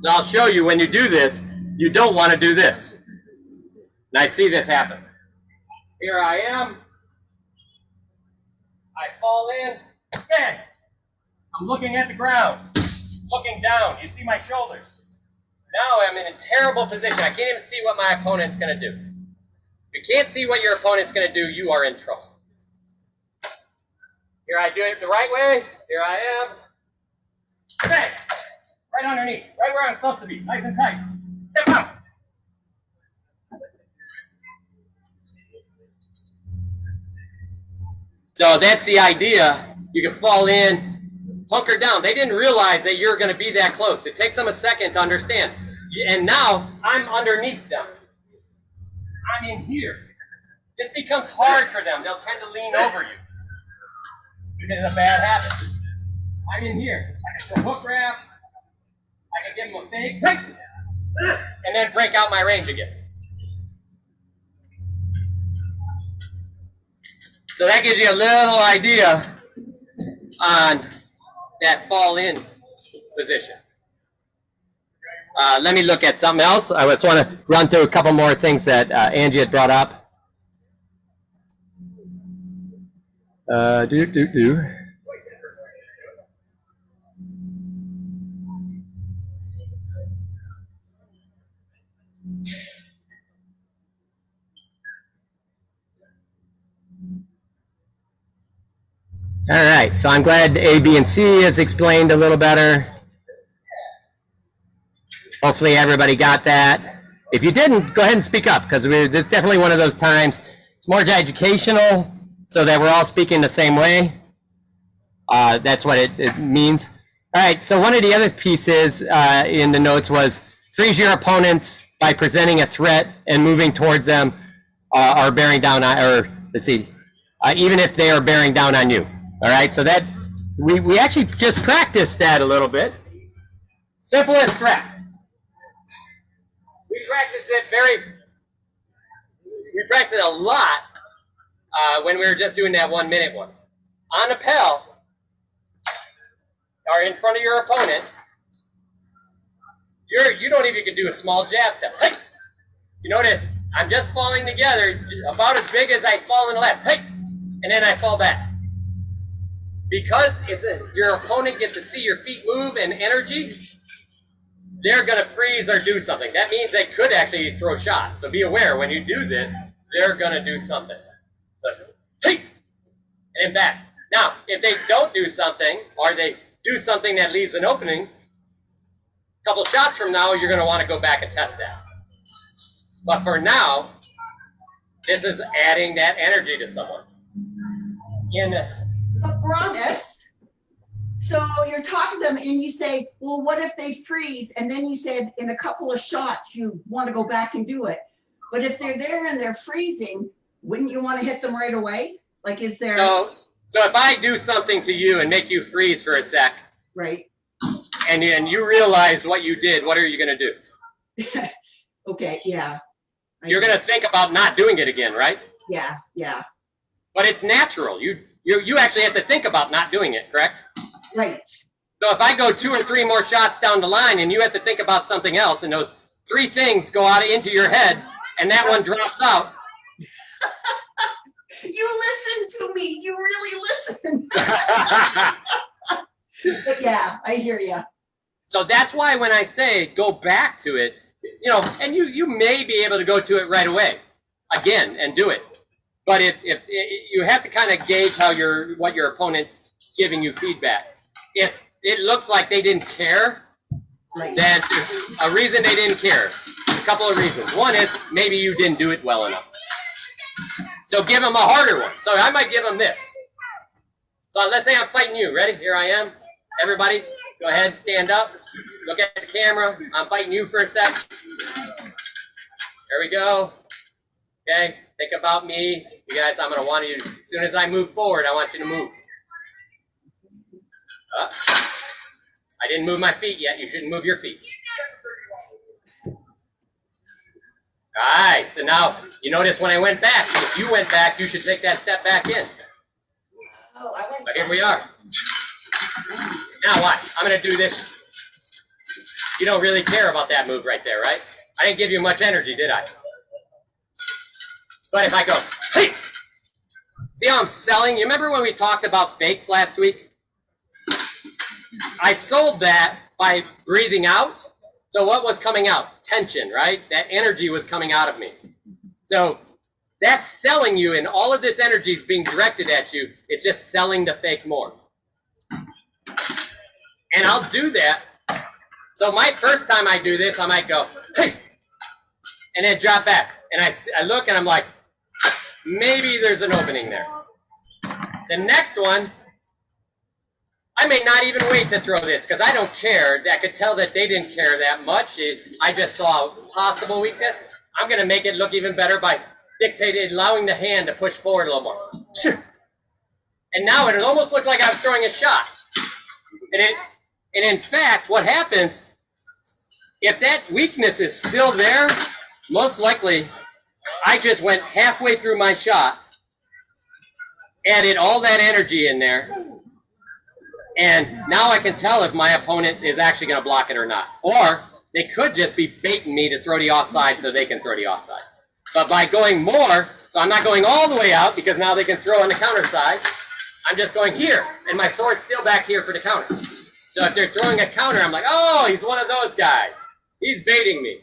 So I'll show you when you do this, you don't want to do this. And I see this happen. Here I am. I fall in. Bang! I'm looking at the ground. Looking down. You see my shoulders. Now I'm in a terrible position. I can't even see what my opponent's going to do. If you can't see what your opponent's going to do, you are in trouble. Here I do it the right way. Here I am. Bang! Right underneath. Right where I'm supposed to be. Nice and tight. Step out. So that's the idea. You can fall in, hunker down. They didn't realize that you're going to be that close. It takes them a second to understand. And now I'm underneath them. I'm in here. This becomes hard for them. They'll tend to lean over you. Because it's a bad habit. I'm in here. I can hook wrap. I can give them a fake, and then break out my range again. So that gives you a little idea on that fall in position. Let me look at something else. I just want to run through a couple more things that Angie had brought up. All right, so I'm glad A, B, and C is explained a little better. Hopefully everybody got that. If you didn't, go ahead and speak up, because it's definitely one of those times. It's more educational, so that we're all speaking the same way. That's what it means. All right, so one of the other pieces in the notes was freeze your opponents by presenting a threat and moving towards them or bearing down on, or let's see, even if they are bearing down on you. All right, so that we actually just practiced that a little bit. Simple as threat. We practiced it a lot when we were just doing that 1 minute one. On the Pell, or in front of your opponent, you don't even can do a small jab step. Hey! You notice, I'm just falling together about as big as I fall in the left. Hey! And then I fall back. Because your opponent gets to see your feet move and energy, they're going to freeze or do something. That means they could actually throw shots. So be aware, when you do this, they're going to do something. So it's, hey! And then back. Now, if they don't do something, or they do something that leaves an opening, a couple shots from now, you're going to want to go back and test that. But for now, this is adding that energy to someone. But Bronis, so you're talking to them and you say, well, what if they freeze? And then you said in a couple of shots, you want to go back and do it. But if they're there and they're freezing, wouldn't you want to hit them right away? Like, is there... So if I do something to you and make you freeze for a sec, right, and you realize what you did, what are you going to do? Okay, yeah. You're going to think about not doing it again, right? Yeah, yeah. But it's natural. You actually have to think about not doing it, correct? Right. So if I go 2 or 3 more shots down the line and you have to think about something else, and those 3 things go out into your head, and that one drops out. You listen to me. You really listen. But yeah, I hear you. So that's why when I say go back to it, and you may be able to go to it right away, again, and do it. But if you have to kind of gauge how what your opponent's giving you feedback. If it looks like they didn't care, then there's a reason they didn't care. A couple of reasons. One is maybe you didn't do it well enough. So give them a harder one. So I might give them this. So let's say I'm fighting you. Ready? Here I am. Everybody, go ahead and stand up. Look at the camera. I'm fighting you for a sec. There we go. Okay, think about me. You guys, I'm going to want you to, as soon as I move forward, I want you to move. I didn't move my feet yet. You shouldn't move your feet. All right, so now you notice when I went back, if you went back, you should take that step back in. Oh, I went. But here we are. Now what? I'm going to do this. You don't really care about that move right there, right? I didn't give you much energy, did I? But if I go, hey! See how I'm selling? You remember when we talked about fakes last week? I sold that by breathing out. So what was coming out? Tension, right? That energy was coming out of me. So that's selling you, and all of this energy is being directed at you. It's just selling the fake more. And I'll do that. So my first time I do this, I might go, hey! And then drop back. And I look and I'm like, maybe there's an opening there. The next one, I may not even wait to throw this because I don't care. I could tell that they didn't care that much. I just saw a possible weakness. I'm going to make it look even better by allowing the hand to push forward a little more. And now it almost looked like I was throwing a shot. And in fact, what happens, if that weakness is still there, most likely I just went halfway through my shot, added all that energy in there, And now I can tell if my opponent is actually going to block it or not. Or they could just be baiting me to throw the offside so they can throw the offside. But by going more, so I'm not going all the way out because now they can throw on the counter side. I'm just going here, and my sword's still back here for the counter. So if they're throwing a counter, I'm like, oh, he's one of those guys. He's baiting me.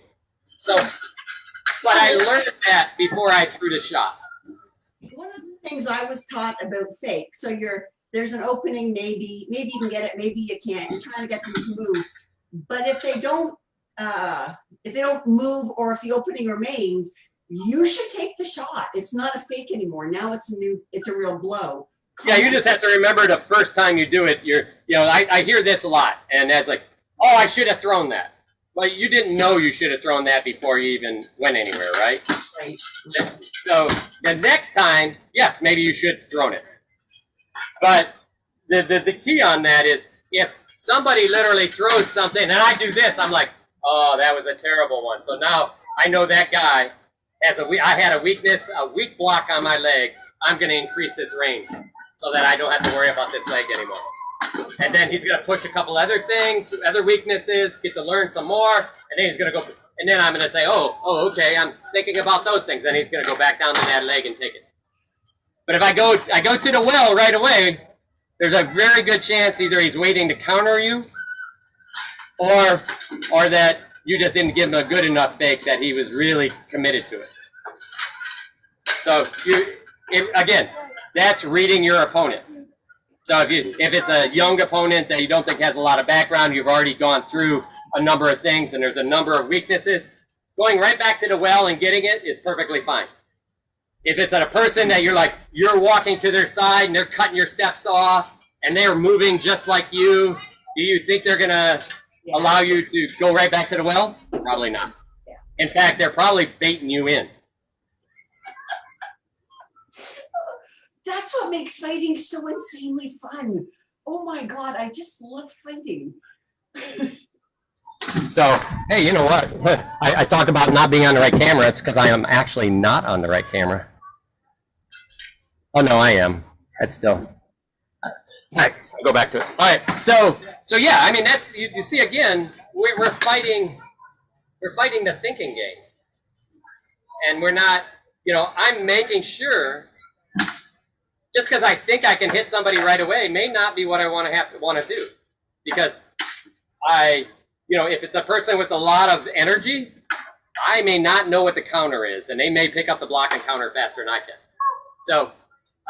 So, but I learned that before I threw the shot. One of the things I was taught about fake, so there's an opening, maybe you can get it, maybe you can't. You're trying to get them to move. But if they don't move, or if the opening remains, you should take the shot. It's not a fake anymore. Now it's a real blow. Yeah, you just have to remember the first time you do it, I hear this a lot, and that's like, oh, I should have thrown that. Well, you didn't know you should have thrown that before you even went anywhere, right? Right. So the next time, yes, maybe you should have thrown it. But the key on that is if somebody literally throws something and I do this, I'm like, oh, that was a terrible one. So now I know that guy I had a weak block on my leg. I'm going to increase this range so that I don't have to worry about this leg anymore. And then he's going to push a couple other things, other weaknesses, get to learn some more, and then he's going to go, and then I'm going to say, oh, okay, I'm thinking about those things. Then he's going to go back down to that leg and take it. But if I go to the well right away, there's a very good chance either he's waiting to counter you, or that you just didn't give him a good enough fake that he was really committed to it. So again, that's reading your opponent. So if it's a young opponent that you don't think has a lot of background, you've already gone through a number of things and there's a number of weaknesses, going right back to the well and getting it is perfectly fine. If it's a person that you're walking to their side and they're cutting your steps off and they're moving just like you, do you think they're going to allow you to go right back to the well? Probably not. In fact, they're probably baiting you in. That's what makes fighting so insanely fun. Oh my God, I just love fighting. So, hey, you know what? I talk about not being on the right camera. It's because I am actually not on the right camera. Oh, no, I am. That's still. All right, I'll go back to it. All right, so yeah, I mean, that's, you see, again, we're fighting the thinking game. And we're not, I'm making sure, just because I think I can hit somebody right away may not be what I want to do. Because if it's a person with a lot of energy, I may not know what the counter is, and they may pick up the block and counter faster than I can. So,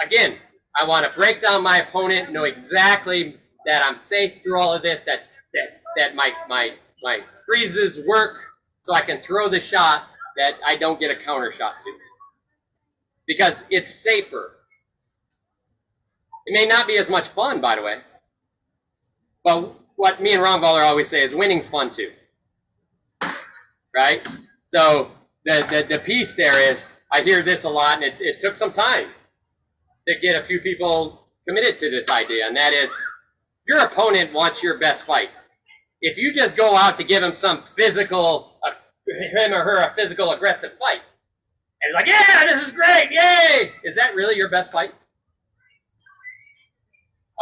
again, I want to break down my opponent, know exactly that I'm safe through all of this, that my freezes work, so I can throw the shot that I don't get a counter shot to. Because it's safer. It may not be as much fun, by the way, but what me and Ronvaler always say is winning's fun too, right? So the piece there is, I hear this a lot, and it took some time to get a few people committed to this idea, and that is, your opponent wants your best fight. If you just go out to give him some physical, him or her a physical aggressive fight, and it's like, yeah, this is great, yay! Is that really your best fight?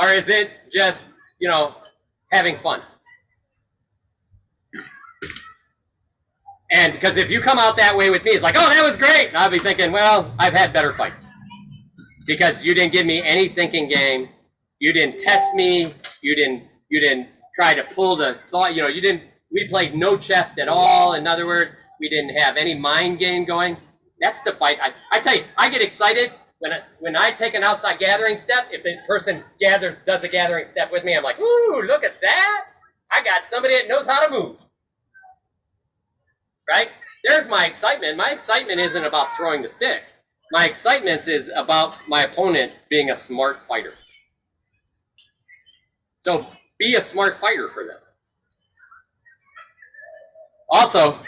Or is it just, having fun? And because if you come out that way with me, it's like, oh, that was great. And I'll be thinking, well, I've had better fights. Because you didn't give me any thinking game. You didn't test me. You didn't try to pull the thought, we played no chess at all. In other words, we didn't have any mind game going. That's the fight. I tell you, I get excited when I take an outside gathering step. If the person does a gathering step with me, I'm like, ooh, look at that. I got somebody that knows how to move. Right? There's my excitement. My excitement isn't about throwing the stick. My excitement is about my opponent being a smart fighter. So be a smart fighter for them. Also,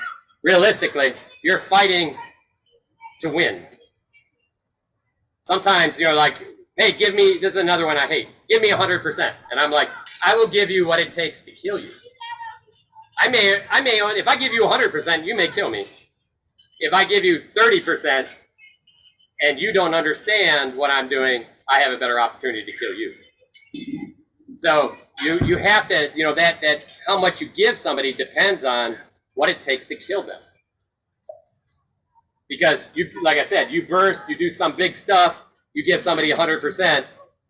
realistically, you're fighting to win. Sometimes you're like, hey, this is another one I hate. Give me 100%. And I'm like, I will give you what it takes to kill you. I may, if I give you 100%, you may kill me. If I give you 30% and you don't understand what I'm doing, I have a better opportunity to kill you. So you have to, you know, that how much you give somebody depends on what it takes to kill them. Because you, like I said, you burst, you do some big stuff, you give somebody 100%,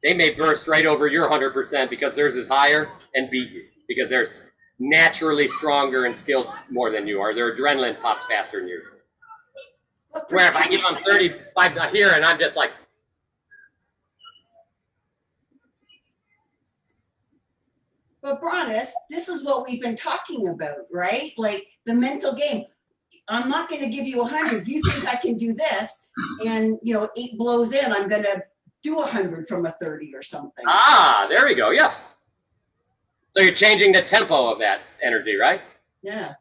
they may burst right over your 100% because theirs is higher and beat you because they're naturally stronger and skilled more than you are. Their adrenaline pops faster than you. Where if I give them 35 here and I'm just like, But Bronis, this is what we've been talking about, right? Like the mental game. I'm not going to give you 100. You think I can do this, and 8 blows in, I'm going to do 100 from a 30 or something. ah, there we go. Yes. So you're changing the tempo of that energy, right? Yeah.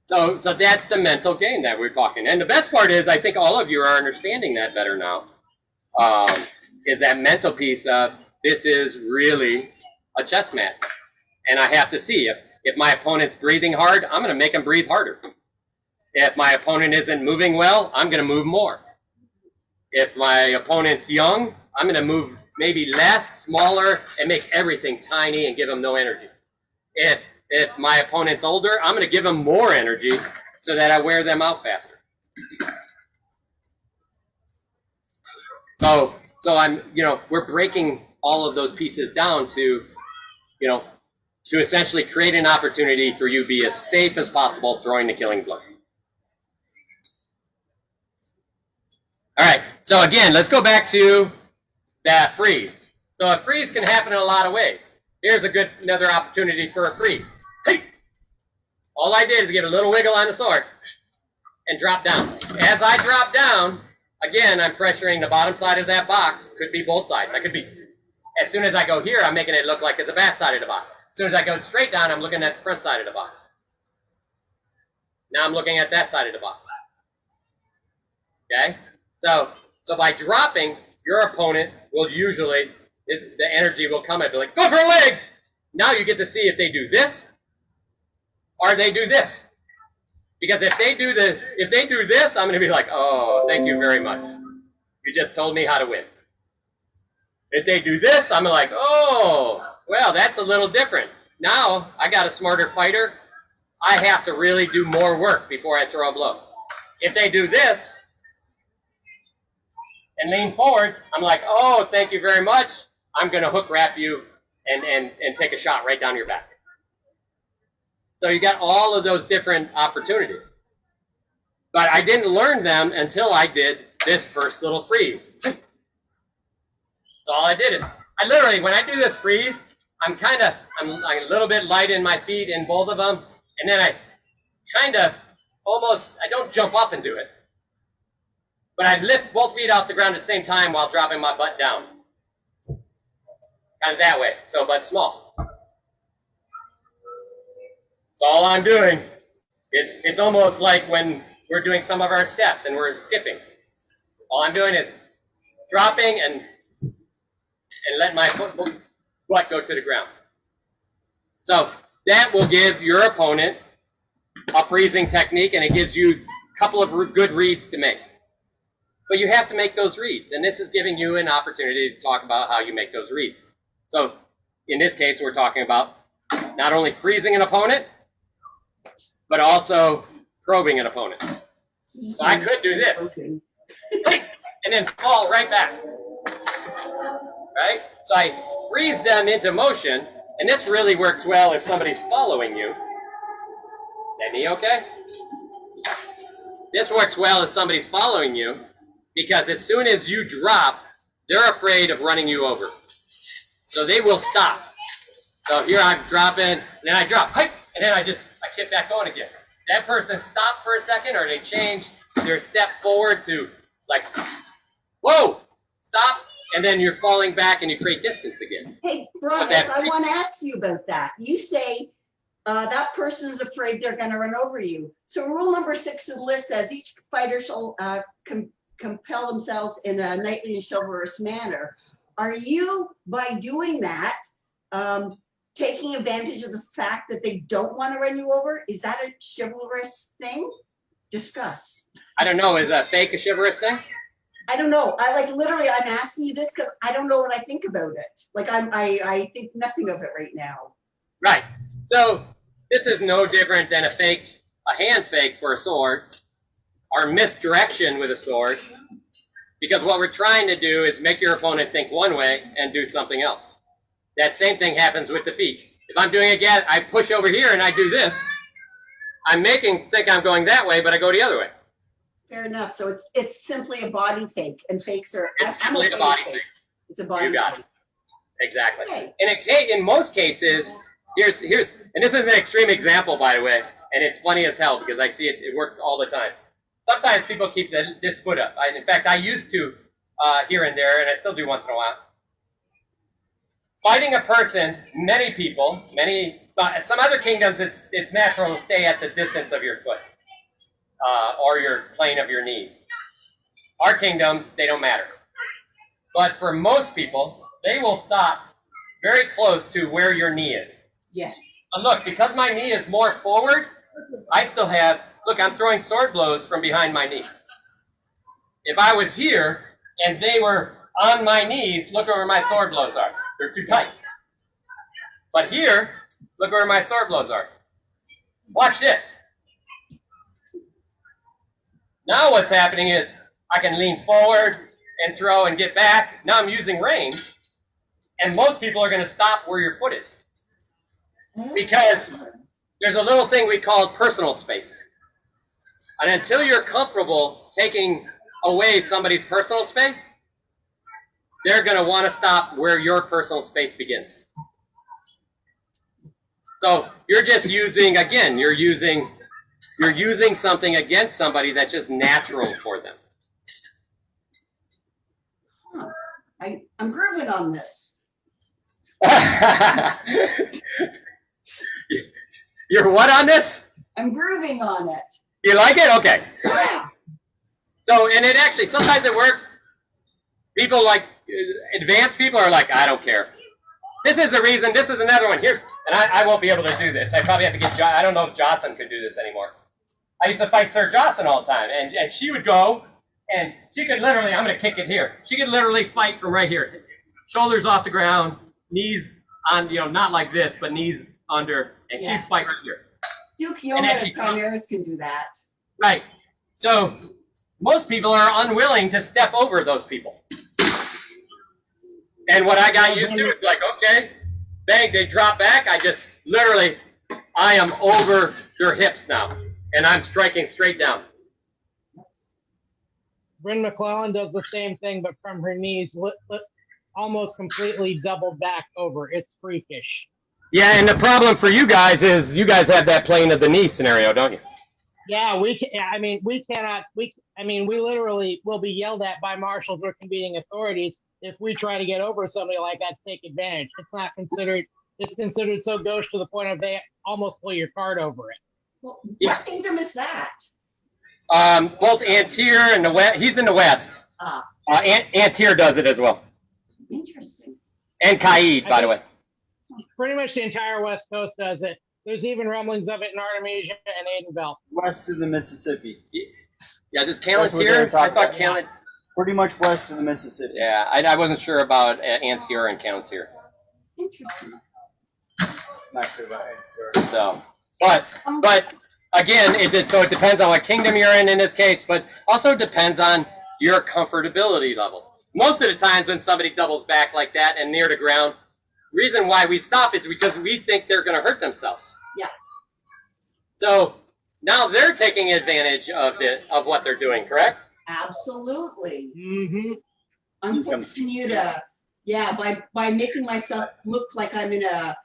So that's the mental game that we're talking. And the best part is, I think all of you are understanding that better now. Is that mental piece of this is really a chess match, and I have to see if my opponent's breathing hard, I'm going to make him breathe harder. If my opponent isn't moving well, I'm going to move more. If my opponent's young, I'm going to move maybe less, smaller, and make everything tiny and give him no energy. If my opponent's older, I'm going to give him more energy so that I wear them out faster. So I'm, we're breaking all of those pieces down to essentially create an opportunity for you to be as safe as possible throwing the killing blow. All right, so again, let's go back to that freeze. So a freeze can happen in a lot of ways. Here's another opportunity for a freeze. Hey! All I did is get a little wiggle on the sword and drop down. As I drop down, again, I'm pressuring the bottom side of that box. Could be both sides. I could be, as soon as I go here, I'm making it look like it's the back side of the box. As soon as I go straight down, I'm looking at the front side of the box. Now I'm looking at that side of the box. Okay? So by dropping, your opponent will usually, the energy will come and be like, go for a leg! Now you get to see if they do this or they do this. Because if they do this, I'm going to be like, oh, thank you very much. You just told me how to win. If they do this, I'm like, oh, well, that's a little different. Now I got a smarter fighter. I have to really do more work before I throw a blow. If they do this and lean forward, I'm like, oh, thank you very much. I'm going to hook wrap you and take a shot right down your back. So you got all of those different opportunities. But I didn't learn them until I did this first little freeze. So all I did is, I literally, when I do this freeze, I'm a little bit light in my feet in both of them. And then I kind of I don't jump up and do it. But I lift both feet off the ground at the same time while dropping my butt down. Kind of that way, but small. So all I'm doing, it's almost like when we're doing some of our steps and we're skipping. All I'm doing is dropping and let my butt go to the ground. So that will give your opponent a freezing technique, and it gives you a couple of good reads to make. But you have to make those reads, and this is giving you an opportunity to talk about how you make those reads. So in this case, we're talking about not only freezing an opponent, but also probing an opponent. So I could do this, and then fall right back, right? So I freeze them into motion, and this really works well if somebody's following you. That knee okay? This works well if somebody's following you, because as soon as you drop, they're afraid of running you over. So they will stop. So here I'm dropping, and then I drop, and then I kick back on again. That person stopped for a second, or they changed their step forward to like, whoa, stop, and then you're falling back and you create distance again. Hey, Bronis, I want to ask you about that. You say that person is afraid they're going to run over you. So rule number 6 of the list says each fighter shall compel themselves in a knightly and chivalrous manner. Are you, by doing that, taking advantage of the fact that they don't want to run you over? Is that a chivalrous thing? Discuss. I don't know. Is that fake a chivalrous thing? I don't know. I like literally, I'm asking you this because I don't know what I think about it. Like I think nothing of it right now. Right. So this is no different than a hand fake for a sword, or misdirection with a sword. Because what we're trying to do is make your opponent think one way and do something else. That same thing happens with the feet. If I'm doing again, I push over here and I do this. I'm making think I'm going that way, but I go the other way. Fair enough. So it's simply a body fake, and fakes are. It's I'm simply okay a body with fake. fakes. It's a body You got fake. it. Exactly. Okay. And in most cases, here's and this is an extreme example, by the way, and it's funny as hell because I see it work all the time. Sometimes people keep this foot up. In fact, I used to here and there, and I still do once in a while. Fighting a person, many people, some other kingdoms, it's natural to stay at the distance of your foot or your plane of your knees. Our kingdoms, they don't matter. But for most people, they will stop very close to where your knee is. Yes. And look, because my knee is more forward, I still have, look, I'm throwing sword blows from behind my knee. If I was here and they were on my knees, look where my sword blows are. They're too tight. But here, look where my sword blows are. Watch this. Now what's happening is I can lean forward and throw and get back. Now I'm using range. And most people are going to stop where your foot is. Because there's a little thing we call personal space. And until you're comfortable taking away somebody's personal space, they're going to want to stop where your personal space begins. So you're just using, again, you're using something against somebody that's just natural for them. I'm grooving on this. You're what on this? I'm grooving on it. You like it? Okay. Yeah. So, and it actually, sometimes it works. People like, advanced people are like, I don't care. This is the reason, this is another one. Here's, and I won't be able to do this. I probably have to get, I don't know if Jocelyn could do this anymore. I used to fight Sir Jocelyn all the time, and she would go, and she could literally, I'm going to kick it here. She could literally fight from right here. Shoulders off the ground, knees on, not like this, but knees under, and Yeah. she'd fight right here. Duke And Yoda actually- Chimeras can do that. Right. So most people are unwilling to step over those people. And what I got used to is like, okay, bang, they drop back. I just literally, I am over their hips now. And I'm striking straight down. Bryn McClellan does the same thing, but from her knees, almost completely doubled back over. It's freakish. Yeah, and the problem for you guys is you guys have that plane of the knee scenario, don't you? Yeah, we literally will be yelled at by marshals or convening authorities if we try to get over somebody like that to take advantage. It's considered so gauche to the point of they almost pull your card over it. Well, Yeah. what kingdom is that? Both Antir and the West, he's in the West. Ah, Antir does it as well. interesting. And Kaid, by the way. Pretty much the entire West Coast does it. There's even rumblings of it in Artemisia and Aidenville. West of the Mississippi. Yeah, does That's what they were Kalantir? I talking thought about. Kalantir. Pretty much west of the Mississippi. Yeah, I wasn't sure about Antir and Kalantir. Interesting. Not sure about Antir. So, but again, it depends on what kingdom you're in this case, but also depends on your comfortability level. Most of the times when somebody doubles back like that and near the ground, reason why we stop is because we think they're going to hurt themselves. Yeah. So now they're taking advantage of what they're doing, correct? Absolutely. Mm-hmm. I'm forcing you to, by making myself look like I'm in a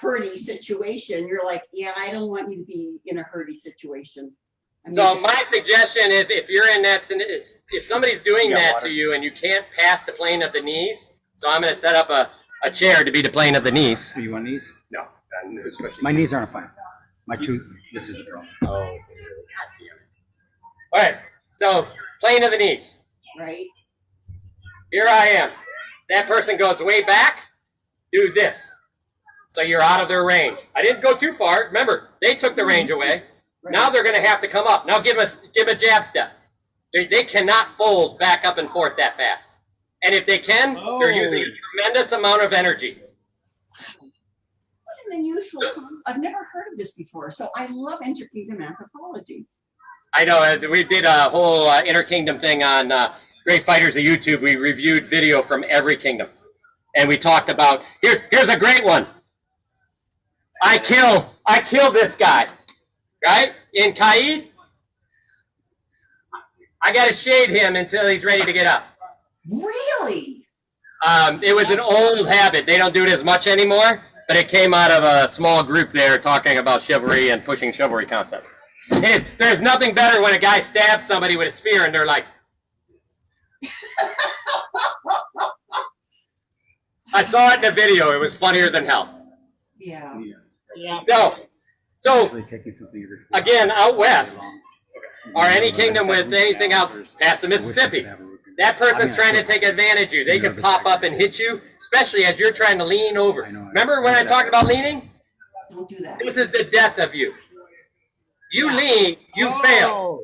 hurty situation, you're like, yeah, I don't want you to be in a hurty situation. So my suggestion, if you're in that, if somebody's doing that water. to you and you can't pass the plane of the knees, so I'm going to set up a chair to be the plane of the knees. Do you want knees? No, especially. My knees aren't fine. My two, this is the problem. Oh, God damn it. All right, so plane of the knees. Right? Here I am. That person goes way back, do this. So you're out of their range. I didn't go too far. Remember, they took the range away. Right. Now they're going to have to come up. Now give a jab step. They cannot fold back up and forth that fast. And if they can, they're using a tremendous amount of energy. What an unusual concept. I've never heard of this before. So I love interkingdom anthropology. I know, we did a whole interkingdom thing on Great Fighters of YouTube. We reviewed video from every kingdom. And we talked about, here's a great one. I kill this guy, right? In Kaid, I got to shade him until he's ready to get up. Really? It was an old habit. They don't do it as much anymore, but it came out of a small group there talking about chivalry and pushing chivalry concepts. There's nothing better when a guy stabs somebody with a spear and they're like, I saw it in a video. It was funnier than hell. Yeah. Yeah. So again, out west, or any kingdom with anything out past the Mississippi, that person's trying to take advantage of you. They can pop up and hit you, especially as you're trying to lean over. Remember when I talked about leaning? Don't do that. This is the death of you. You lean, you fail.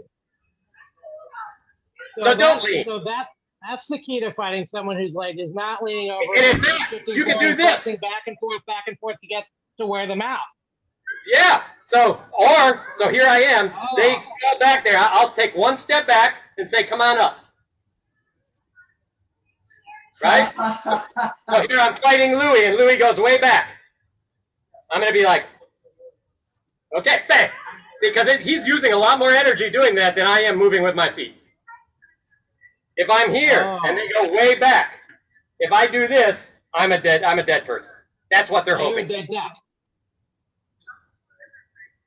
So don't lean. So that's the key to fighting someone whose leg is not leaning over. And in fact, you can do this. Back and forth to get to wear them out. Yeah. So here I am. They go back there. I'll take one step back and say, come on up. Right? So here I'm fighting Louis, and Louis goes way back. I'm going to be like, okay, bang. See, because he's using a lot more energy doing that than I am moving with my feet. If I'm here and they go way back, if I do this, I'm a dead person. That's what they're hoping. You're dead.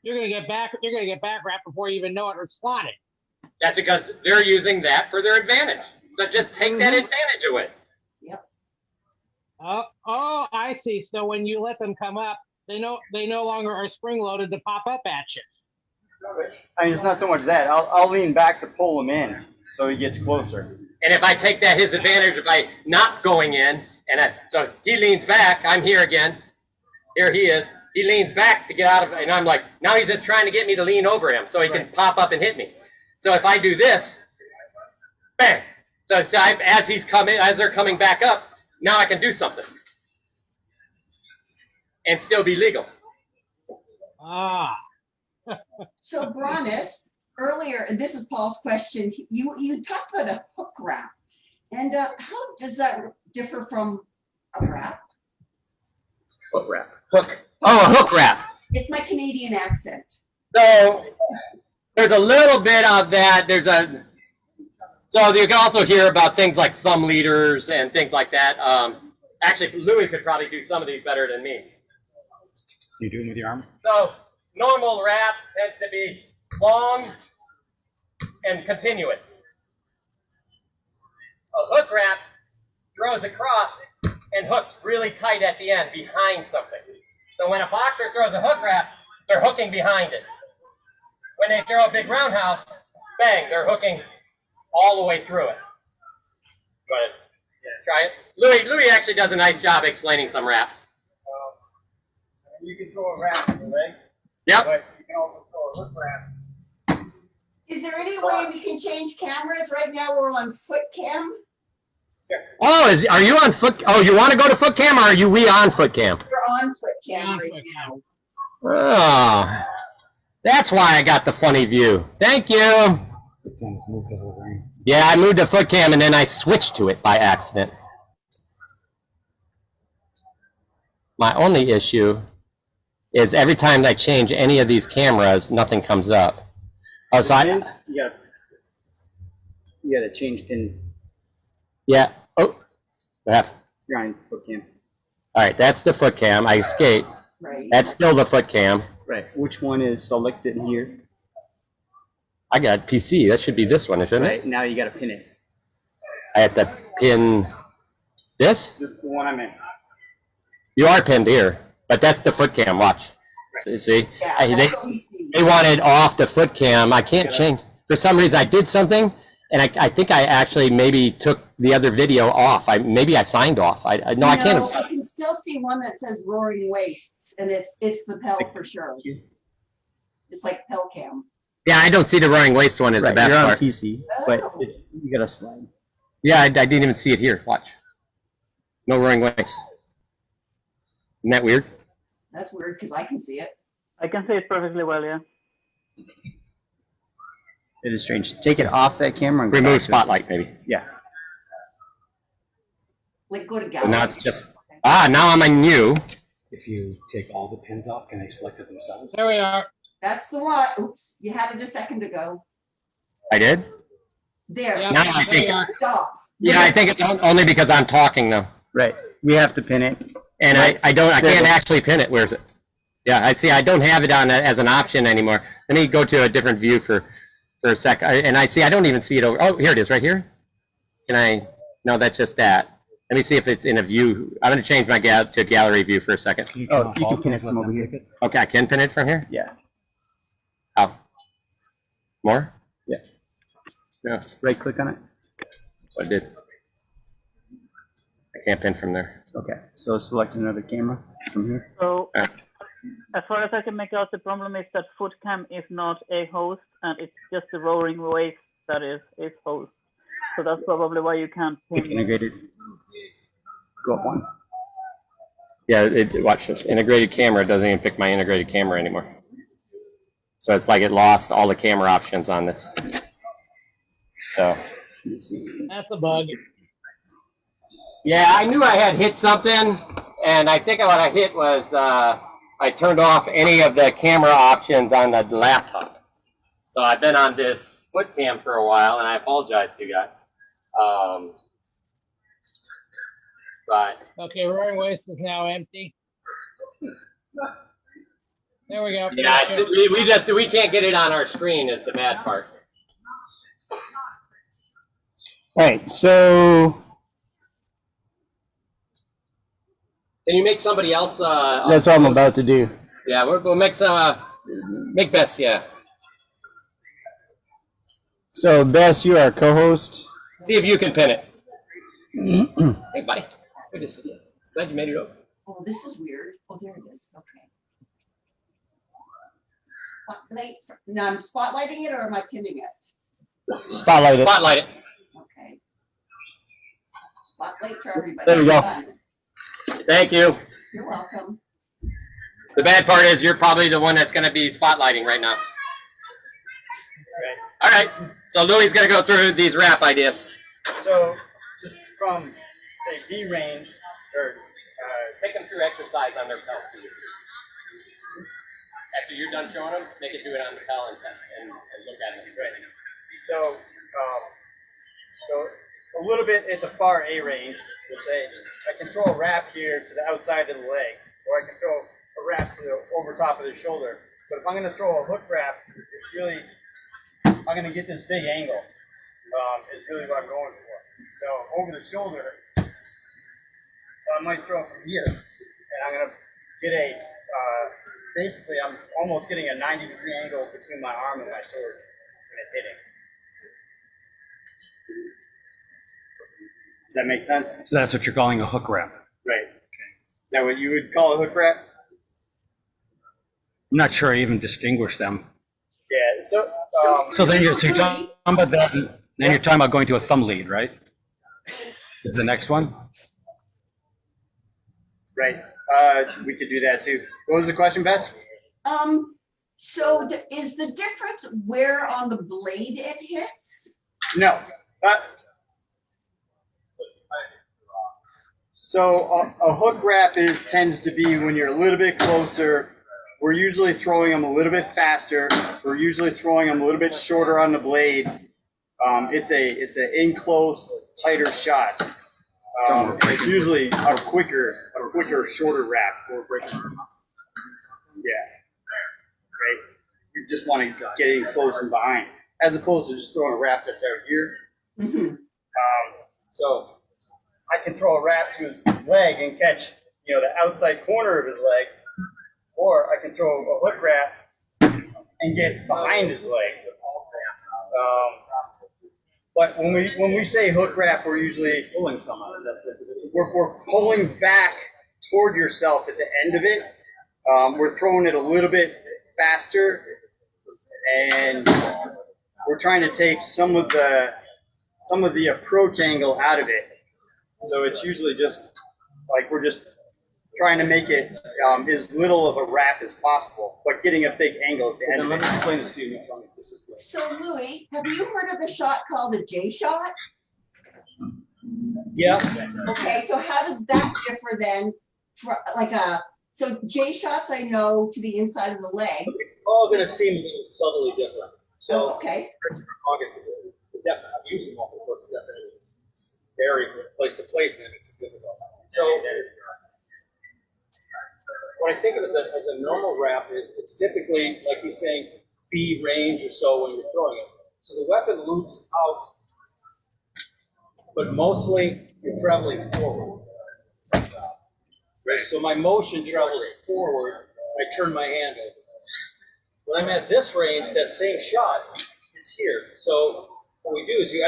You're gonna get back right before you even know it or slot it. That's because they're using that for their advantage. So just take that advantage away. Yep. Oh, I see. So when you let them come up, they no longer are spring loaded to pop up at you. I mean, it's not so much that. I'll lean back to pull him in so he gets closer. And if I take that his advantage by not going in, so he leans back, I'm here again. Here he is. He leans back to get out of it, and I'm like, now he's just trying to get me to lean over him so he can pop up and hit me. So if I do this, bang. So as they're coming back up, now I can do something and still be legal. So Bronis, earlier, and this is Paul's question, you talked about a hook wrap. And how does that differ from a wrap? Hook wrap. Hook. Oh, a hook wrap. It's my Canadian accent. So there's a little bit of that. So you can also hear about things like thumb leaders and things like that. Actually, Louis could probably do some of these better than me. You do them with your arm? So normal wrap tends to be long and continuous. A hook wrap throws across and hooks really tight at the end behind something. So when a boxer throws a hook wrap, they're hooking behind it. When they throw a big roundhouse, bang, they're hooking all the way through it. Go ahead. Try it. Louis actually does a nice job explaining some wraps. You can throw a wrap in your leg. Yep. But you can also throw a hook wrap. Is there any way we can change cameras? Right now we're on foot cam. Oh, are you on foot? Oh, you want to go to foot cam, or are we on foot cam? We're on foot cam right now. Oh, that's why I got the funny view. Thank you. Yeah, I moved to foot cam and then I switched to it by accident. My only issue is every time I change any of these cameras, nothing comes up. Oh, so you gotta change pin. Yeah. Oh, what happened? You're on foot cam. All right, that's the foot cam. I escape. Right. That's still the foot cam. Right. Which one is selected here? I got PC. That should be this one, shouldn't it? Right. Now you gotta pin it. I have to pin this? The one I'm in. You are pinned here, but that's the foot cam. Watch. So you see? Yeah, that's what we see. They wanted off the foot cam. I can't change. For some reason, I did something, and I think I actually maybe took the other video off. Maybe I signed off. No, I can't. I can still see one that says Roaring Wastes, and it's the Pel for sure. It's like Pel cam. Yeah, I don't see the roaring waste one as the Right, best you're on part. PC, but Oh. you got to slide. Yeah, I didn't even see it here. Watch. No roaring waste. Isn't that weird? That's weird because I can see it. I can see it perfectly well, yeah. It is strange. Take it off that camera and go Remove back to it. spotlight, maybe. Yeah. Like go to So gallery. now it's just, now I'm on you. If you take all the pins off, can they select it themselves? There we are. That's the one. Oops, you had it a second ago. I did? There. Yep, Now I there think- you are. Stop. Yeah, I think it's only because I'm talking though. Right. We have to pin it. And I can't actually pin it. Where's it? Yeah, I see. I don't have it on as an option anymore. Let me go to a different view for a sec. And I see, I don't even see it over. Oh, here it is right here. Can I? No, that's just that. Let me see if it's in a view. I'm going to change my to gallery view for a second. Oh, you can pin it from over here. Okay, I can pin it from here? Yeah. How? More? Yeah. No, Right click on it. I did. I can't pin from there. Okay. So select another camera from here. So Yeah. as far as I can make out, the problem is that FootCam is not a host, and it's just the roaring waste that is host. So that's probably why you can't pin. Integrated. Go up one. Yeah, watch this. Integrated camera doesn't even pick my integrated camera anymore. So it's like it lost all the camera options on this. So. That's a bug. Yeah, I knew I had hit something, and I think what I hit was I turned off any of the camera options on the laptop. So I've been on this foot cam for a while, and I apologize to you guys. But Okay, roaring waste is now empty. There we go. yeah, we can't get it on our screen is the bad part. All right. So Can you make somebody else? that's what I'm about to do. Yeah, we'll make some. Make Bess, yeah. So Bess, you are co-host. See if you can pin it. Hey, buddy. Good to see you. Glad you made it over. Oh, this is weird. Oh, there it is. Okay. Now I'm spotlighting it or am I pinning it? Spotlight it. Spotlight it. Okay. Spotlight for everybody. There we go. Done. Thank you. You're welcome. The bad part is you're probably the one that's going to be spotlighting right now. All right. So Louie's going to go through these wrap ideas. So just from say V range or Take them through exercise on their pelts. After you're done showing them, make it do it on the pel and look at it. Right. so a little bit at the far A range, we'll say I can throw a wrap here to the outside of the leg, or I can throw a wrap to the over top of the shoulder. But if I'm going to throw a hook wrap, it's really I'm going to get this big angle. Is really what I'm going for. So over the shoulder. So I might throw it from here, and I'm going to get a, basically I'm almost getting a 90-degree angle between my arm and my sword when it's hitting. Does that make sense? So that's what you're calling a hook wrap. Right. Is that what you would call a hook wrap? I'm not sure I even distinguish them. Yeah, So then you're talking about that, and then you're talking about going to a thumb lead, right? Is the next one? right. We could do that too. What was the question, Bess? So is the difference where on the blade it hits? No. So a hook wrap tends to be when you're a little bit closer. We're usually throwing them a little bit faster. We're usually throwing them a little bit shorter on the blade. It's an in close, tighter shot. It's usually a quicker, shorter wrap. Yeah. Right. You just want to get in close and behind, as opposed to just throwing a wrap that's out here. Mm-hmm. So I can throw a wrap to his leg and catch, the outside corner of his leg, or I can throw a hook wrap and get behind his leg. But when we say hook wrap, we're usually pulling someone. We're pulling back toward yourself at the end of it. We're throwing it a little bit faster, and we're trying to take some of the approach angle out of it. So it's usually just like we're just trying to make it as little of a wrap as possible, but getting a big angle at the end. Let me explain this to you. So Louis, have you heard of a shot called a J shot? Yeah. Okay, so how does that differ then for like so J shots I know to the inside of the leg. All going to seem a little subtly different. Oh, okay. The depth, I'm using multiple sorts of definitions. Vary from place to place, and it's difficult. So, what I think of as a normal wrap is it's typically, like you're saying, B range or so when you're throwing it. So the weapon loops out, but mostly you're traveling forward. Right? So my motion travels forward, I turn my hand over. When I'm at this range, that same shot, it's here. So what we do is you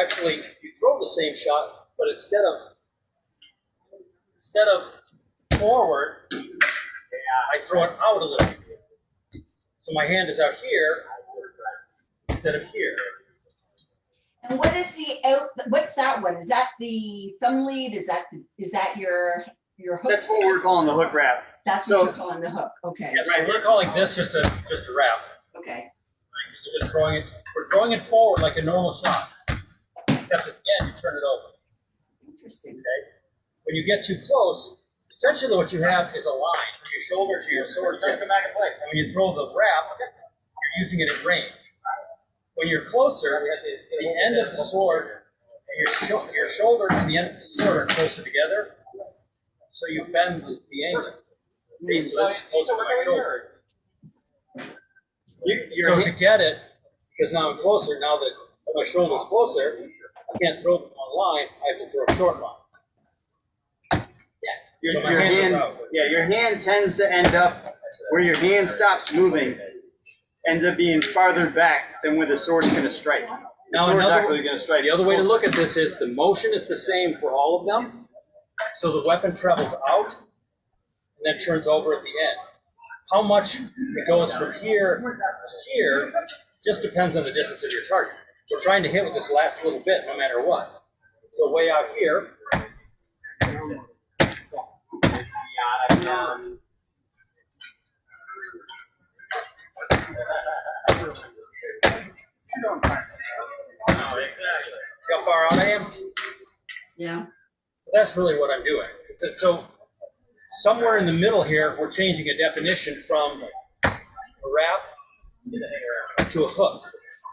throw the same shot, but instead of forward, I throw it out a little. So my hand is out here instead of here. And what is what's that one? Is that the thumb lead? Is that your hook? That's what we're calling the hook wrap. That's what you're calling the hook. Okay. Yeah, right. We're calling this just a wrap. Okay. Right? So just we're throwing it forward like a normal shot. Except at the end you turn it over. Interesting. Okay? When you get too close, essentially what you have is a line from your shoulder to your sword tip. And when you throw the wrap, you're using it at range. When you're closer, the end of the sword and your shoulder and the end of the sword are closer together, so you bend the angle. See, so this is closer to my shoulder. So to get it, because now I'm closer, now that my shoulder's closer, I can't throw them on line, I have to throw a short line. Your hand tends to end up where your hand stops moving, ends up being farther back than where the sword's going to strike. The sword's actually going to strike. The other way to look at this is the motion is the same for all of them. So the weapon travels out and then turns over at the end. How much it goes from here to here just depends on the distance of your target. We're trying to hit with this last little bit no matter what. So way out here. See how far out I am? Yeah. That's really what I'm doing. So somewhere in the middle here, we're changing a definition from a wrap to a hook.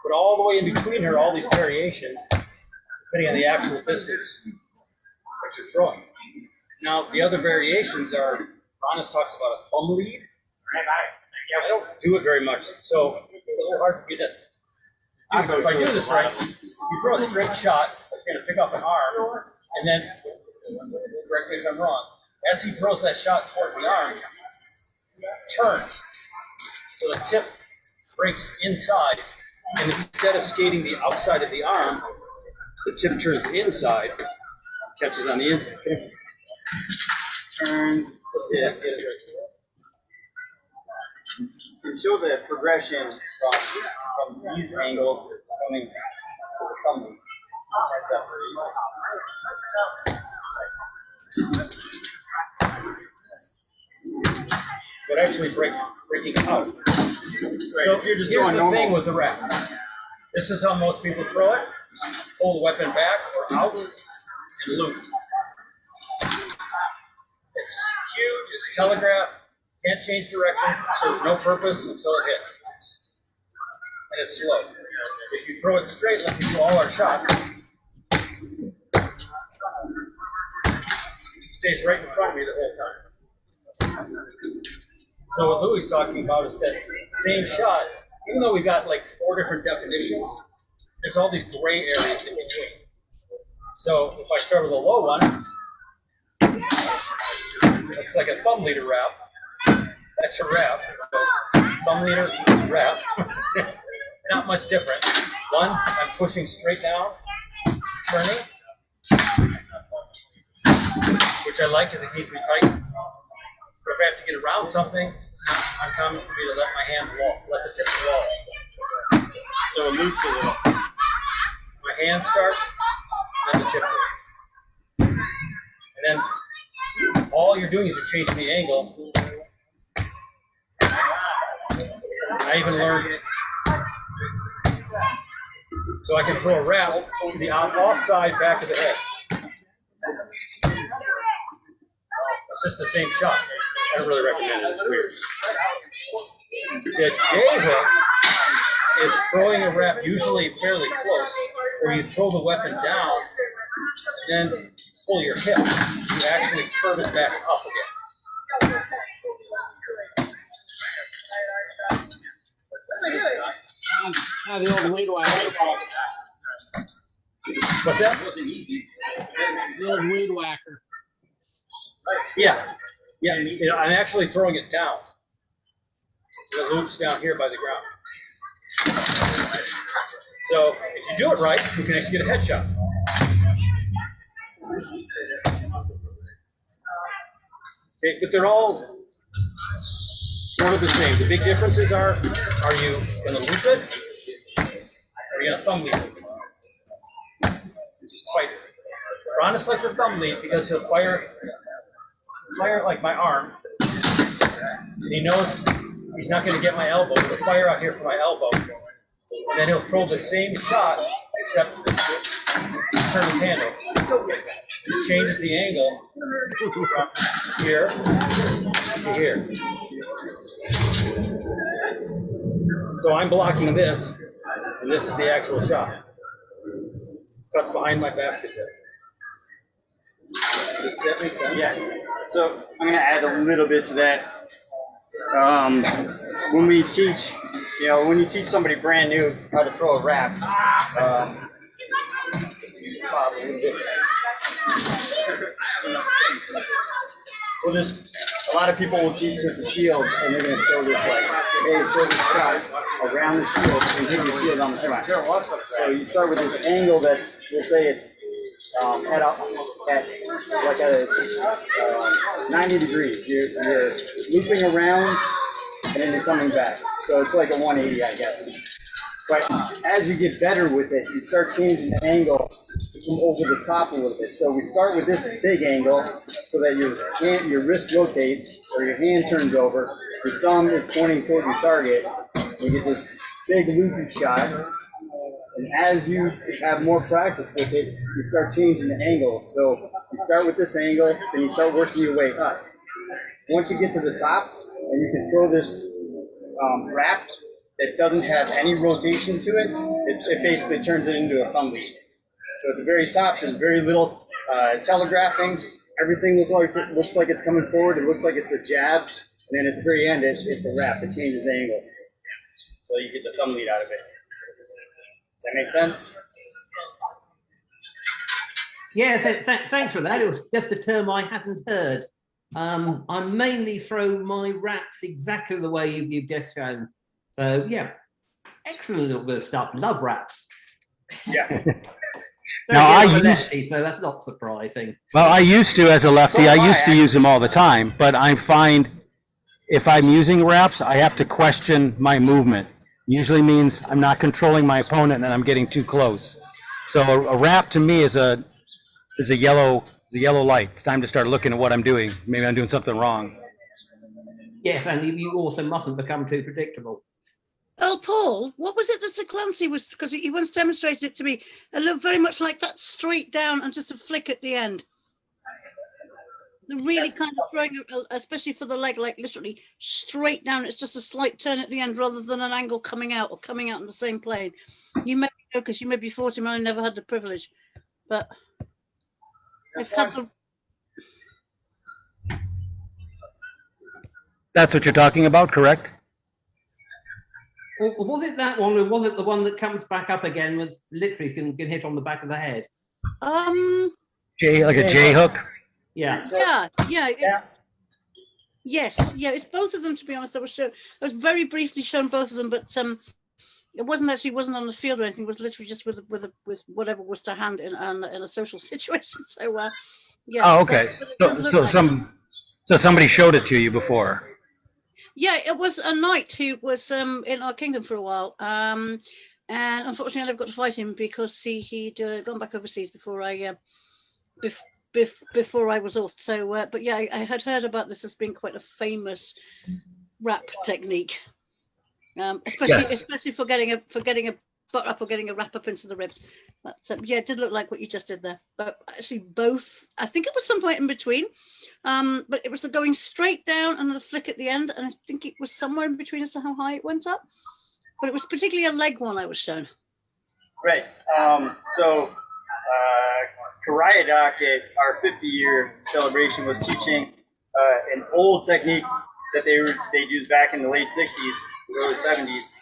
But all the way in between here, all these variations, depending on the actual distance that you're throwing. Now, the other variations are, Ronis talks about a thumb lead. I don't do it very much, so it's a little hard for me to do. If I do this right, you throw a straight shot, like you're going to pick up an arm, and then, correct me if I'm wrong, as he throws that shot towards the arm, turns. So the tip breaks inside, and instead of skating the outside of the arm, the tip turns inside, catches on the inside. Turns. Yes. You can show the progression from these angles coming to the thumb. But actually breaking out. So here's the thing with the wrap. This is how most people throw it. Pull the weapon back or out and loop. It's huge, it's telegraphed, can't change direction, serves no purpose until it hits. And it's slow. If you throw it straight like we do all our shots, it stays right in front of me the whole time. So what Louis is talking about is that same shot, even though we've got like 4 different definitions, there's all these gray areas in between. So if I start with a low one, it's like a thumb leader wrap. That's a wrap. So thumb leader, wrap. Not much different. One, I'm pushing straight down, turning, which I like because it keeps me tight. But if I have to get around something, it's not uncommon for me to let my hand wall, let the tip wall. So it loops a little. My hand starts, and then the tip goes. And then all you're doing is you're changing the angle. I even learned, so I can throw a wrap to the offside back of the head. It's just the same shot. I don't really recommend it. It's weird. The J hook is throwing a wrap usually fairly close, where you throw the weapon down, then pull your hip. You actually curve it back up again. The old weed whacker. What's that? The old weed whacker. Yeah. Yeah, you know, I'm actually throwing it down. It loops down here by the ground. So if you do it right, you can actually get a headshot. Okay, but they're all sort of the same. The big differences are you going to loop it, or are you going to thumb lead it? Which is tighter. Ron likes a thumb lead because he'll fire like my arm, and he knows he's not going to get my elbow. He'll fire out here for my elbow, and then he'll throw the same shot, except turn his handle. It changes the angle from here to here. So I'm blocking this, and this is the actual shot. Cuts behind my basket tip. Does that make sense? Yeah. So I'm gonna add a little bit to that. When we teach, when you teach somebody brand new how to throw a wrap, a lot of people will teach with the shield, and they're gonna throw this like, hey, throw this shot around the shield and hit the shield on the front. So you start with this angle that's, we'll say it's at 90 degrees. You're looping around and then you're coming back. So it's like a 180, I guess. But as you get better with it, you start changing the angle from over the top a little bit. So we start with this big angle so that your wrist rotates or your hand turns over. Your thumb is pointing towards your target. You get this big loopy shot. And as you have more practice with it, you start changing the angles. So you start with this angle, then you start working your way up. Once you get to the top, and you can throw this wrap that doesn't have any rotation to it, it basically turns it into a thumb lead. So at the very top, there's very little telegraphing. Everything looks like it's coming forward. It looks like it's a jab. And then at the very end, it's a wrap. It changes angle. So you get the thumb lead out of it. Does that make sense? Yeah, thanks for that. It was just a term I hadn't heard. I mainly throw my wraps exactly the way you've just shown. So yeah, excellent little bit of stuff. Love wraps. Yeah. Now I'm a lefty, so that's not surprising. Well, I used to as a lefty. So I used to use them all the time, but I find if I'm using wraps, I have to question my movement. Usually means I'm not controlling my opponent and I'm getting too close. So a wrap to me is a yellow light. It's time to start looking at what I'm doing. Maybe I'm doing something wrong. Yes, and you also mustn't become too predictable. Oh, Paul, what was it that Sir Clancy was, because he once demonstrated it to me, it looked very much like that, straight down and just a flick at the end. Really kind of throwing, especially for the leg, like literally straight down. It's just a slight turn at the end rather than an angle coming out or coming out in the same plane. You may know because you may be 40 and I never had the privilege, but I've had the... That's what you're talking about, correct? Or was it that one, or was it the one that comes back up again, was literally can hit on the back of the head? J, like a J hook? Yeah. Yes, it's both of them, to be honest. I was very briefly shown both of them, but it wasn't on the field or anything. It was literally just with whatever was to hand in a social situation. So yeah. Oh, okay. So somebody showed it to you before. Yeah, it was a knight who was in our kingdom for a while. And unfortunately, I've got to fight him because he'd gone back overseas before I before I was off. So, but yeah, I had heard about this as being quite a famous wrap technique, especially for getting a butt up or getting a wrap up into the ribs. But yeah, it did look like what you just did there. But actually, both. I think it was some point in between. But it was the going straight down and the flick at the end, and I think it was somewhere in between as to how high it went up. But it was particularly a leg one I was shown. Right. So Karaya Doc at our 50-year celebration was teaching an old technique that they'd used back in the late 60s, early 70s,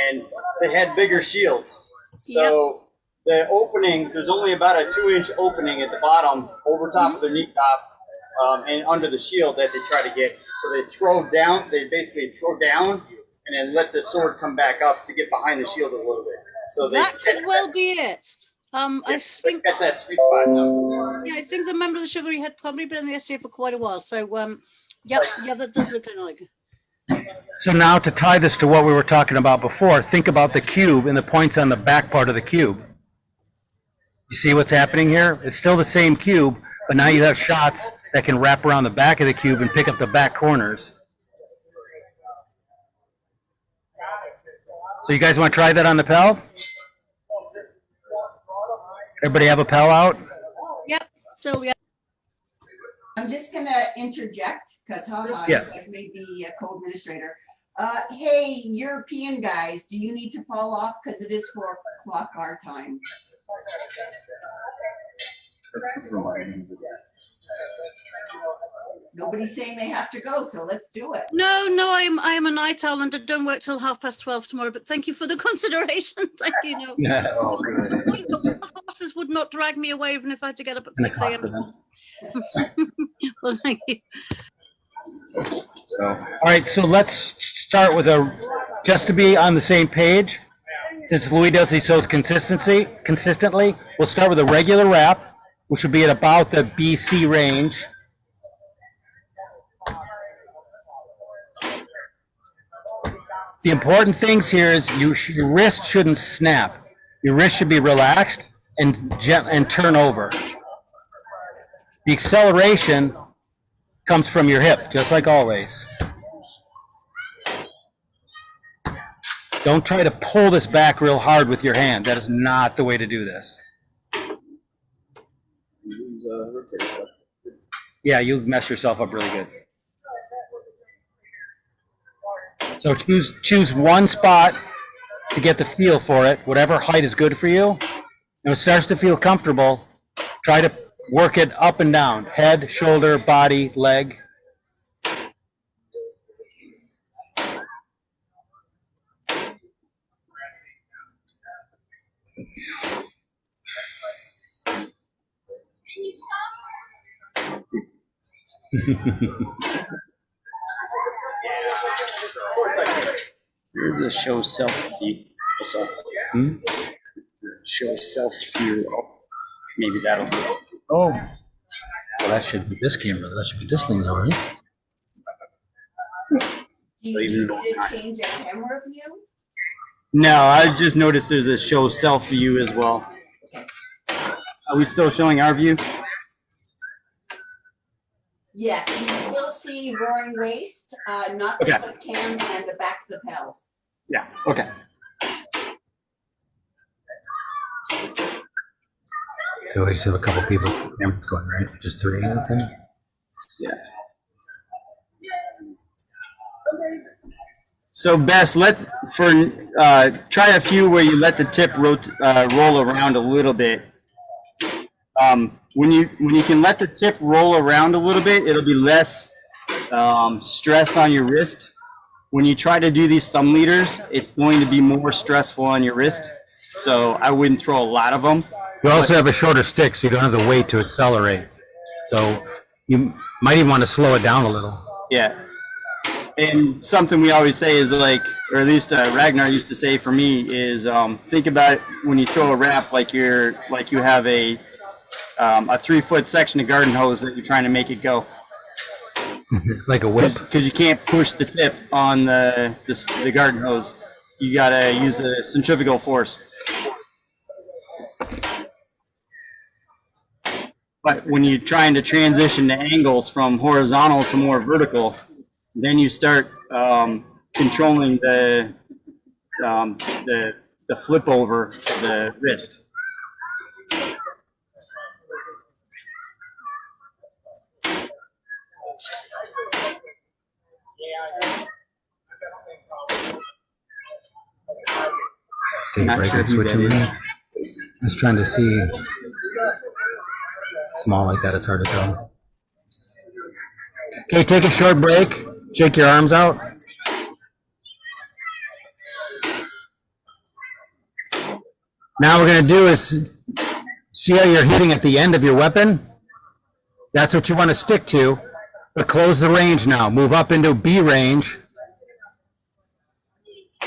and they had bigger shields. So the opening, there's only about a 2-inch opening at the bottom over top of the knee top and under the shield that they try to get. So they throw down, they basically throw down and then let the sword come back up to get behind the shield a little bit. So that could well be it. I think that's that sweet spot. Yeah, I think the member of the chivalry had probably been in the SCA for quite a while. So yeah, that does look kind of like it. So now to tie this to what we were talking about before, think about the cube and the points on the back part of the cube. You see what's happening here? It's still the same cube, but now you have shots that can wrap around the back of the cube and pick up the back corners. So you guys want to try that on the PEL? Everybody have a PEL out? Yep, still, yeah. I'm just gonna interject, because haha, you guys may be a co-administrator. Hey, European guys, do you need to fall off? Because it is 4 o'clock our time. Nobody's saying they have to go, so let's do it. No, I am a night owl and I don't work till 12:30 tomorrow. But thank you for the consideration. Thank you. No, the horses would not drag me away even if I had to get up at 6 a.m. Well, thank you. All right, so let's start with just to be on the same page. Since Louis does these shows consistently, we'll start with a regular wrap, which would be at about the BC range. The important things here is your wrist shouldn't snap. Your wrist should be relaxed and turn over. The acceleration comes from your hip, just like always. Don't try to pull this back real hard with your hand. That is not the way to do this. Yeah, you'll mess yourself up really good. So choose one spot to get the feel for it, whatever height is good for you. And when it starts to feel comfortable, try to work it up and down, head, shoulder, body, leg. There's a show self-view. What's up? Show self-view. Maybe that'll do it. Oh. Well, that should be this camera. That should be this thing, though, right? Do you need to change a camera view? No, I just noticed there's a show self view as well. Are we still showing our view? Yes, you still see roaring waist, not the foot cam and the back of the PEL. Yeah, okay. So we just have a couple people going, right? Just 3 at a time? Yeah. So Bess, try a few where you let the tip roll around a little bit. When you can let the tip roll around a little bit, it'll be less stress on your wrist. When you try to do these thumb leaders, it's going to be more stressful on your wrist. So I wouldn't throw a lot of them. You also have a shorter stick, so you don't have the weight to accelerate. So you might even want to slow it down a little. Yeah. And something we always say is like, or at least Ragnar used to say for me is, think about it when you throw a wrap like you have a 3-foot section of garden hose that you're trying to make it go. Like a whip. Because you can't push the tip on the garden hose. you gotta use a centrifugal force. But when you're trying to transition the angles from horizontal to more vertical, then you start controlling the flip over of the wrist. Take a break at switching room. Just trying to see. Small like that, it's hard to tell. Okay, take a short break. Shake your arms out. Now what we're going to do is see how you're hitting at the end of your weapon? That's what you want to stick to, but close the range now. Move up into B range.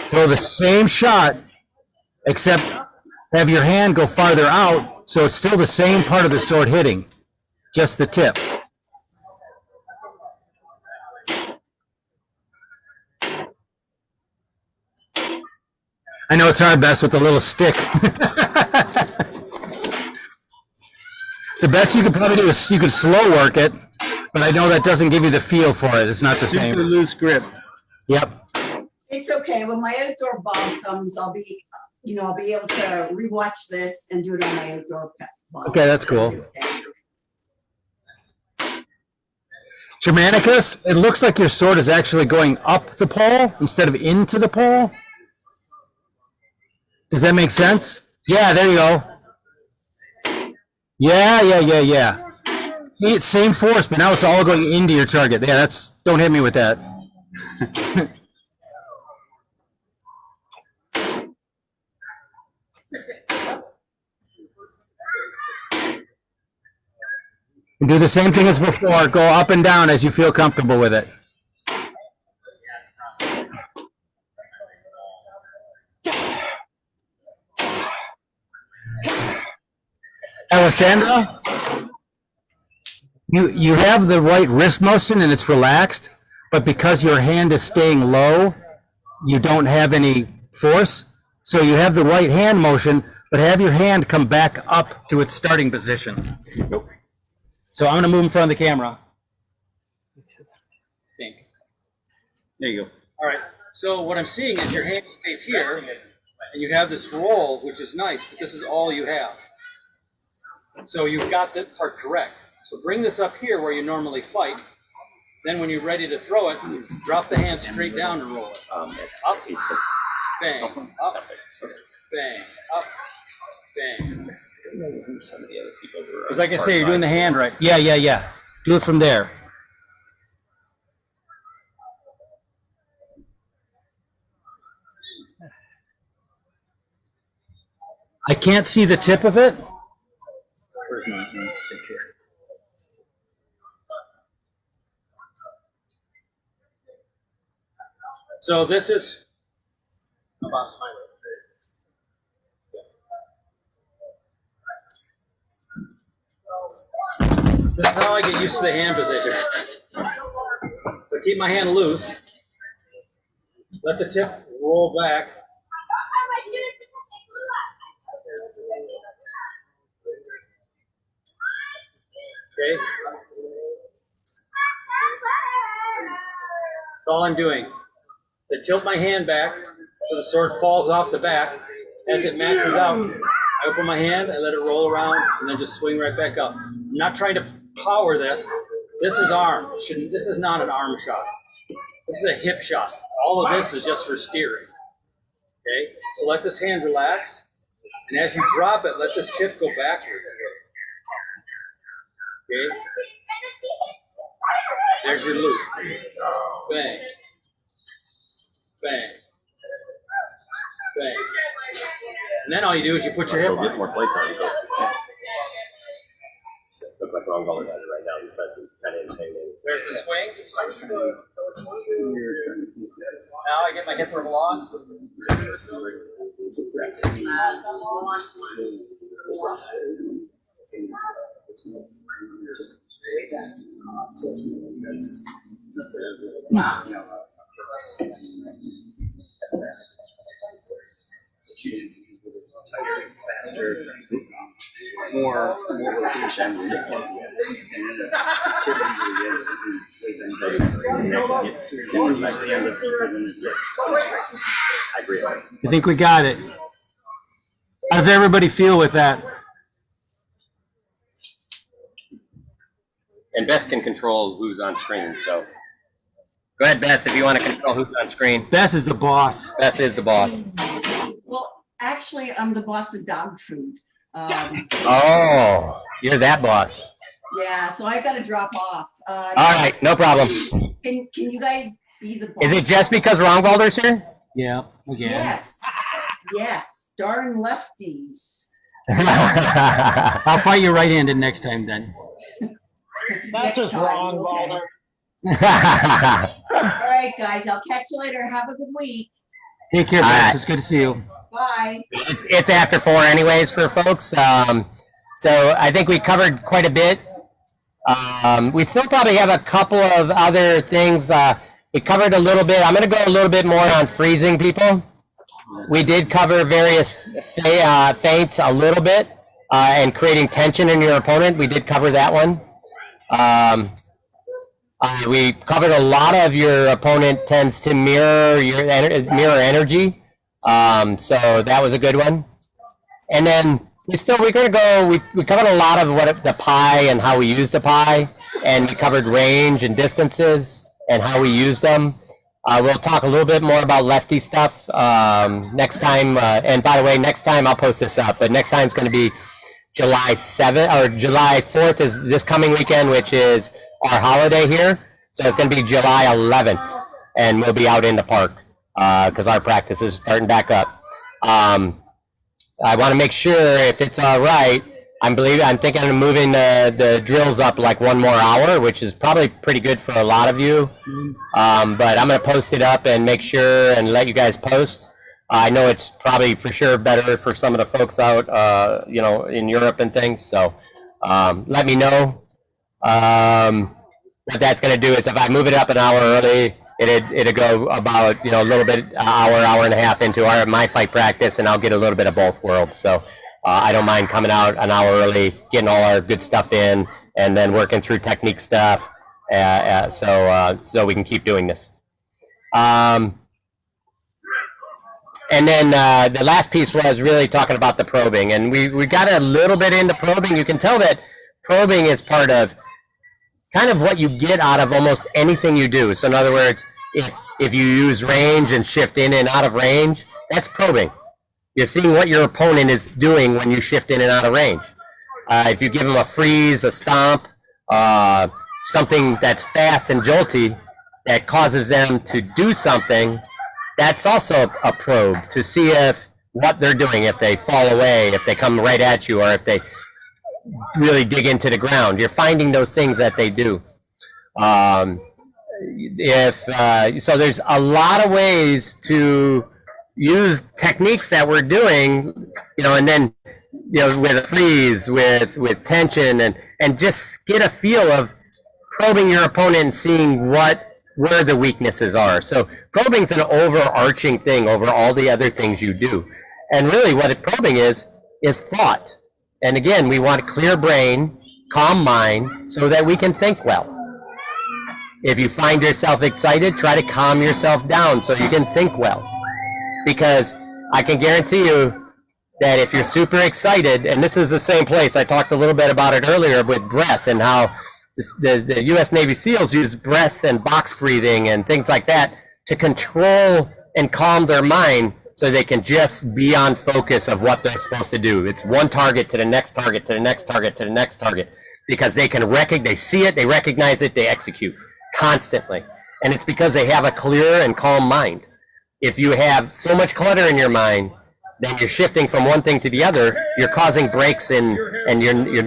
Throw the same shot, except have your hand go farther out, so it's still the same part of the sword hitting, just the tip. I know it's hard best with the little stick. The best you could probably do is you could slow work it, but I know that doesn't give you the feel for it. It's not the same. Super loose grip. Yep. It's okay. When my outdoor bomb comes, I'll be able to rewatch this and do it on my outdoor bomb. Okay, that's cool. Germanicus, it looks like your sword is actually going up the pole instead of into the pole. Does that make sense? Yeah, there you go. Yeah. Same force, but now it's all going into your target. Yeah, don't hit me with that. Do the same thing as before. Go up and down as you feel comfortable with it. Alessandra, you have the right wrist motion and it's relaxed, but because your hand is staying low, you don't have any force. So you have the right hand motion, but have your hand come back up to its starting position. Nope. So I'm going to move in front of the camera. There you go. All right. So what I'm seeing is your hand stays here, and you have this roll, which is nice, but this is all you have. So you've got that part correct. So bring this up here where you normally fight. Then when you're ready to throw it, drop the hand straight down and roll it. Up, bang, up, bang, up, bang. Because like I say, you're doing the hand right. Yeah. Do it from there. I can't see the tip of it. Where's my stick here? So this is how I get used to the hand position. So keep my hand loose. Let the tip roll back. Okay. That's all I'm doing. So tilt my hand back so the sword falls off the back. As it maxes out, I open my hand, I let it roll around, and then just swing right back up. I'm not trying to power this. This is arm. This is not an arm shot. This is a hip shot. All of this is just for steering. Okay? So let this hand relax, and as you drop it, let this tip go backwards. Okay? There's your loop. Bang. Bang. Bang. And then all you do is you put your hip on. More play time. Look like wrong color right now. There's the swing. Now I get my hip level on. faster, more rotation, and then the tip usually ends up usually ends up deeper than the tip. I agree. I think we got it. How does everybody feel with that? And Bess can control who's on screen, so. Go ahead, Bess, if you want to control who's on screen. Bess is the boss. Bess is the boss. Well, actually, I'm the boss of dog food. Oh, you're that boss. Yeah, so I got to drop off. All right, no problem. Can you guys be the boss? Is it just because Rongwalder's here? Yeah, again. Yes. Yes. Darn lefties. I'll fight you right-handed next time then. That's just wrong, Balder. All right, guys. I'll catch you later. Have a good week. Take care, Bess. It's good to see you. Bye. It's after 4 anyways for folks. So I think we covered quite a bit. We still probably have a couple of other things. We covered a little bit. I'm going to go a little bit more on freezing people. We did cover various feints a little bit and creating tension in your opponent. We did cover that one. We covered a lot of your opponent tends to mirror your energy. So that was a good one. And then we covered a lot of what the pie and how we use the pie, and we covered range and distances and how we use them. We'll talk a little bit more about lefty stuff next time. And by the way, next time I'll post this up, but next time it's going to be July 7th or July 4th is this coming weekend, which is our holiday here. So it's going to be July 11th, and we'll be out in the park because our practice is starting back up. I want to make sure, if it's all right, I'm thinking of moving the drills up like 1 more hour, which is probably pretty good for a lot of you. But I'm going to post it up and make sure and let you guys post. I know it's probably for sure better for some of the folks out, in Europe and things. So let me know. What that's going to do is if I move it up an hour early, it'll go about a little bit hour and a half into my fight practice, and I'll get a little bit of both worlds. So I don't mind coming out an hour early, getting all our good stuff in, and then working through technique stuff, so we can keep doing this. And then the last piece was really talking about the probing, and we got a little bit into probing. You can tell that probing is part of kind of what you get out of almost anything you do. So in other words, if you use range and shift in and out of range, that's probing. You're seeing what your opponent is doing when you shift in and out of range. If you give them a freeze, a stomp, something that's fast and jolty that causes them to do something, that's also a probe to see if what they're doing, if they fall away, if they come right at you, or if they really dig into the ground. You're finding those things that they do. So there's a lot of ways to use techniques that we're doing, and then with a freeze, with tension, and just get a feel of probing your opponent and seeing where the weaknesses are. So probing's an overarching thing over all the other things you do. And really what probing is thought. And again, we want a clear brain, calm mind, so that we can think well. If you find yourself excited, try to calm yourself down so you can think well. Because I can guarantee you that if you're super excited, and this is the same place, I talked a little bit about it earlier with breath and how the U.S. Navy SEALs use breath and box breathing and things like that to control and calm their mind so they can just be on focus of what they're supposed to do. It's one target to the next target, to the next target, to the next target, because they see it, they recognize it, they execute constantly. And it's because they have a clear and calm mind. If you have so much clutter in your mind, then you're shifting from one thing to the other, you're causing breaks and you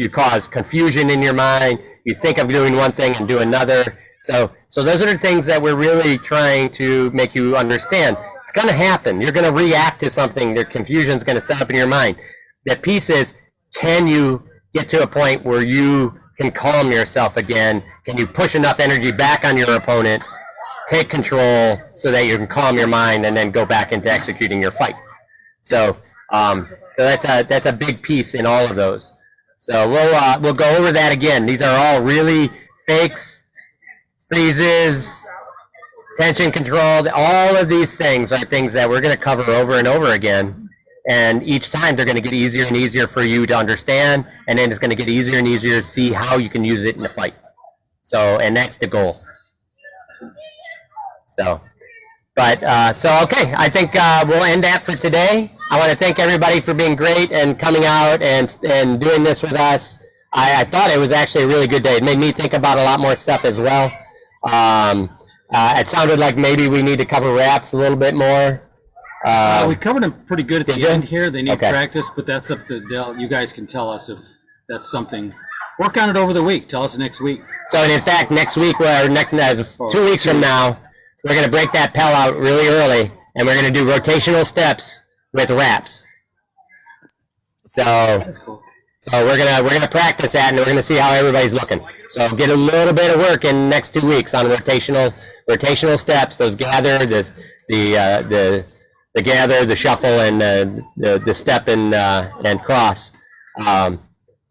cause confusion in your mind. You think of doing one thing and do another. So those are the things that we're really trying to make you understand. It's going to happen. You're going to react to something. Their confusion is going to set up in your mind. The piece is, can you get to a point where you can calm yourself again? Can you push enough energy back on your opponent, take control so that you can calm your mind and then go back into executing your fight? So that's a big piece in all of those. So we'll go over that again. These are all really fakes, freezes, tension controlled. All of these things are things that we're going to cover over and over again. And each time they're going to get easier and easier for you to understand, and then it's going to get easier and easier to see how you can use it in a fight. So, and that's the goal. So, okay, I think we'll end that for today. I want to thank everybody for being great and coming out and doing this with us. I thought it was actually a really good day. It made me think about a lot more stuff as well. It sounded like maybe we need to cover wraps a little bit more. We covered them pretty good at the end here. They need Okay. practice, but that's up to you guys can tell us if that's something. Work on it over the week. Tell us next week. So, and in fact, next week, or 2 weeks from now, we're going to break that Pell out really early, and we're going to do rotational steps with wraps. So we're gonna practice that, and we're gonna see how everybody's looking. So get a little bit of work in the next 2 weeks on rotational steps. Those gather, the gather, the shuffle, and the step and cross, and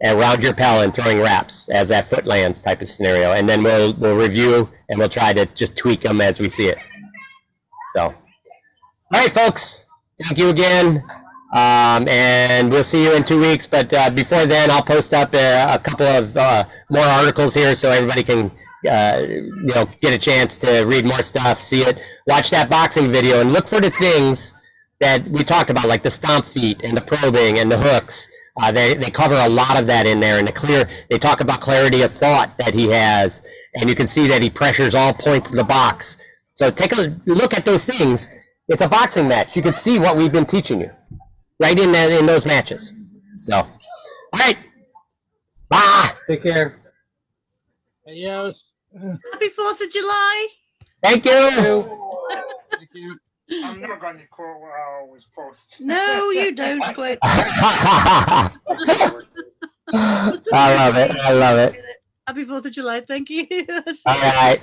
round your Pell and throwing wraps as that foot lands type of scenario. And then we'll review and we'll try to just tweak them as we see it. So, all right, folks. Thank you again. And we'll see you in 2 weeks. But before then, I'll post up a couple of more articles here so everybody can get a chance to read more stuff, see it, watch that boxing video, and look for the things that we talked about, like the stomp feet and the probing and the hooks. They cover a lot of that in there, and they talk about clarity of thought that he has, and you can see that he pressures all points of the box. So take a look at those things. It's a boxing match. You can see what we've been teaching you right in those matches. So, all right. Bye. Take care. Adios. Happy 4th of July. Thank you. Thank you. I'm not going to quote what I always post. No, you don't quite. I love it. I love it. Happy 4th of July. Thank you. All right.